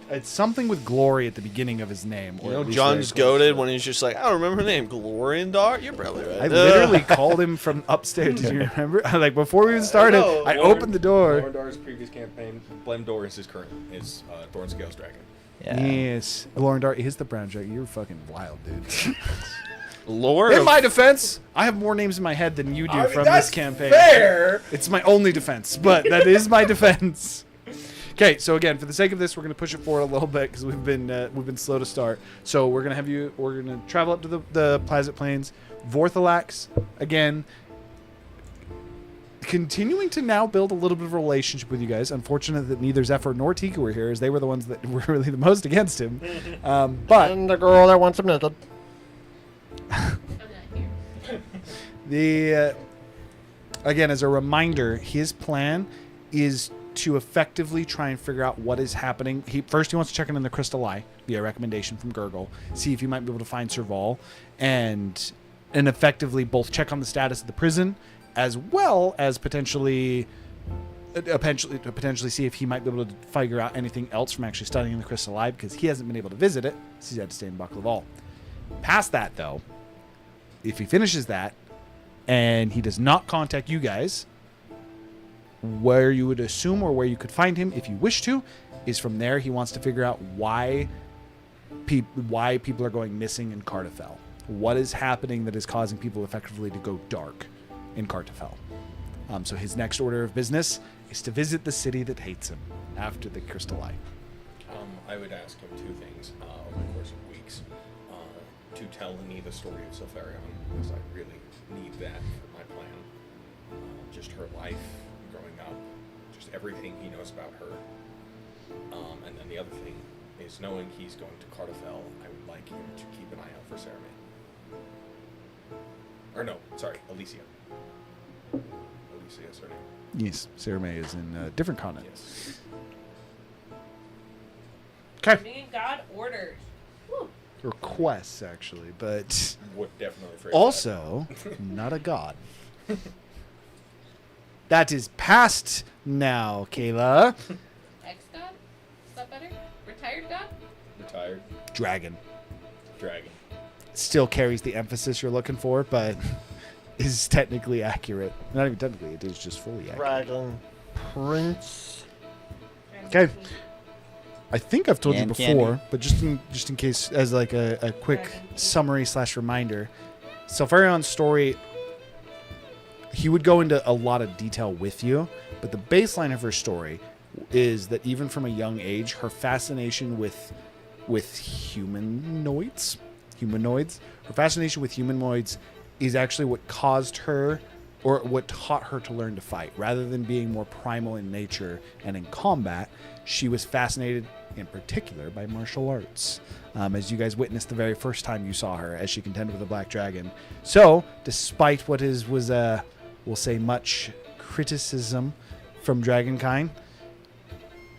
It's something with glory at the beginning of his name. You Or know, at least John's very close to goaded it. when he's just like, "I don't remember her name, Glorindar." You're probably right. I literally called him from upstairs. Do you remember? Like before we even started, know. I opened the door. Glorindar's previous campaign. Blemdor is his current. Is Thornscale's dragon. Yeah. Yes, Glorindar is the brown dragon. You're fucking wild, dude. Lore. In of- my defense, I have more names in my head than you do from this campaign. Fair. It's my only defense, but that is my defense. Okay, so again, for the sake of this, we're going to push it forward a little bit because we've been slow to start. So we're going to travel up to the Plazit Plains, Vorthalax again, continuing to now build a little bit of a relationship with you guys. Unfortunate that neither Zephyr nor Tika were here, as they were the ones that were really the most against him. But And the girl that wants him naked. I'm not here. the again, as a reminder, his plan is to effectively try and figure out what is happening. He wants to check in the Crystal Eye via recommendation from Gurgle, see if he might be able to find Serval, and effectively both check on the status of the prison, as well as potentially see if he might be able to figure out anything else from actually studying the Crystal Eye, because he hasn't been able to visit it, so he's had to stay in Baklaval. Past that, though, if he finishes that and he does not contact you guys, where you would assume or where you could find him if you wish to is from there. He wants to figure out why people are going missing in Cartafel. What is happening that is causing people effectively to go dark in Cartafel? So his next order of business is to visit the city that hates him after the Crystal Eye. I would ask him two things over the course of weeks. To tell me the story of Silfarion, because I really need that for my plan. Just her life, growing up, just everything he knows about her. And then the other thing is, knowing he's going to Cartafel, I would like him to keep an eye out for Sarame. Or no, sorry, Alicia. Alicia is her name. Yes, Sarah May is in a different continent. Yes. Okay. Being God orders. Woo. Requests, actually, but Would definitely phrase also not a god. That is past now, Kayla. Ex-God? Is that better? Retired God? that. Retired Dragon. dragon. Still carries the emphasis you're looking for, but is technically accurate. Not even technically, it is just fully accurate. Dragon Prince. Okay. I think I've told you And before, candy. but just in case, as like a quick summary / reminder, Silfarion's story, he would go into a lot of detail with you, but the baseline of her story is that even from a young age, her fascination with humanoids, her fascination with humanoids is actually what caused her, or what taught her to learn to fight. Rather than being more primal in nature and in combat, she was fascinated in particular by martial arts, as you guys witnessed the very first time you saw her as she contended with a black dragon. So, despite what was we'll say much criticism from Dragonkind,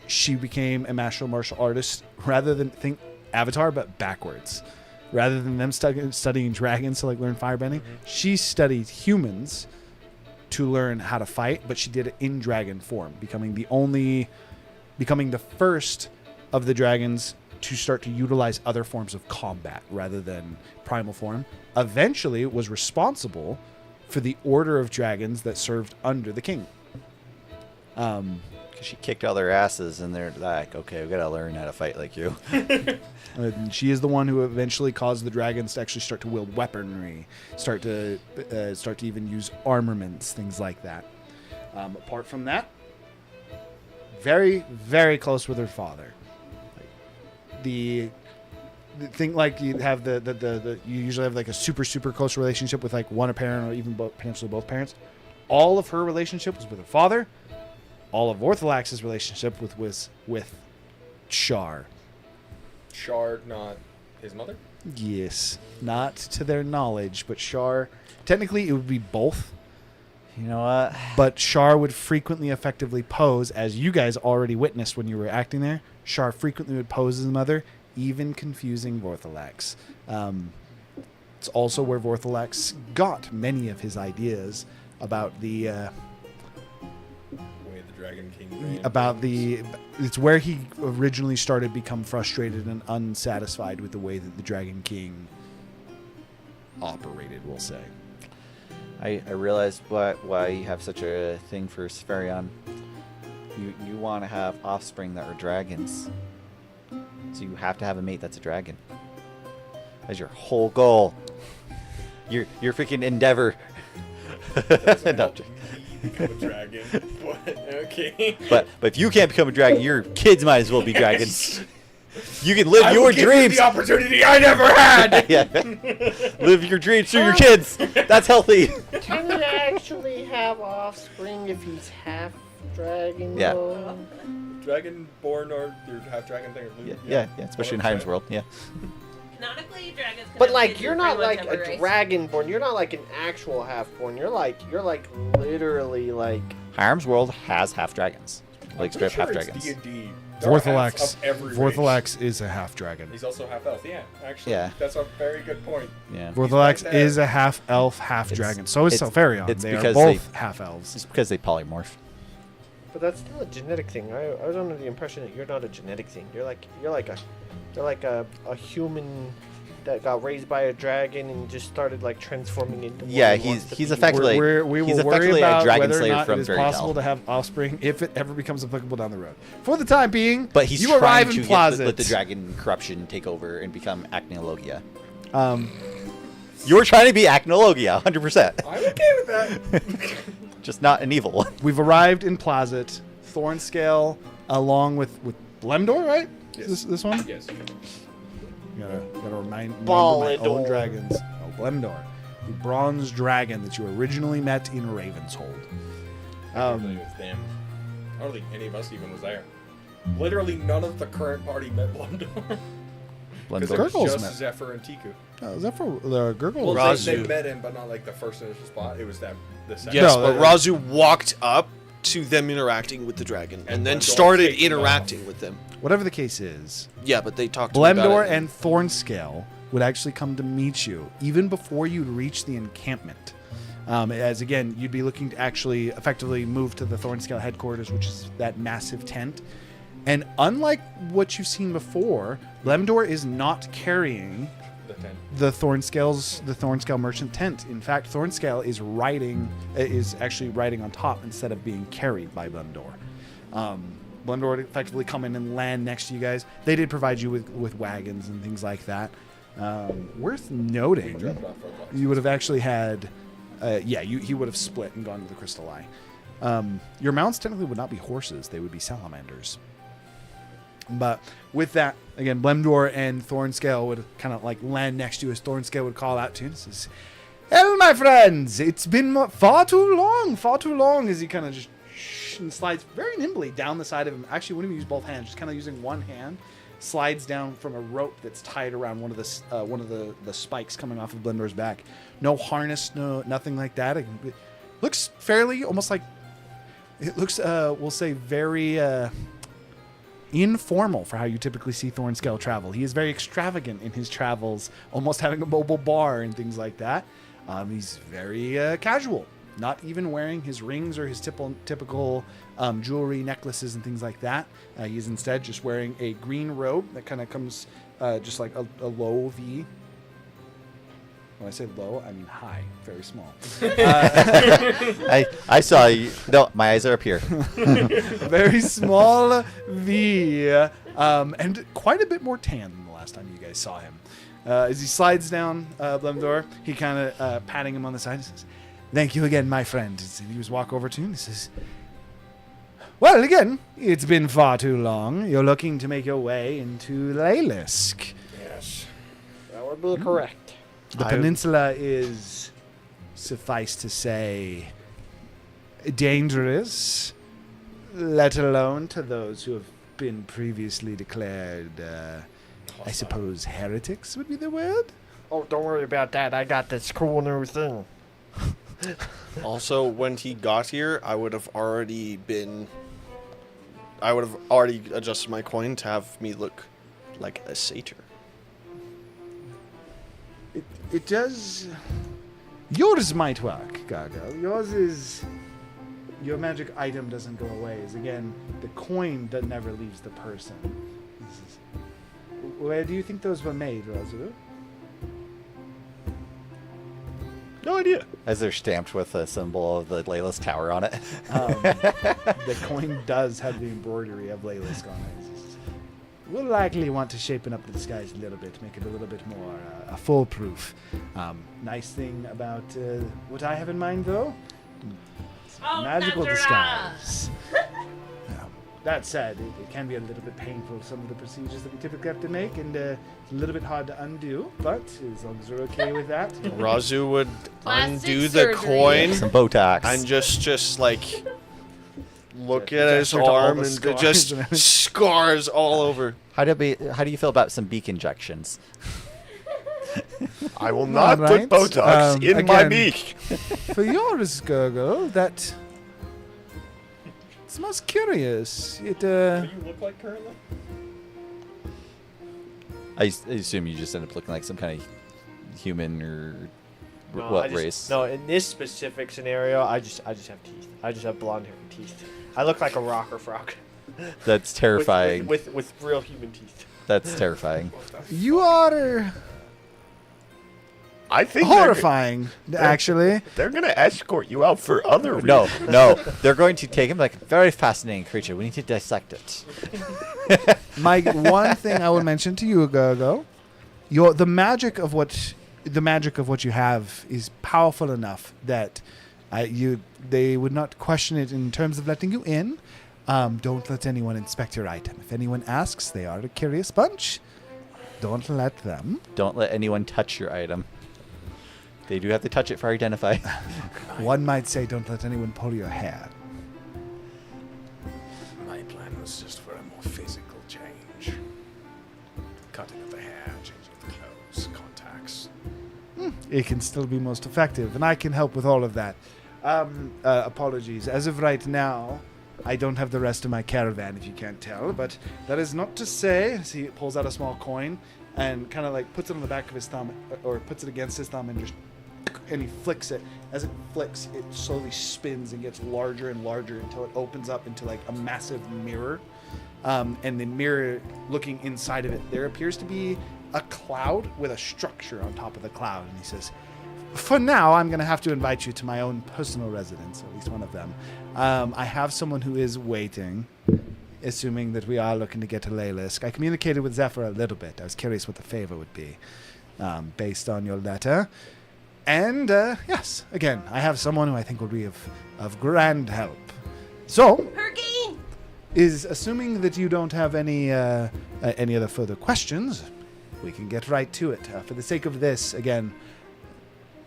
she became a martial artist rather than think Avatar, but backwards. Rather than them studying dragons to like learn firebending, she studied humans to learn how to fight, but she did it in dragon form, becoming the first of the dragons to start to utilize other forms of combat rather than primal form. Eventually was responsible for the order of dragons that served under the king. Because she kicked all their asses, and they're like, okay, we gotta learn how to fight like you. And she is the one who eventually caused the dragons to actually start to wield weaponry, start to even use armaments, things like that. Apart from that, very, very close with her father. The thing, like, you have you usually have like a super close relationship with like one parent or even potentially both parents. All of her relationship was with her father. All of Ortholax's relationship with Shar. Shard, not his mother? Yes, not to their knowledge, but Shar, technically it would be both. You know what? But Shar would frequently effectively pose, as you guys already witnessed when you were acting there. Shar frequently would pose as a mother, even confusing Vorthalax. It's also where Vorthalax got many of his ideas about the Way the Dragon King ran. It's where he originally started to become frustrated and unsatisfied with the way that the Dragon King operated, we'll say. I realized why you have such a thing for Spherion. You want to have offspring that are dragons. So you have to have a mate that's a dragon. That's your whole goal. Your freaking endeavor. No. Become a dragon. But, okay. But if you can't become a dragon, your kids might as well be dragons. You can live your dreams. The opportunity I never had. Yeah. Live your dreams through your kids. That's healthy. Can he actually have offspring if he's half dragon? Yeah. though? Dragonborn or your half dragon thing. Yeah, especially in Hyman's world. Yeah. Canonically, dragons. Can But have like, kids you're of not pretty like much every a race. dragonborn. You're not like an actual half-born. You're like literally like. Hyman's world has half dragons. Like straight half dragons. D&D. Vorthalax is a half dragon. He's also half elf. Yeah, actually. Yeah. That's a very good point. Yeah. Vorthalax right there. is a half elf, half dragon. So is it's- Selpharion. it's They are because both half elves. It's because they polymorph. But that's still a genetic thing. I was under the impression that you're not a genetic thing. You're like a human that got raised by a dragon and just started like transforming into. what Yeah, he wants to he's be. effectively We he's will worry effectively about a dragon whether or slayer not from it is Fairy possible Tale. to have offspring if it ever becomes applicable down the road. For the time being, But he's you trying arrive to in Plaza. let the dragon corruption take over and become Acnologia. Um, You're trying to be Acnologia, 100%. I'm okay with that. Just not an evil one. we've arrived in Plazet, Thornscale, along with Blemdor, right? Yes. This one? Yes. Gotta remind my own Ballador. dragons. Oh, Blemdor, the bronze dragon that you originally met in Ravenshold. It was them. I don't think any of us even was there. Literally none of the current party met Blundor. Because it was Gurgles just met. Zephyr and Tiku. Is that for the Gurgle? Well, Razu. they met him, but not like the first initial spot. It was that the second. Yes, No, but Razu walked up to them interacting with the dragon and then Blendor started taking off. interacting with them. Whatever the case is, Yeah, but they talked to me about Blemdor it. and Thornscale would actually come to meet you even before you'd reach the encampment. As again, you'd be looking to actually effectively move to the Thornscale headquarters, which is that massive tent. And unlike what you've seen before, Blemdor is not carrying The 10. the Thornscale merchant tent. In fact, Thornscale is actually riding on top instead of being carried by Blemdor. Blemdor would effectively come in and land next to you guys. They did provide you with wagons and things like that. Worth noting, Dropped off roadblocks. you would have actually had, he would have split and gone to the Crystal Eye. Your mounts technically would not be horses; they would be salamanders. But with that, again, Blemdor and Thornscale would kind of like land next to you as Thornscale would call out to you and says, "Well, my friends, it's been far too long," as he kind of just and slides very nimbly down the side of him. Actually, wouldn't even use both hands, just kind of using one hand, slides down from a rope that's tied around one of the spikes coming off of Blemdor's back. No harness, nothing like that. It looks fairly, almost like, it looks, we'll say, very informal for how you typically see Thornscale travel. He is very extravagant in his travels, almost having a mobile bar and things like that. He's very casual, not even wearing his rings or his typical jewelry, necklaces, and things like that. He's instead just wearing a green robe that kind of comes just like a low V. When I say low, I mean high, very small. I saw you. No, my eyes are up here. Very small V, and quite a bit more tan than the last time you guys saw him. As he slides down Blemdor, he kind of patting him on the side, says, "Thank you again, my friend." And he was walk over to him. He says, "Well, again, it's been far too long. You're looking to make your way into Leylisk. Yes. That would be correct. The peninsula is, suffice to say, dangerous, let alone to those who have been previously declared, I suppose, heretics would be the word? Oh, don't worry about that. I got this cool new thing. Also, when he got here, I would have already adjusted my coin to have me look like a satyr. It does... Yours might work, Gargo. Yours is... Your magic item doesn't go away. Is again, the coin that never leaves the person. Where do you think those were made, Razu? No idea. As they're stamped with a symbol of the Layla's tower on it. The coin does have the embroidery of Leylisk on it. We'll likely want to shapen up the disguise a little bit, make it a little bit more foolproof. Nice thing about what I have in mind, though, magical disguise. That said, it can be a little bit painful, some of the procedures that we typically have to make, and it's a little bit hard to undo, but as long as we're okay with that. Razu would Plastic undo the surgery. coin Some Botox. and just like look Yeah, at his gesture to all arm the and scars just and everything. scars all over. How do you feel about some beak injections? I will not Alright, put Botox in my again. beak. For yours, Gurgle, that... It's most curious. It, What do you look like currently? I assume you just end up looking like some kind of human or No, what I just- race? No, in this specific scenario, I just have teeth. I just have blonde hair and teeth. I look like a rocker frog. That's terrifying. With real human teeth. That's terrifying. You are I think horrifying, actually. they're gonna escort you out for other reasons. No, they're going to take him like a very fascinating creature. We need to dissect it. My one thing I will mention to you, Gurgo, the magic of what you have is powerful enough that they would not question it in terms of letting you in. Don't let anyone inspect your item. If anyone asks, they are a curious bunch. Don't let them. Don't let anyone touch your item. They do have to touch it for identify. One might say, don't let anyone pull your hair. My plan was just for a more physical change. Cutting of the hair, changing of the clothes, contacts. It can still be most effective, and I can help with all of that. Apologies. As of right now, I don't have the rest of my caravan, if you can't tell, but that is not to say... See, he pulls out a small coin and kind of like puts it on the back of his thumb, or puts it against his thumb, and he flicks it. As it flicks, it slowly spins and gets larger and larger until it opens up into like a massive mirror. And the mirror, looking inside of it, there appears to be a cloud with a structure on top of the cloud. And he says, "For now, I'm going to have to invite you to my own personal residence, or at least one of them. I have someone who is waiting, assuming that we are looking to get to Leylisk. I communicated with Zephyr a little bit. I was curious what the favor would be, based on your letter. And, yes, again, I have someone who I think will be of grand help. So, Hurricane! is assuming that you don't have any other further questions, we can get right to it. For the sake of this, again,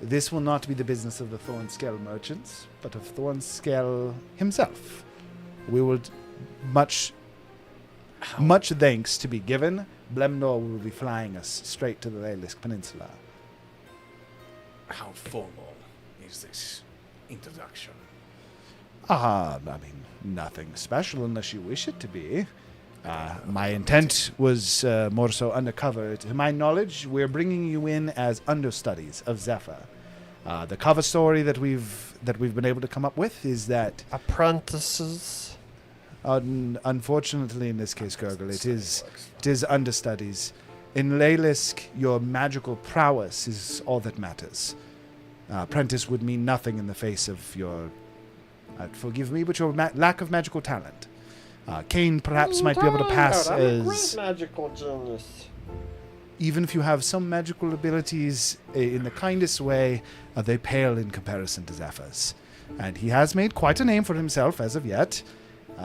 this will not be the business of the Thornscale merchants, but of Thornscale himself. We will, much thanks to be given, Blemnor will be flying us straight to the Leylisk Peninsula. How formal is this introduction? I mean, nothing special unless you wish it to be. My intent was more so undercover. To my knowledge, we're bringing you in as understudies of Zephyr. The cover story that we've been able to come up with is that, Apprentices. unfortunately, in this case, Gurgle, it is understudies. In Leylisk, your magical prowess is all that matters. Apprentice would mean nothing in the face of your, forgive me, but your lack of magical talent. Kane perhaps might be able to pass I'm a as, great magical genius. even if you have some magical abilities in the kindest way, they pale in comparison to Zephyr's. And he has made quite a name for himself as of yet.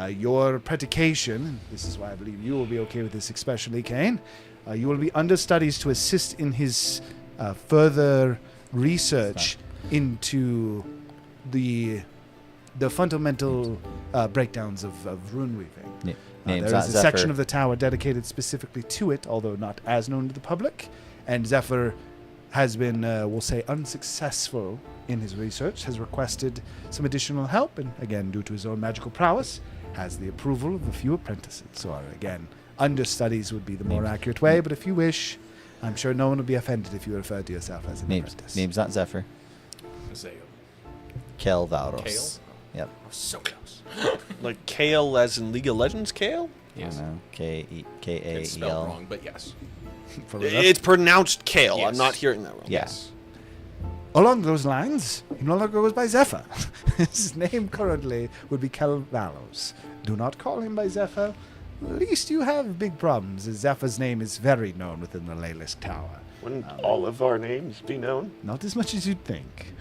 Your predication, this is why I believe you will be okay with this, especially Kane, you will be understudies to assist in his further research into the fundamental breakdowns of rune weaving. Name's There not is a section Zephyr. of the tower dedicated specifically to it, although not as known to the public. And Zephyr has been, we'll say, unsuccessful in his research, has requested some additional help, and again, due to his own magical prowess, has the approval of a few apprentices. Or again, understudies would be the more accurate way, but if you wish, I'm sure no one would be offended if you refer to yourself as an apprentice. Name's not Zephyr. Zale. Kel Valros. Kale? Yep. So close. Like Kale as in League of Legends Kale? Yes. K-A-E-L. It's spelled wrong, but yes. For the rest- It's pronounced Kale. Yes. I'm not hearing that wrong. Yes. Along those lines, he no longer goes by Zephyr. His name currently would be Calvalos. Do not call him by Zephyr. Least you have big problems, as Zephyr's name is very known within the Leylisk Tower. Wouldn't all of our names be known? Not as much as you'd think.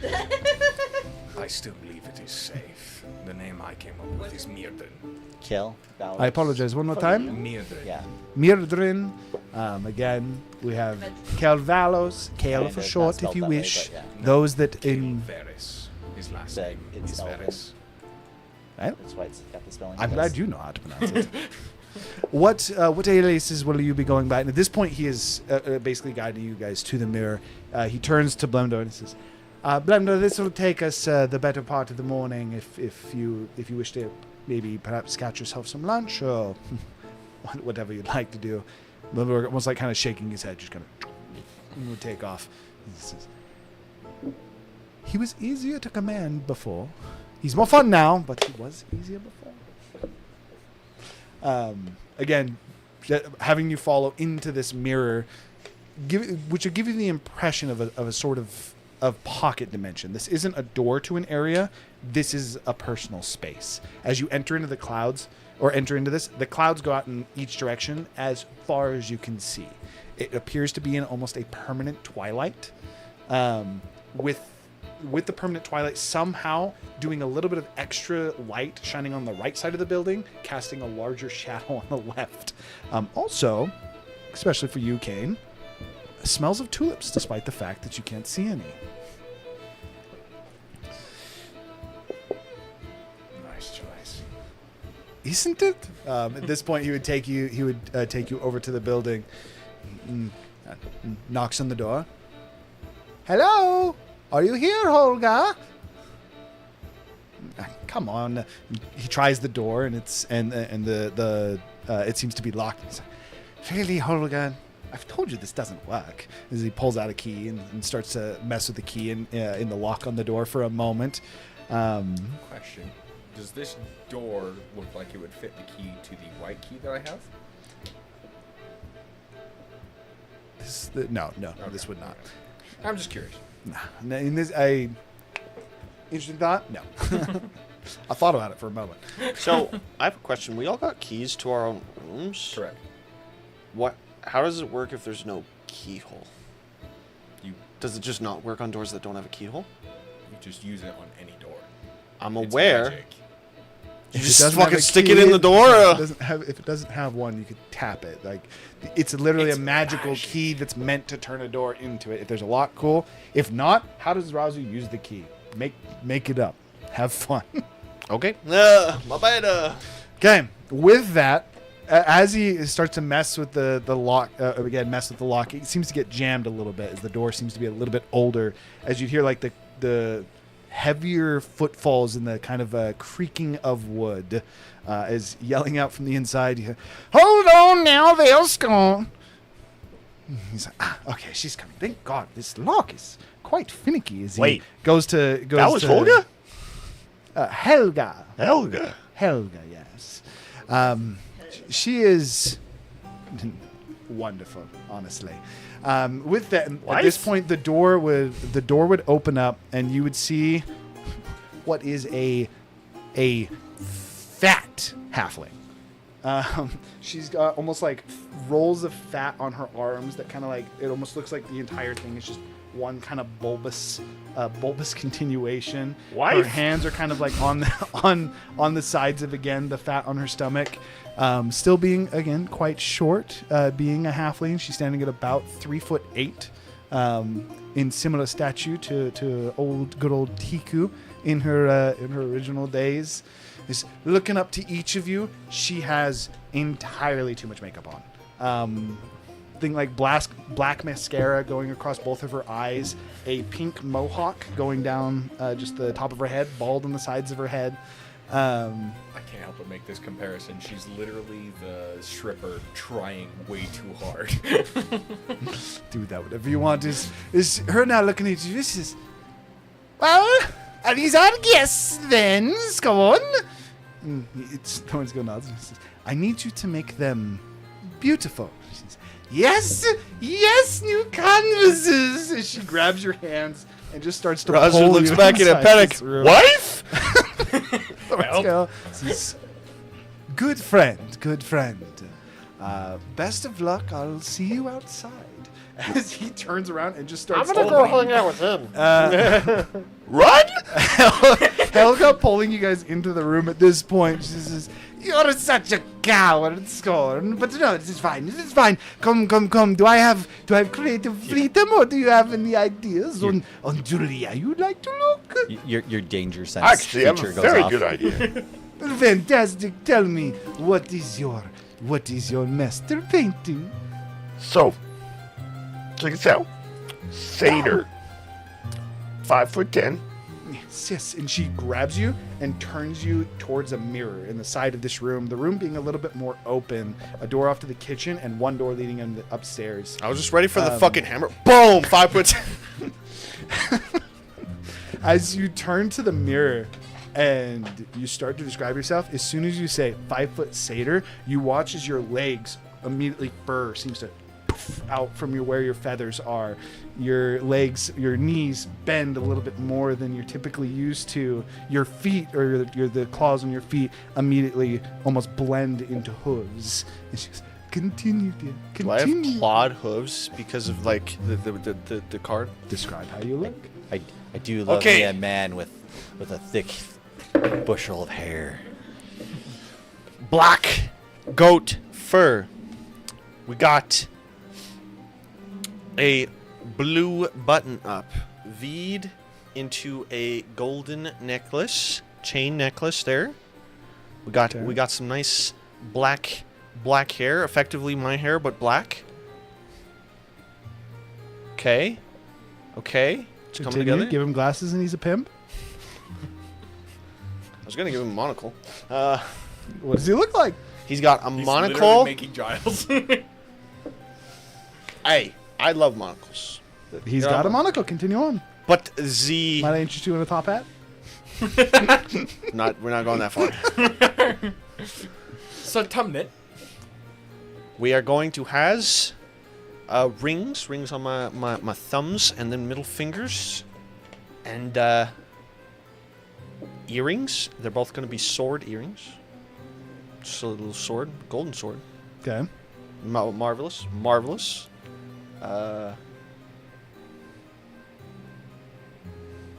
I still believe it is safe. The name I came up with is Mirden. Kel Valros. I apologize one more time. Mirden. Yeah. Mirdrin. Again, we have Calvalos, Kale Kinda for not short, if spelled you that way, wish. but yeah. Those that in. Veris. His last That name it's is Elven. Veris. Well, That's why it's got the spelling. I'm it glad does. you know how to pronounce it. What aliases will you be going by? And at this point, he is basically guiding you guys to the mirror. He turns to Blemdo and says, "Blemdo, this will take us the better part of the morning. If you wish to maybe perhaps catch yourself some lunch or whatever you'd like to do." Blemdo almost like kind of shaking his head, just kind of will take off. He says, "He was easier to command before. He's more fun now, but he was easier before." Again, having you follow into this mirror, which will give you the impression of a sort of pocket dimension. This isn't a door to an area. This is a personal space. As you enter into the clouds, or enter into this, the clouds go out in each direction as far as you can see. It appears to be in almost a permanent twilight, with the permanent twilight somehow doing a little bit of extra light shining on the right side of the building, casting a larger shadow on the left. Also, especially for you, Kane, smells of tulips, despite the fact that you can't see any. Nice choice. Isn't it? At this point, he would take you over to the building. Knocks on the door. Hello? Are you here, Holga? Come on. He tries the door, and it seems to be locked. He's like, really, Holga? I've told you this doesn't work. As he pulls out a key and starts to mess with the key in the lock on the door for a moment. Question. Does this door look like it would fit the key to the white key that I have? No, Okay. this would not. I'm just curious. Nah. In this, interesting thought? No. I thought about it for a moment. So, I have a question. We all got keys to our own rooms? Correct. What? How does it work if there's no keyhole? You Does it just not work on doors that don't have a keyhole? just use it on any door. I'm It's aware. magic. You If it just doesn't have fucking a stick key, it in the door? If it doesn't have one, you could tap it. Like, it's literally It's a magical magic. key that's meant to turn a door into it. If there's a lock, cool. If not, how does Razu use the key? Make it up. Have fun. Okay. My bad. Okay. With that, as he starts to mess with the lock, it seems to get jammed a little bit as the door seems to be a little bit older. As you hear like the heavier footfalls and the kind of creaking of wood, as yelling out from the inside. You hear, hold on now, they'll gone. He's like, okay, she's coming. Thank God, this lock is quite finicky. As Wait. he goes to That was Holga? Helga. Helga. Helga, yes. She is wonderful, honestly. With that, at this point, the door would open up, and you would see what is a fat halfling. She's got almost like rolls of fat on her arms that kind of like, it almost looks like the entire thing is just one kind of bulbous continuation. Her hands are kind of like on the sides of, again, the fat on her stomach. Still being, again, quite short, being a halfling. She's standing at about 3'8", in similar stature to good old Tiku in her original days. Is looking up to each of you. She has entirely too much makeup on. Thing like black mascara going across both of her eyes, a pink mohawk going down just the top of her head, bald on the sides of her head. I can't help but make this comparison. She's literally the stripper trying way too hard. Do that whatever you want. Is her now looking at you? This is, well, are these our guests then? Go on. No one's going to nod. I need you to make them beautiful. She says, yes, new canvases. And she grabs your hands and just starts to Razu pull looks you back in a inside panic. this room. Wife? Let's go. Says, good friend. Best of luck. I'll see you outside. As he turns around and just starts. I'm gonna go hang out with him. Run! Helga pulling you guys into the room at this point. She says, "You're such a coward, Scorn. But no, this is fine. Come. Do I have creative freedom, or do you have any ideas on Julia you'd like to look?" Your danger sense Actually, I have feature a goes very off. good idea. Fantastic. Tell me, what is your master painting? So, check this out. Satyr. 5'10". Yes, and she grabs you and turns you towards a mirror in the side of this room. The room being a little bit more open, a door off to the kitchen and one door leading in the upstairs. I was just ready for the fucking hammer. Boom! 5 foot. As you turn to the mirror and you start to describe yourself, as soon as you say 5 foot satyr, you watch as your legs immediately fur seems to poof out from where your feathers are. Your legs, your knees bend a little bit more than you're typically used to. Your feet, or the claws on your feet, immediately almost blend into hooves. And she goes, "Continue, dear. Do I have Continue." clawed hooves because of like the card? Describe how you look. I do love Okay. me a man with a thick bushel of hair. Black goat fur. We got a blue button up, V'd into a golden necklace, chain necklace there. We got some nice black hair, effectively my hair but black. Okay. It's coming Continue. together. Give him glasses and he's a pimp. I was gonna give him a monocle. What does he look like? He's got a He's monocle. literally making Giles. Hey, I love monocles. He's Yeah. got a monocle. Continue on. But the Might I interest you in a top hat? we're not going that far. So Tumnit. We are going to has rings on my thumbs and then middle fingers, and earrings. They're both going to be sword earrings. Just a little sword, golden sword. Okay. Marvelous.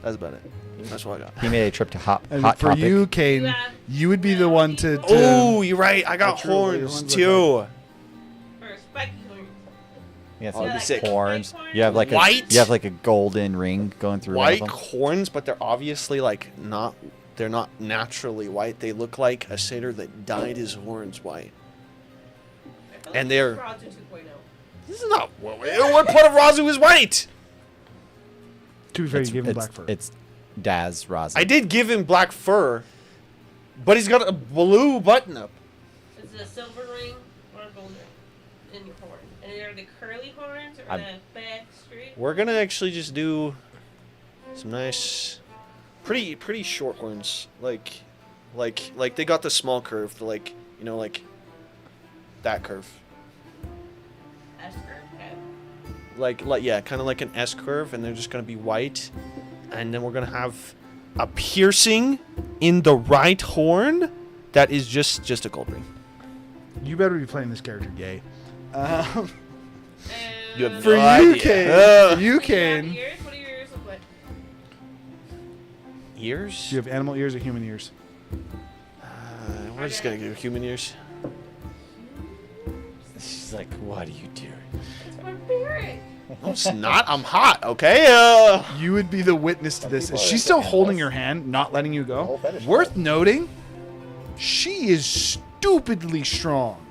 That's about it. That's what I got. He made a trip to Hot And Hot for Topic. you, Kane, You have- you would be the one to. Oh, you're right. I got That's true, what your horns horns too. look Or spiky horns. You have Oh, that'd be sick. horns. White You have like White? you have like a golden ring going through one White of them. horns, but they're obviously like not. They're not naturally white. They look like a satyr that dyed his horns white. And they're. Razu 2.0. This is not. What part of Razu is white? To be fair, It's, you gave him it's, black fur. it's Daz Raza. I did give him black fur, but he's got a blue button up. Is it a silver ring or a gold ring in your horn? And are they curly horns or I'm- the back straight? We're gonna actually just do some nice, pretty short horns. Like they got the small curve, like that curve. kind of like an S curve, and they're just gonna be white, and then we're gonna have a piercing in the right horn that is just a gold ring. You better be playing this character gay. You have For no you, idea. Kane. You, What Kane. do your ears look like? Ears? Do you have animal ears or human ears? We're just gonna give human ears. She's like, what are you doing? It's barbaric. No, it's not. I'm hot. Okay. You would be the witness to this. Is she still holding your hand, not letting you go? Worth noting, she is stupidly strong.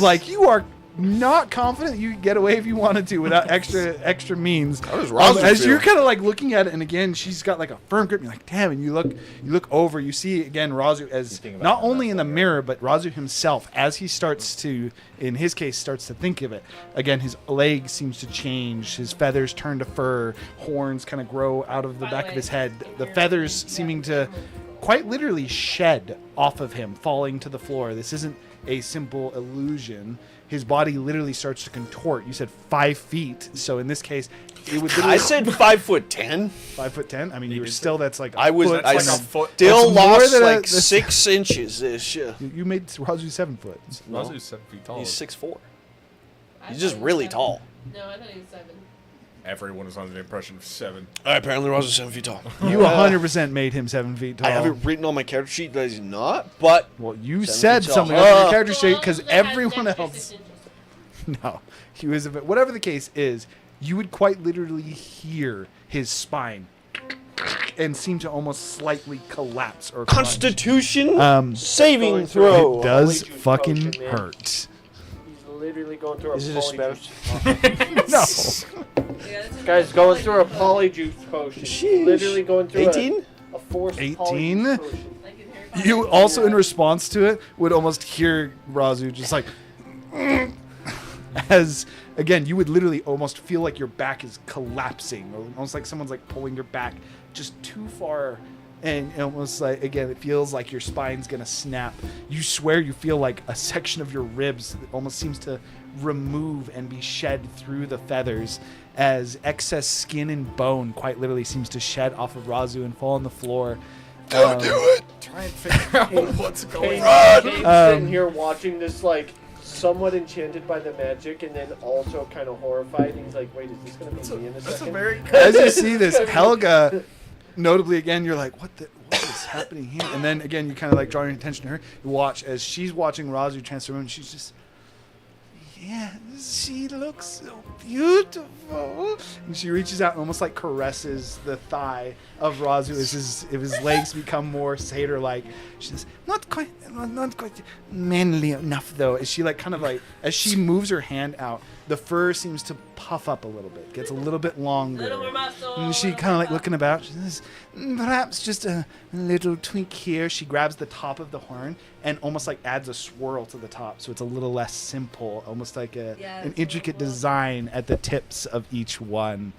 Like, you are not confident you could get away if you wanted to without extra means. How does Razu As feel? you're kind of like looking at it, and again, she's got like a firm grip. You're like, damn, and you look over, you see again Razu as think about not that, only in the mirror, but Razu himself, as he starts to, in his case, starts to think of it. Again, his leg seems to change, his feathers turn to fur, horns kind of grow out of the By the back way, of his head, in the your- feathers seeming to quite literally shed off of him, falling to the floor. This isn't a simple illusion. His body literally starts to contort. You said 5 feet, so in this case, it would literally I said 5'10". 5'10". I mean, you were still. That's like a I was. foot. I That's like still That's more lost than a- like that's- 6 inches ish. Yeah. you made Razu 7 foot. Razu's 7 feet tall. He's 6'4". I He's thought just he was really 7. tall. No, I thought he was 7. Everyone is under the impression of 7. Apparently, Razu's 7 feet tall. You 100% made him 7 feet tall. I have it written on my character sheet that he's not, but Well, you 7 said feet tall. something on your character sheet Well, because that has an everyone extra else. 6 inches. No, he was a bit. Whatever the case is, you would quite literally hear his spine and seem to almost slightly collapse or crunch. Constitution saving Going throw. It does Holy juice fucking potion, man. hurt. He's literally going through a Is it a spell? polyjuice. No. Yeah, this is Guy's going through a polyjuice potion. Sheesh. Literally going through 18? a forced 18? polyjuice potion. like in Harry Potter. You also, in response to it, would almost hear Razu just like, as again, you would literally almost feel like your back is collapsing, or almost like someone's like pulling your back just too far, and almost like again, it feels like your spine's gonna snap. You swear you feel like a section of your ribs that almost seems to remove and be shed through the feathers, as excess skin and bone quite literally seems to shed off of Razu and fall on the floor. Don't do it. Try and figure out what's going Kane's on. sitting here watching this, like, somewhat enchanted by the magic, and then also kind of horrified. And he's like, "Wait, is this gonna be me in a That's a second?" very As you see this, Helga, notably again, you're like, what is happening here? And then again, you kind of like draw your attention to her. You watch as she's watching Razu transform, and she's just, yeah, she looks so beautiful. And she reaches out and almost like caresses the thigh of Razu as his legs become more satyr-like. She says, not quite manly enough though. As she like kind of like, as she moves her hand out, the fur seems to puff up a little bit, gets a little bit longer. Little more muscle. And she kind of like looking about. She says, perhaps just a little tweak here. She grabs the top of the horn and almost like adds a swirl to the top, so it's a little less simple, almost like Yeah, an that's really intricate cool. design at the tips of each one.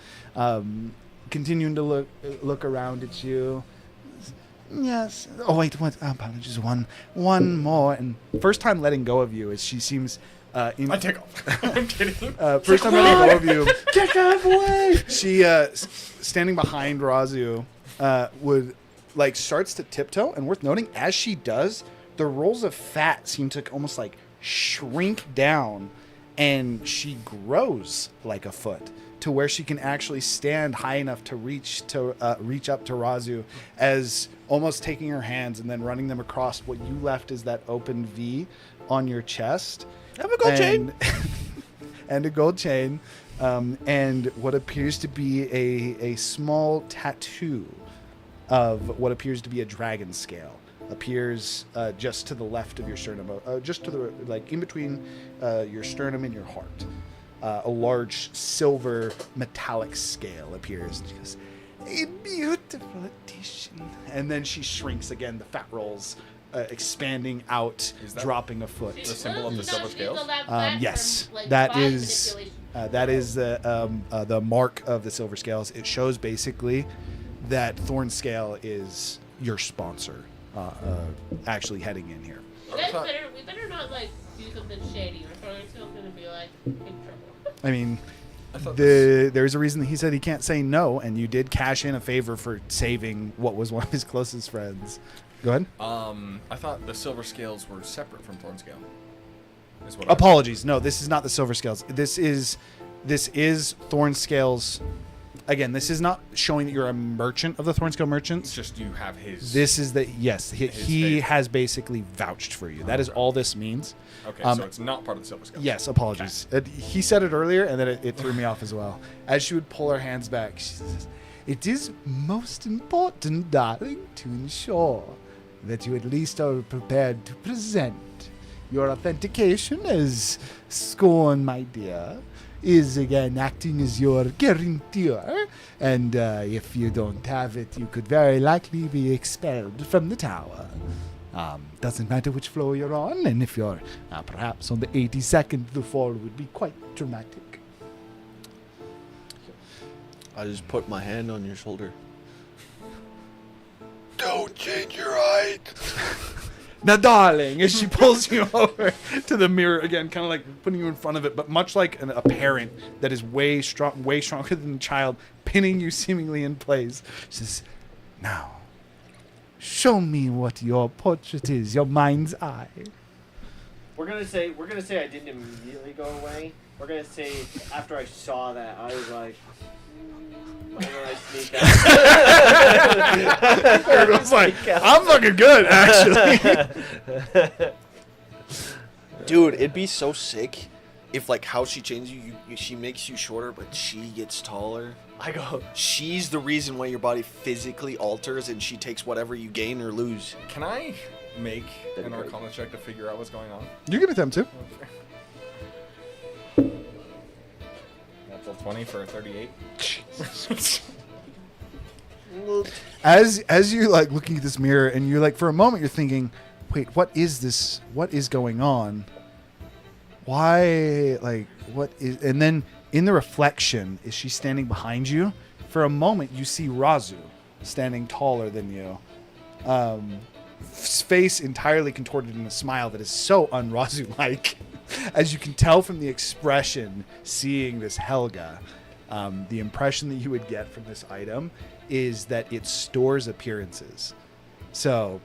Continuing to look around at you. Yes. Oh wait, what? Apologies. One more. And first time letting go of you, as she seems. I take off. I'm kidding. First time letting go of you. Get out of the way! She, standing behind Razu, would, like, starts to tiptoe. And worth noting, as she does, the rolls of fat seem to almost, like, shrink down. And she grows like a foot to where she can actually stand high enough to reach up to Razu, as almost taking her hands and then running them across what you left as that open V on your chest. I have a gold chain. And a gold chain, and what appears to be a small tattoo of what appears to be a dragon scale appears just to the left of your sternum, just to the like in between your sternum and your heart. A large silver metallic scale appears. She goes, "A beautiful addition." And then she shrinks again. The fat rolls expanding out, Is that dropping a foot. the symbol of the silver scales? Yes, that is the mark of the silver scales. It shows basically that Thorn Scale is your sponsor, actually heading in here. We better not like do something shady, or Thorn Scale's gonna be like in trouble. I mean, there's a reason that he said he can't say no, and you did cash in a favor for saving what was one of his closest friends. Go ahead. I thought the silver scales were separate from thorn scale. Is what Apologies. No, this is not the silver scales. This is thorn scales. Again, this is not showing that you're a merchant of the Thornscale merchants. It's just you have his. This is he favor. has basically vouched for you. That is all this means. Okay, so it's not part of the silver scale. Yes, apologies. He said it earlier, and then it threw me off as well. As she would pull her hands back, she says, "It is most important, darling, to ensure that you at least are prepared to present your authentication as Scorn, my dear, is again acting as your guarantor, and if you don't have it, you could very likely be expelled from the tower. Doesn't matter which floor you're on, and if you're perhaps on the 82nd, the fall would be quite dramatic." I just put my hand on your shoulder. Don't change your height. Now, darling, as she pulls you over to the mirror again, kind of like putting you in front of it, but much like a parent that is way stronger than the child, pinning you seemingly in place. She says, "Now, show me what your portrait is, your mind's eye." We're gonna say I didn't immediately go away. We're gonna say after I saw that, I was like, why don't I sneak out? It was like, I'm fucking good, actually. Dude, it'd be so sick if, like, how she changes you, she makes you shorter, but she gets taller. I go. She's the reason why your body physically alters, and she takes whatever you gain or lose. Can I make an Arcana check to figure out what's going on? You can attempt to. Natural 20 for a 38. As you like looking at this mirror, and you're like, for a moment, you're thinking, "Wait, what is this? What is going on? Why? Like, what is?" And then in the reflection, is she standing behind you? For a moment, you see Razu standing taller than you, face entirely contorted in a smile that is so un-Razu-like. As you can tell from the expression, seeing this Helga, the impression that you would get from this item is that it stores appearances. So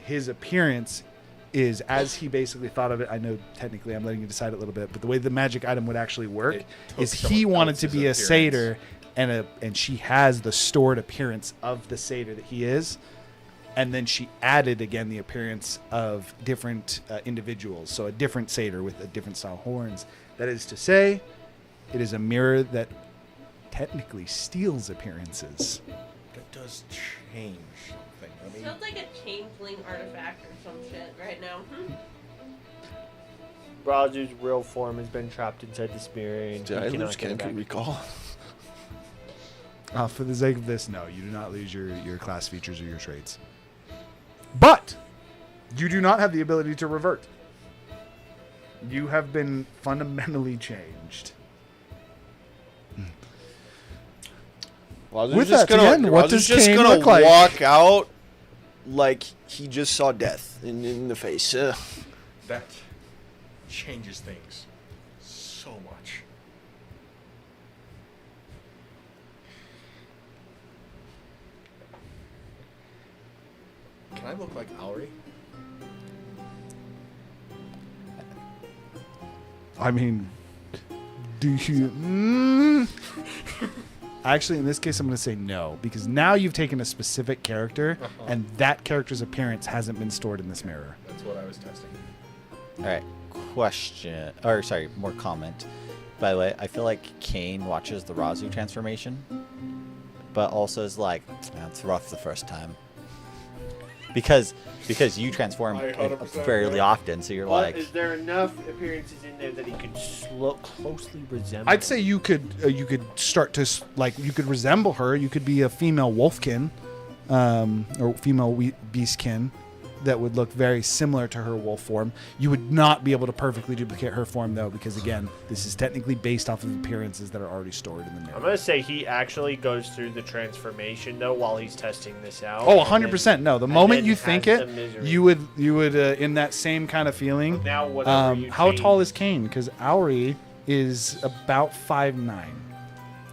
his appearance is, as he basically thought of it, I know technically I'm letting you decide a little bit, but the way the magic item would actually work is he wanted to be a satyr, and she has the stored appearance of the satyr that he is. And then she added again the appearance of different individuals. So a different satyr with a different style horns. That is to say, it is a mirror that technically steals appearances. That does change something. I mean, Sounds like a changeling artifact or some shit right now. Razu's real form has been trapped inside this mirror, and Did I he cannot lose get it Kenku back. recall? For the sake of this, no, you do not lose your class features or your traits. But you do not have the ability to revert. You have been fundamentally changed. Razu's With just that, gonna, again, what Razu's does just Cain gonna look like? walk out like he just saw death in the face. that changes things so much. Can I look like Auri? I mean, do you... Actually, in this case, I'm going to say no, because now you've taken a specific character, and that character's appearance hasn't been stored in this mirror. That's what I was testing. All right, question, or sorry, more comment. By the way, I feel like Cain watches the Razu transformation, but also is like, it's rough the first time. Because you transform I 100% Oh, fairly agree. often, so you're But like, is there enough appearances in there that he could closely resemble? I'd say you could start to you could resemble her. You could be a female wolfkin, or female beastkin, that would look very similar to her wolf form. You would not be able to perfectly duplicate her form though, because again, this is technically based off of appearances that are already stored in the mirror. I'm gonna say he actually goes through the transformation though while he's testing this out. Oh, and 100%. No, the and moment then you has think the it, misery. you would in that same kind of feeling. Now whatever you How change. tall is Cain? Because Auri is about 5'9".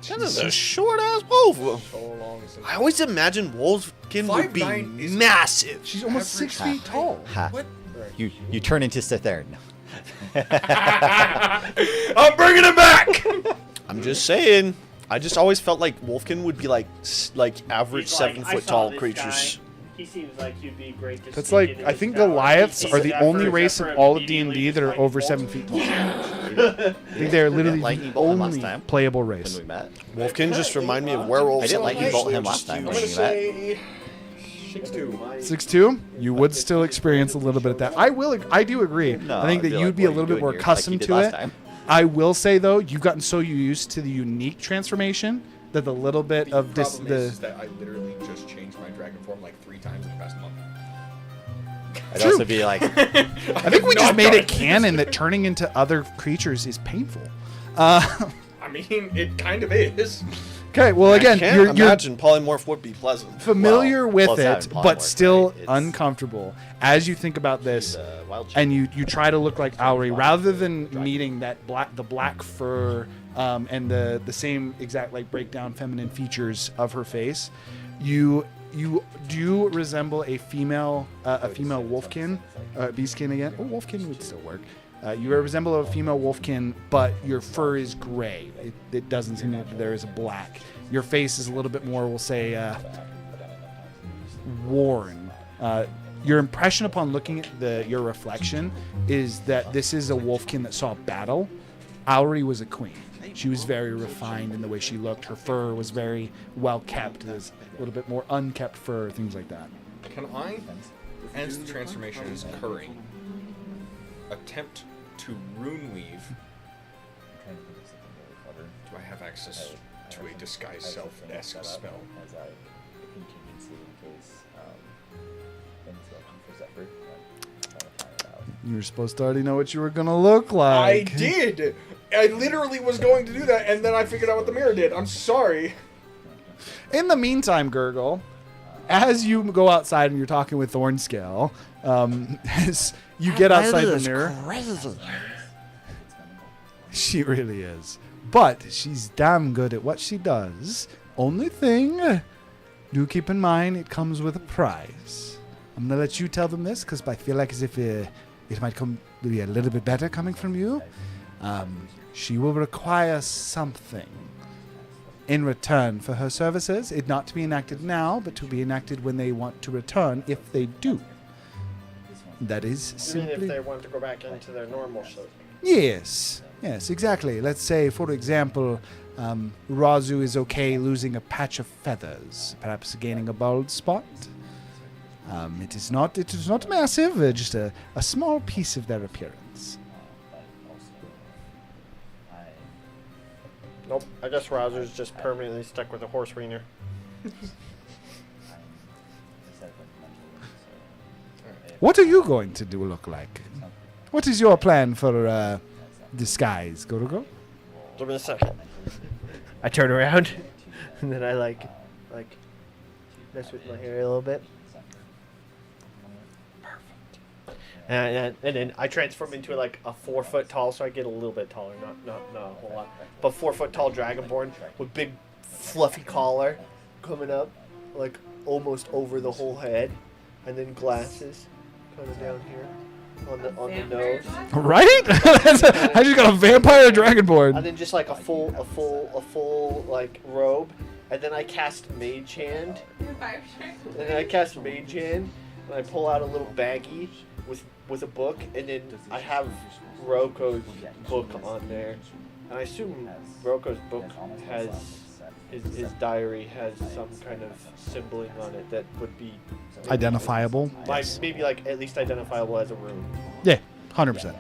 That is a short ass wolf. So long since. I always imagined Wolfkin would be 5'9" is- massive. She's almost 6 feet tall. Ha. What? You turn into Cithern. I'm bringing it back. I'm just saying. I just always felt like Wolfkin would be like average He's like, 7 "I foot saw tall this creatures. guy. He seems like he'd be great to That's sneak like, into I his think tower. Goliaths He are the sees only Zephyr, race in Zephyr all of immediately D&D that just are over lightning 7 feet tall. I think they're literally lightning the bolt him last only time playable when race. we met. Wolfkin just remind me of werewolves. I didn't like you bolt him last time I'm when gonna we met. say 6'2". 6'2", you would still experience a little bit of that. I do agree. No, I think I'd that be you'd like, be a "What are little you bit more doing here?" Like you accustomed did to last it. time. I will say though, you've gotten so used to the unique transformation that the little bit The of problem is that I literally just changed my dragon form like 3 times in the past month. I'd also be like, I think we just made it canon that turning into other creatures is painful. I mean, it kind of is. Okay, well again, I can't you're imagine polymorph would be pleasant. familiar with plus it, having but polymorph, still right? It's- uncomfortable as you think about this. wild And you try to look like Auri rather than meeting the black fur and the same exact like breakdown feminine features of her face. You do resemble a female wolfkin, beastkin again. Oh, wolfkin would still work. You resemble a female wolfkin, but your fur is gray. It doesn't seem that there is a black. Your face is a little bit more, we'll say, worn. Your impression upon looking at your reflection is that this is a wolfkin that saw battle. Auri was a queen. She was very refined in the way she looked. Her fur was very well kept. There's a little bit more unkept fur, things like that. Can I, as the transformation is occurring, attempt to rune weave? Do I have access to a disguise self-esque spell? You were supposed to already know what you were going to look like. I did! I literally was going to do that, and then I figured out what the mirror did. I'm sorry. In the meantime, Gurgle, as you go outside and you're talking with Thornscale, as you get outside the mirror, she really is. But she's damn good at what she does. Only thing, do keep in mind it comes with a price. I'm gonna let you tell them this because I feel like as if it might come be a little bit better coming from you. She will require something in return for her services. It not to be enacted now, but to be enacted when they want to return, if they do. That is Even if simply... they want to go back into their normal shape. Yes, exactly. Let's say, for example, Razu is okay losing a patch of feathers, perhaps gaining a bald spot. It is not massive, just a small piece of their appearance. Nope. I guess Roger's just permanently stuck with a horse wiener. What are you going to look like? What is your plan for disguise, Gorugo? Give me a second. I turn around, and then I like mess with my hair a little bit. And then I transform into like a 4 foot tall, so I get a little bit taller, not a whole lot, but 4 foot tall dragonborn with big fluffy collar coming up, like almost over the whole head, and then glasses kind of down here on the nose, Right? I just got a vampire dragonborn. and then just like a full like robe, and then I cast Mage Hand, and I pull out a little baggie with a book, and then I have Roko's book on there. And I assume Roko's book has his diary has some kind of symboling on it that would be Identifiable. maybe like at least identifiable as a rune. Yeah, 100%.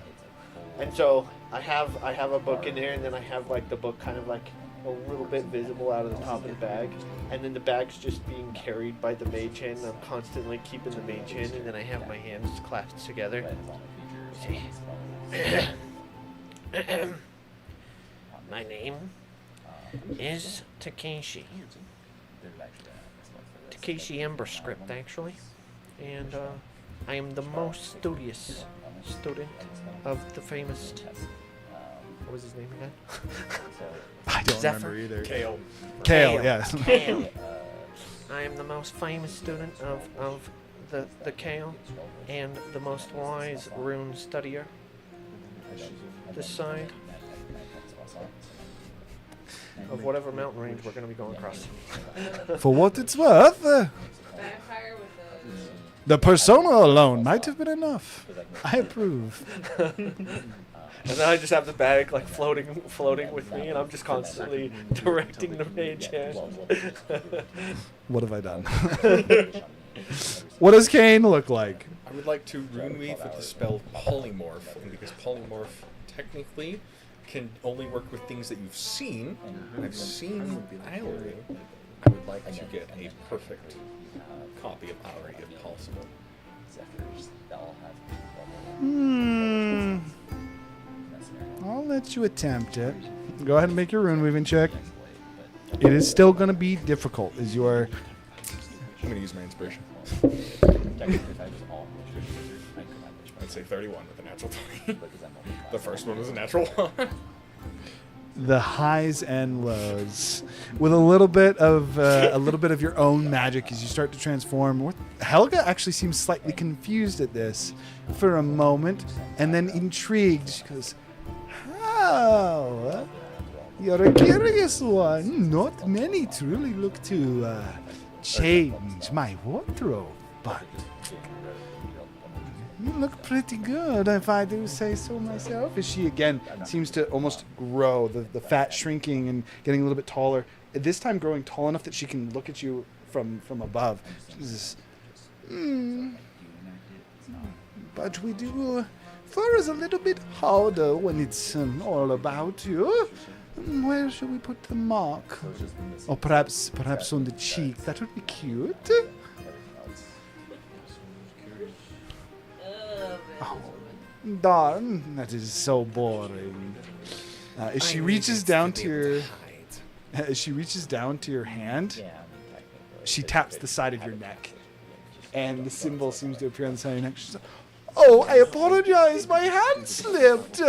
And so I have a book in there, and then I have like the book kind of like a little bit visible out of the top of the bag, and then the bag's just being carried by the mage hand, and I'm constantly keeping the mage hand, and then I have my hands clasped together. My name is Takeshi. Takeshi Emberscript, actually. And I am the most studious student of the famous... What was his name again? I don't Zephyr? remember either. Kale. Kale, yes. Kale. I am the most famous student of the Kale and the most wise rune studier. This side of whatever mountain range we're going to be going across. For what it's worth, Vampire with the persona alone might have been enough. I approve. And then I just have the bag like floating with me, and I'm just constantly directing the mage hand. What have I done? What does Kane look like? I would like to rune weave with the spell polymorph, and because polymorph technically can only work with things that you've seen, and I've seen Owry, I would like to get a perfect copy of Owry if possible. I'll let you attempt it. Go ahead and make your rune weaving check. It is still going to be difficult as you are. I'm going to use my inspiration. I'd say 31 with a natural 20. The first one was a natural 1. The highs and lows with a little bit of your own magic as you start to transform. Helga actually seems slightly confused at this for a moment, and then intrigued. She goes, "How? You're a curious one. Not many truly look to change my wardrobe, but you look pretty good, if I do say so myself." As she again seems to almost grow, the fat shrinking and getting a little bit taller. At this time, growing tall enough that she can look at you from above. She says, "But we do. Fur is a little bit harder when it's all about you. Where shall we put the mark? Or perhaps on the cheek. That would be cute." Oh, darn, that is so boring. As she reaches down to your hand, she taps the side of your neck, and the symbol seems to appear on the side of your neck. She says, "Oh, I apologize. My hand slipped.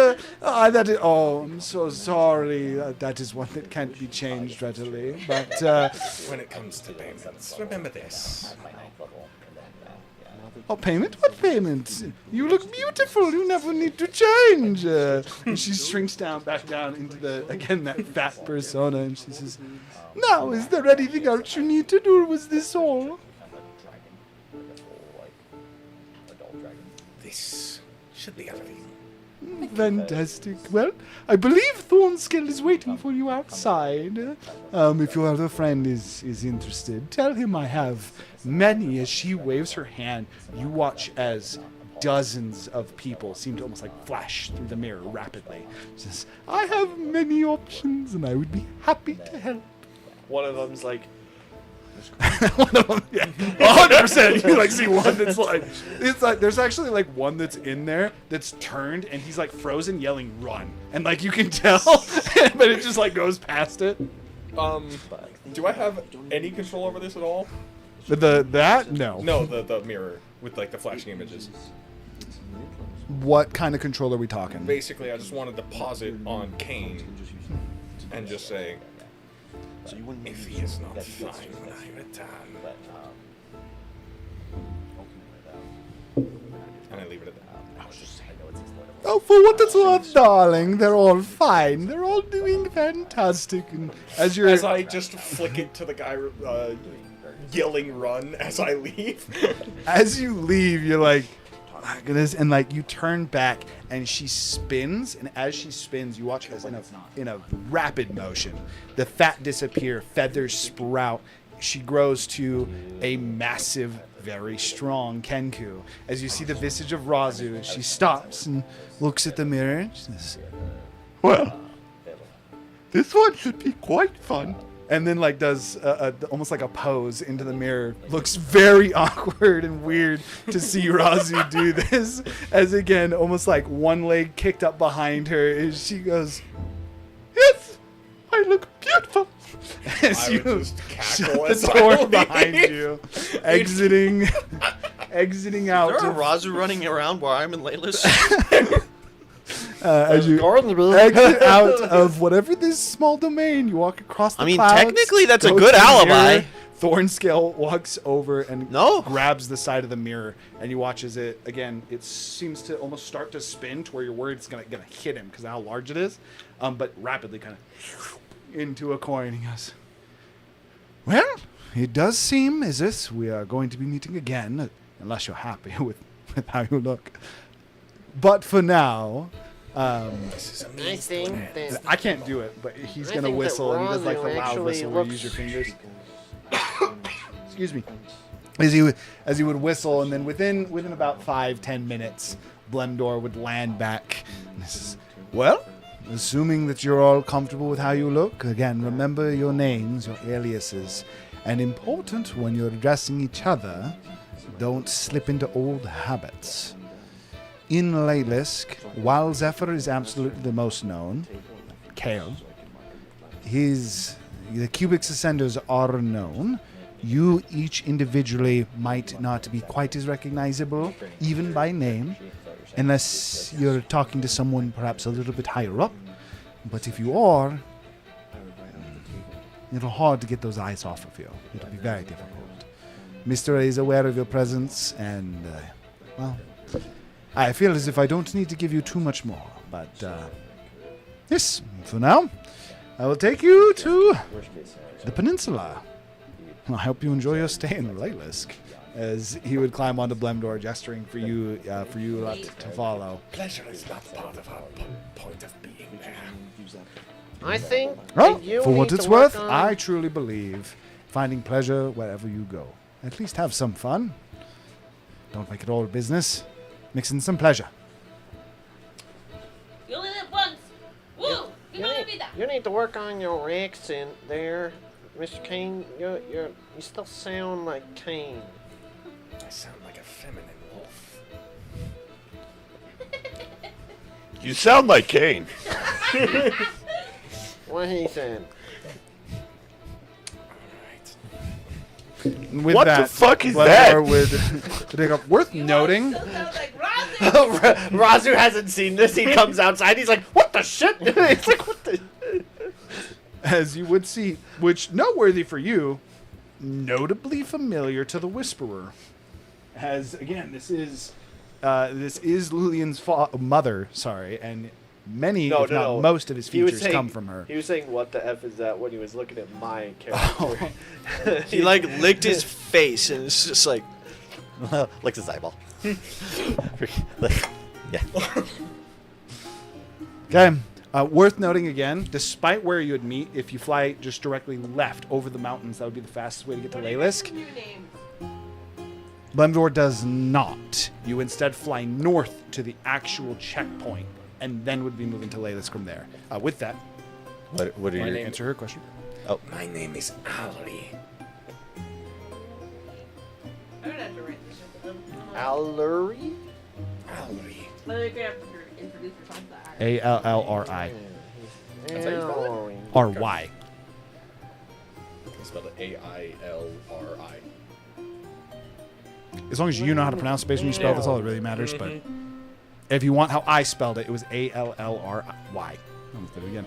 I'm so sorry. That is one that can't be changed readily. But When it comes to payments, remember this. oh, payment? What payment? You look beautiful. You never need to change." And she shrinks back down into that fat persona, and she says, "Now, is there anything else you need to do? Was this all?" This should be everything. Fantastic. Well, I believe Thornskill is waiting for you outside. If your other friend is interested, tell him I have many. As she waves her hand, you watch as dozens of people seem to almost like flash through the mirror rapidly. She says, "I have many options, and I would be happy to help." One of them's like, One of them, yeah, 100%. You like see one that's like, it's like there's actually like one that's in there that's turned and he's like frozen, yelling "run," and like you can tell, but it just like goes past it. Do I have any control over this at all? That no. No, the mirror with like the flashing images. What kind of control are we talking? Basically, I just want to deposit on Kane and just say, if he is not fine when I return. And I leave it at that. Oh, for what it's worth, darling, they're all fine. They're all doing fantastic. And as I just flick it to the guy yelling "run" as I leave. As you leave, you're like, "Oh my goodness," and like you turn back and she spins, and as she spins, you watch as in a rapid motion, the fat disappear, feathers sprout. She grows to a massive, very strong Kenku. As you see the visage of Razu, she stops and looks at the mirror and she says, Well, this one should be quite fun. and then like does almost like a pose into the mirror. Looks very awkward and weird to see Razu do this. As again, almost like one leg kicked up behind her, as she goes, "Yes, I look beautiful." As I you would just cackle shut as the I door leave. behind you, exiting out. Is there a to- Razu running around while I'm in Layla's? as you exit out of whatever this small domain, you walk across the clouds. Technically, that's a go good to the alibi. mirror. Thornscale walks over and No. grabs the side of the mirror, and you watch as it again. It seems to almost start to spin to where you're worried it's gonna hit him because of how large it is, but rapidly kind of into a coin. He goes, "Well, it does seem as if we are going to be meeting again, unless you're happy with how you look. But for now." I think that I can't do it, but he's I gonna think that whistle, and he does like the Ronald loud actually whistle where you looks- use your fingers. Excuse me. As he would whistle, and then within about 5-10 minutes, Blemdor would land back. And this is, well, assuming that you're all comfortable with how you look, again, remember your names, your aliases, and important when you're addressing each other, don't slip into old habits. In Laylisk, while Zephyr is absolutely the most known, Kale, the Cubix Ascenders are known. You each individually might not be quite as recognizable, even by name, unless you're talking to someone perhaps a little bit higher up. But if you are, it'll hard to get those eyes off of you. It'll be very difficult. Mr. A is aware of your presence, and, well, I feel as if I don't need to give you too much more. But, yes, for now, I will take you to the peninsula. I hope you enjoy your stay in Laylisk. As he would climb onto Blemdor, gesturing for you lot to follow. Pleasure is not part of our point of being there. I think Well, that you for what need it's to work worth, on- I truly believe finding pleasure wherever you go. At least have some fun. Don't make it all business. Mix in some pleasure. You only live once. Woo! You know what I mean? You need to work on your accent there, Mr. Kane. You still sound like Kane. I sound like a feminine wolf. You sound like Kane. What he said. And with What that, the fuck is Blemdor that? would pick up. Worth noting, Still sounds like Rosie. Razu hasn't seen this. He comes outside. He's like, "What the shit?" He's like, "What the?" as you would see, which noteworthy for you, notably familiar to the Whisperer. As again, this is Lillian's mother. Sorry, and many, if not most, of his features come from her. He was saying, "What the f is that?" when he was looking at my character. He like licked his face, and it's just like, Licks his eyeball. Yeah. Okay. Worth noting again, despite where you would meet, if you fly just directly left over the mountains, that would be the fastest way to get to Laylisk. New names. Blemdor does not. You instead fly north to the actual checkpoint, and then would be moving to Laylisk from there. With that, What are your answer her question. My name is Ali. I'm gonna have to write this shit down. Alluri? Ali. I think we have to introduce yourself to that. Allri. That's how you spell it? R-Y. I spelled it A-I-L-R-I. As long as you know how to pronounce it based when you spell, that's all that really matters. But if you want how I spelled it, it was A-L-L-R-Y. Let's do it again.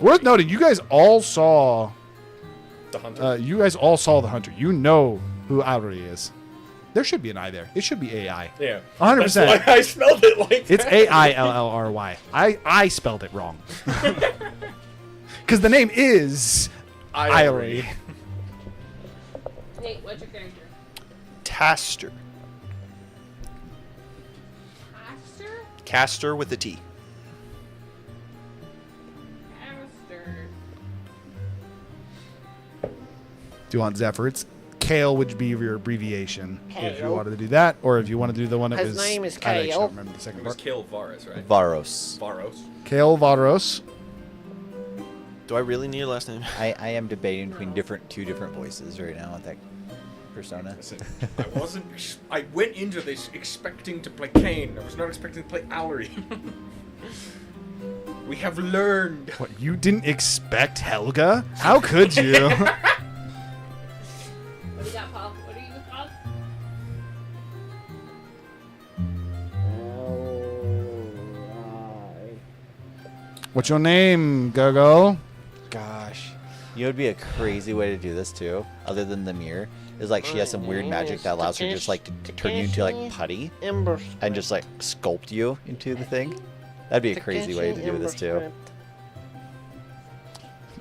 Worth noting, you guys all saw The hunter. the hunter. You know who Auri is. There should be an I there. It should be A-I. Yeah. 100%. That's why I spelled it like It's that. A-I-L-L-R-Y. I spelled it wrong. Because the name is Iori. Nate, what's your character? Taster. Caster? Caster with a T. Caster. Do you want Zephyr? It's Kale would be your abbreviation if you Kale. wanted to do that, or if you want to do the one that His was. name is I actually Kale. don't remember the second It was part. Kill Varus, right? Varos. Varos. Kale Varos. Do I really need a last name? I am debating between two different voices right now with that persona. Listen, I went into this expecting to play Kane. I was not expecting to play Allery. We have learned. What, you didn't expect Helga? How could you? What do you got, Paul? What are you called? What's your name, Gurgle? Gosh. You know, it'd be a crazy way to do this too, other than the mirror, is like she has some weird magic that allows her just like to turn you into like putty and just like sculpt you into the thing. That'd be a crazy way to do this too.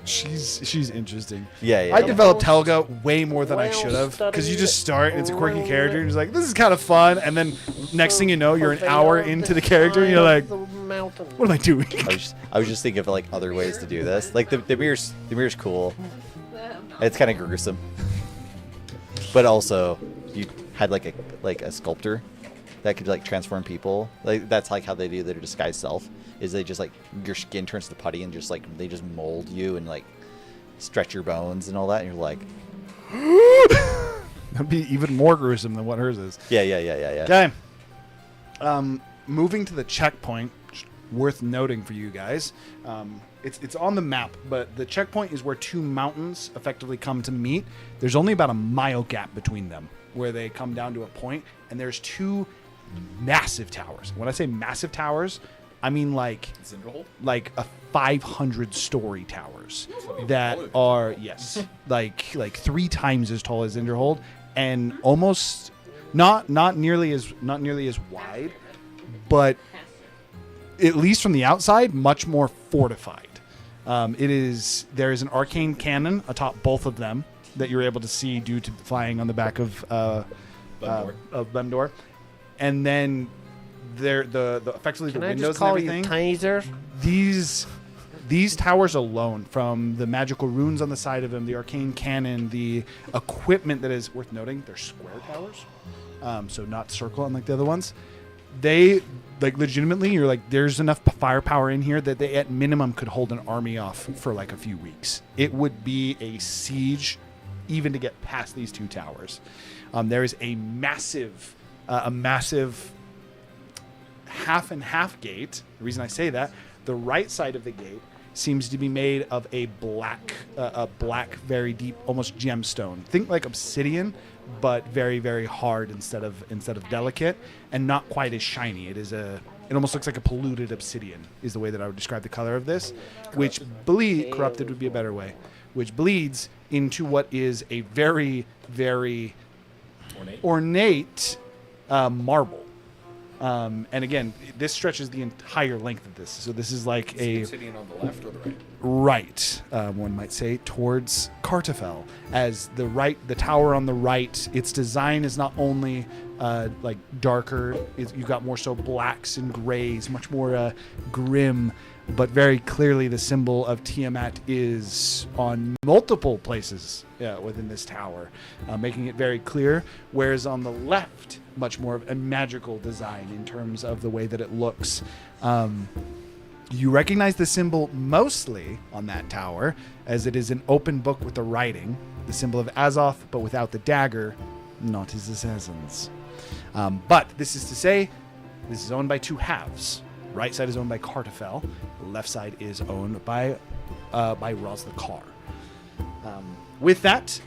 She's interesting. Yeah. I developed Helga way more than I should have, because you just start and it's a quirky character and you're like, this is kind of fun, and then next thing you know, you're an hour into the character and you're like, what am I doing? I was just thinking of like other ways to do this. Like the mirror's cool. It's kind of gruesome, but also you had like a sculptor that could like transform people. Like that's like how they do their disguise self. Is they just like your skin turns to putty and just like they just mold you and like stretch your bones and all that, and you're like, That'd be even more gruesome than what hers is. yeah. Okay. Moving to the checkpoint, worth noting for you guys. It's on the map, but the checkpoint is where two mountains effectively come to meet. There's only about a mile gap between them where they come down to a point, and there's two massive towers. When I say massive towers, I mean like a 500-story towers that are like 3 times as tall as Zinderhold, and almost not nearly as wide, but at least from the outside, much more fortified. There is an arcane cannon atop both of them that you're able to see due to flying on the back of Blemdor, and then the effectively the windows and everything. Taser? These towers alone, from the magical runes on the side of them, the arcane cannon, the equipment that is worth noting, they're square towers, so not circle unlike the other ones. They like legitimately, you're like, there's enough firepower in here that they at minimum could hold an army off for like a few weeks. It would be a siege even to get past these two towers. There is a massive half and half gate. The reason I say that, the right side of the gate seems to be made of a black, very deep, almost gemstone. Think like obsidian, but very, very hard instead of delicate, and not quite as shiny. It almost looks like a polluted obsidian is the way that I would describe the color of this, which corrupted would be a better way, which bleeds into what is a very, very ornate marble. And again, this stretches the entire length of this. So this is like a obsidian on the left or the right? Right, one might say, towards Kartafel. As the tower on the right, its design is not only like darker, you've got more so blacks and grays, much more grim, but very clearly the symbol of Tiamat is on multiple places within this tower, making it very clear. Whereas on the left, much more of a magical design in terms of the way that it looks. You recognize the symbol mostly on that tower, as it is an open book with the writing, the symbol of Azoth, but without the dagger, not his assassins. But this is to say, this is owned by two halves. Right side is owned by Kartafel. The left side is owned by Ros the Car. With that,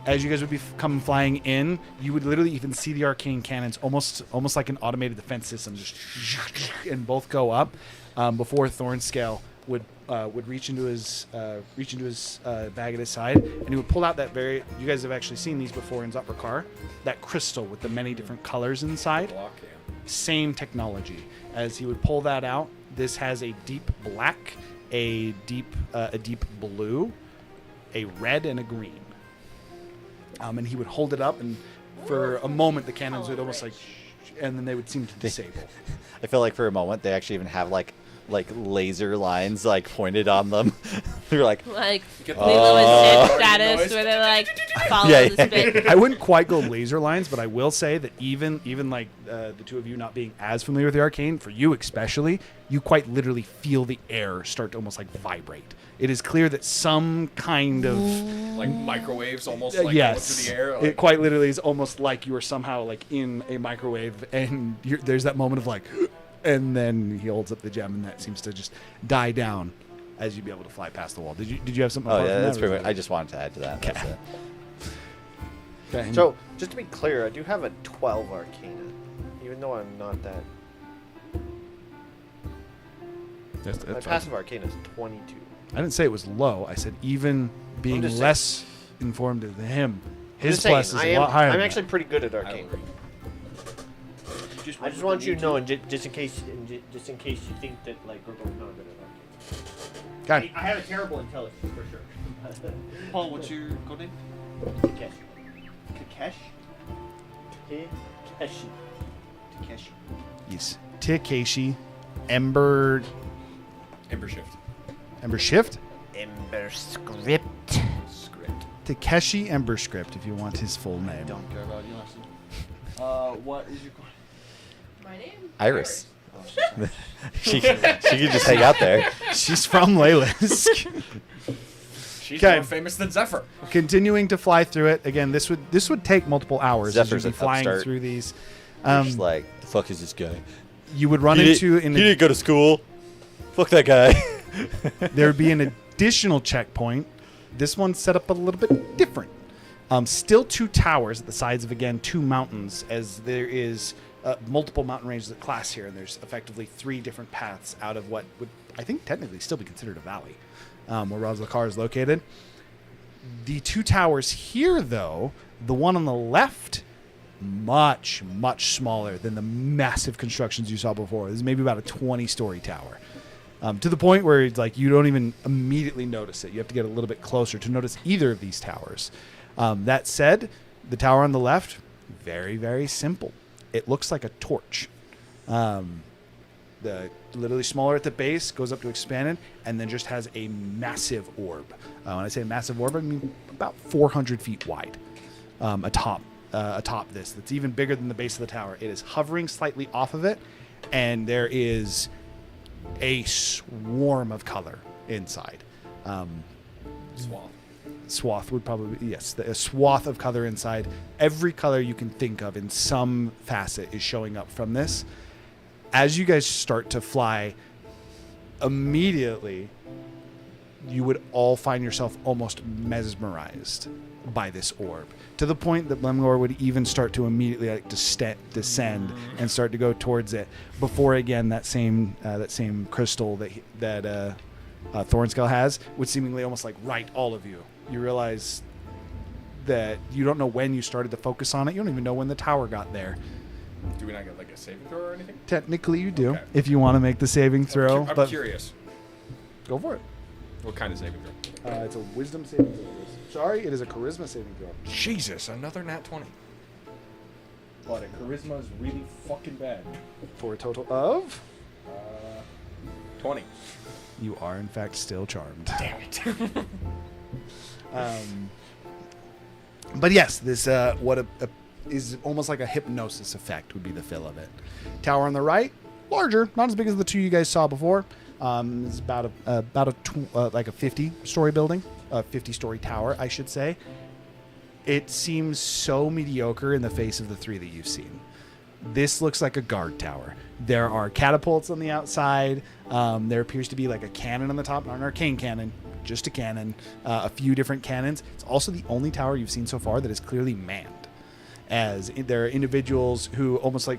as you guys would be come flying in, you would literally even see the arcane cannons, almost like an automated defense system, just and both go up before Thornscale would reach into his bag at his side, and he would pull out that you guys have actually seen these before in Zoprakar, that crystal with the many different colors inside. Same technology. As he would pull that out, this has a deep black, a deep blue, a red, and a green. And he would hold it up, and for a moment the cannons would almost and then they would seem to disable. I feel like for a moment they actually even have like laser lines like pointed on them. They're like Lilo and Stitch status where they're like, follow this bit. I wouldn't quite go laser lines, but I will say that even like the two of you not being as familiar with the arcane, for you especially, you quite literally feel the air start to almost like vibrate. It is clear that some kind of like microwaves almost like yes, going through the air. Like, it quite literally is almost like you are somehow like in a microwave, and there's that moment of like, and then he holds up the gem, and that seems to just die down as you'd be able to fly past the wall. Did you have something? Oh yeah, that's pretty much. I just wanted to add to that. Okay. That's it. Okay. So, just to be clear, I do have a 12 Arcana, even though I'm not that. That's My fine. passive arcane is 22. I didn't say it was low. I said even being just less informed than him, his Just saying, plus is I a am, lot higher. I'm than actually that. pretty good at I arcane. agree. I just want you to know, and just in case you think that like Gurgle's not good at arcane. Okay. I have a terrible intelligence for sure. Paul, what's your code name? Takeshi. Kakesh? Takeshi. Takeshi. Yes. Takeshi, Ember Shift. Shift? Ember script. Script. Takeshi Ember Script, if you want his full name. Don't care about you, actually. What is your code? My name? Iris. she could just hang out there. She's from Leylisk. She's Okay. more famous than Zephyr. Continuing to fly through it. Again, this would take multiple hours as Zephyr's you'd be an flying upstart. through these. Just like, the fuck is this guy? You would run He into didn't go to school. Fuck that guy. there would be an additional checkpoint. This one's set up a little bit different. Still two towers at the sides of, again, two mountains, as there is multiple mountain ranges of class here, and there's effectively three different paths out of what would, I think, technically still be considered a valley, where Razlakar is located. The two towers here, though, the one on the left, much, much smaller than the massive constructions you saw before. This is maybe about a 20-story tower. To the point where it's like you don't even immediately notice it. You have to get a little bit closer to notice either of these towers. That said, the tower on the left, very, very simple. It looks like a torch. The literally smaller at the base, goes up to expanded, and then just has a massive orb. When I say massive orb, I mean about 400 feet wide atop this. That's even bigger than the base of the tower. It is hovering slightly off of it, and there is a swarm of color inside. Swath would probably be, yes, a swath of color inside. Every color you can think of in some facet is showing up from this. As you guys start to fly, immediately you would all find yourself almost mesmerized by this orb, to the point that Lemgor would even start to immediately like descend and start to go towards it, before again that same crystal that Thornscale has would seemingly almost like right all of you. You realize that you don't know when you started to focus on it. You don't even know when the tower got there. Do we not get like a saving throw or anything? Technically, you do Okay. if you want to make the saving throw. I'm but curious. go for it. What kind of saving throw? It's a wisdom saving throw. Sorry, it is a charisma saving throw. Jesus, another nat 20. But charisma is really fucking bad. For a total of 20. you are in fact still charmed. Damn it. But yes, this is almost like a hypnosis effect would be the feel of it. Tower on the right, larger, not as big as the two you guys saw before. It's about a 50-story building, a 50-story tower, I should say. It seems so mediocre in the face of the three that you've seen. This looks like a guard tower. There are catapults on the outside. There appears to be like a cannon on the top, not an arcane cannon, just a cannon. A few different cannons. It's also the only tower you've seen so far that is clearly manned, as there are individuals who almost like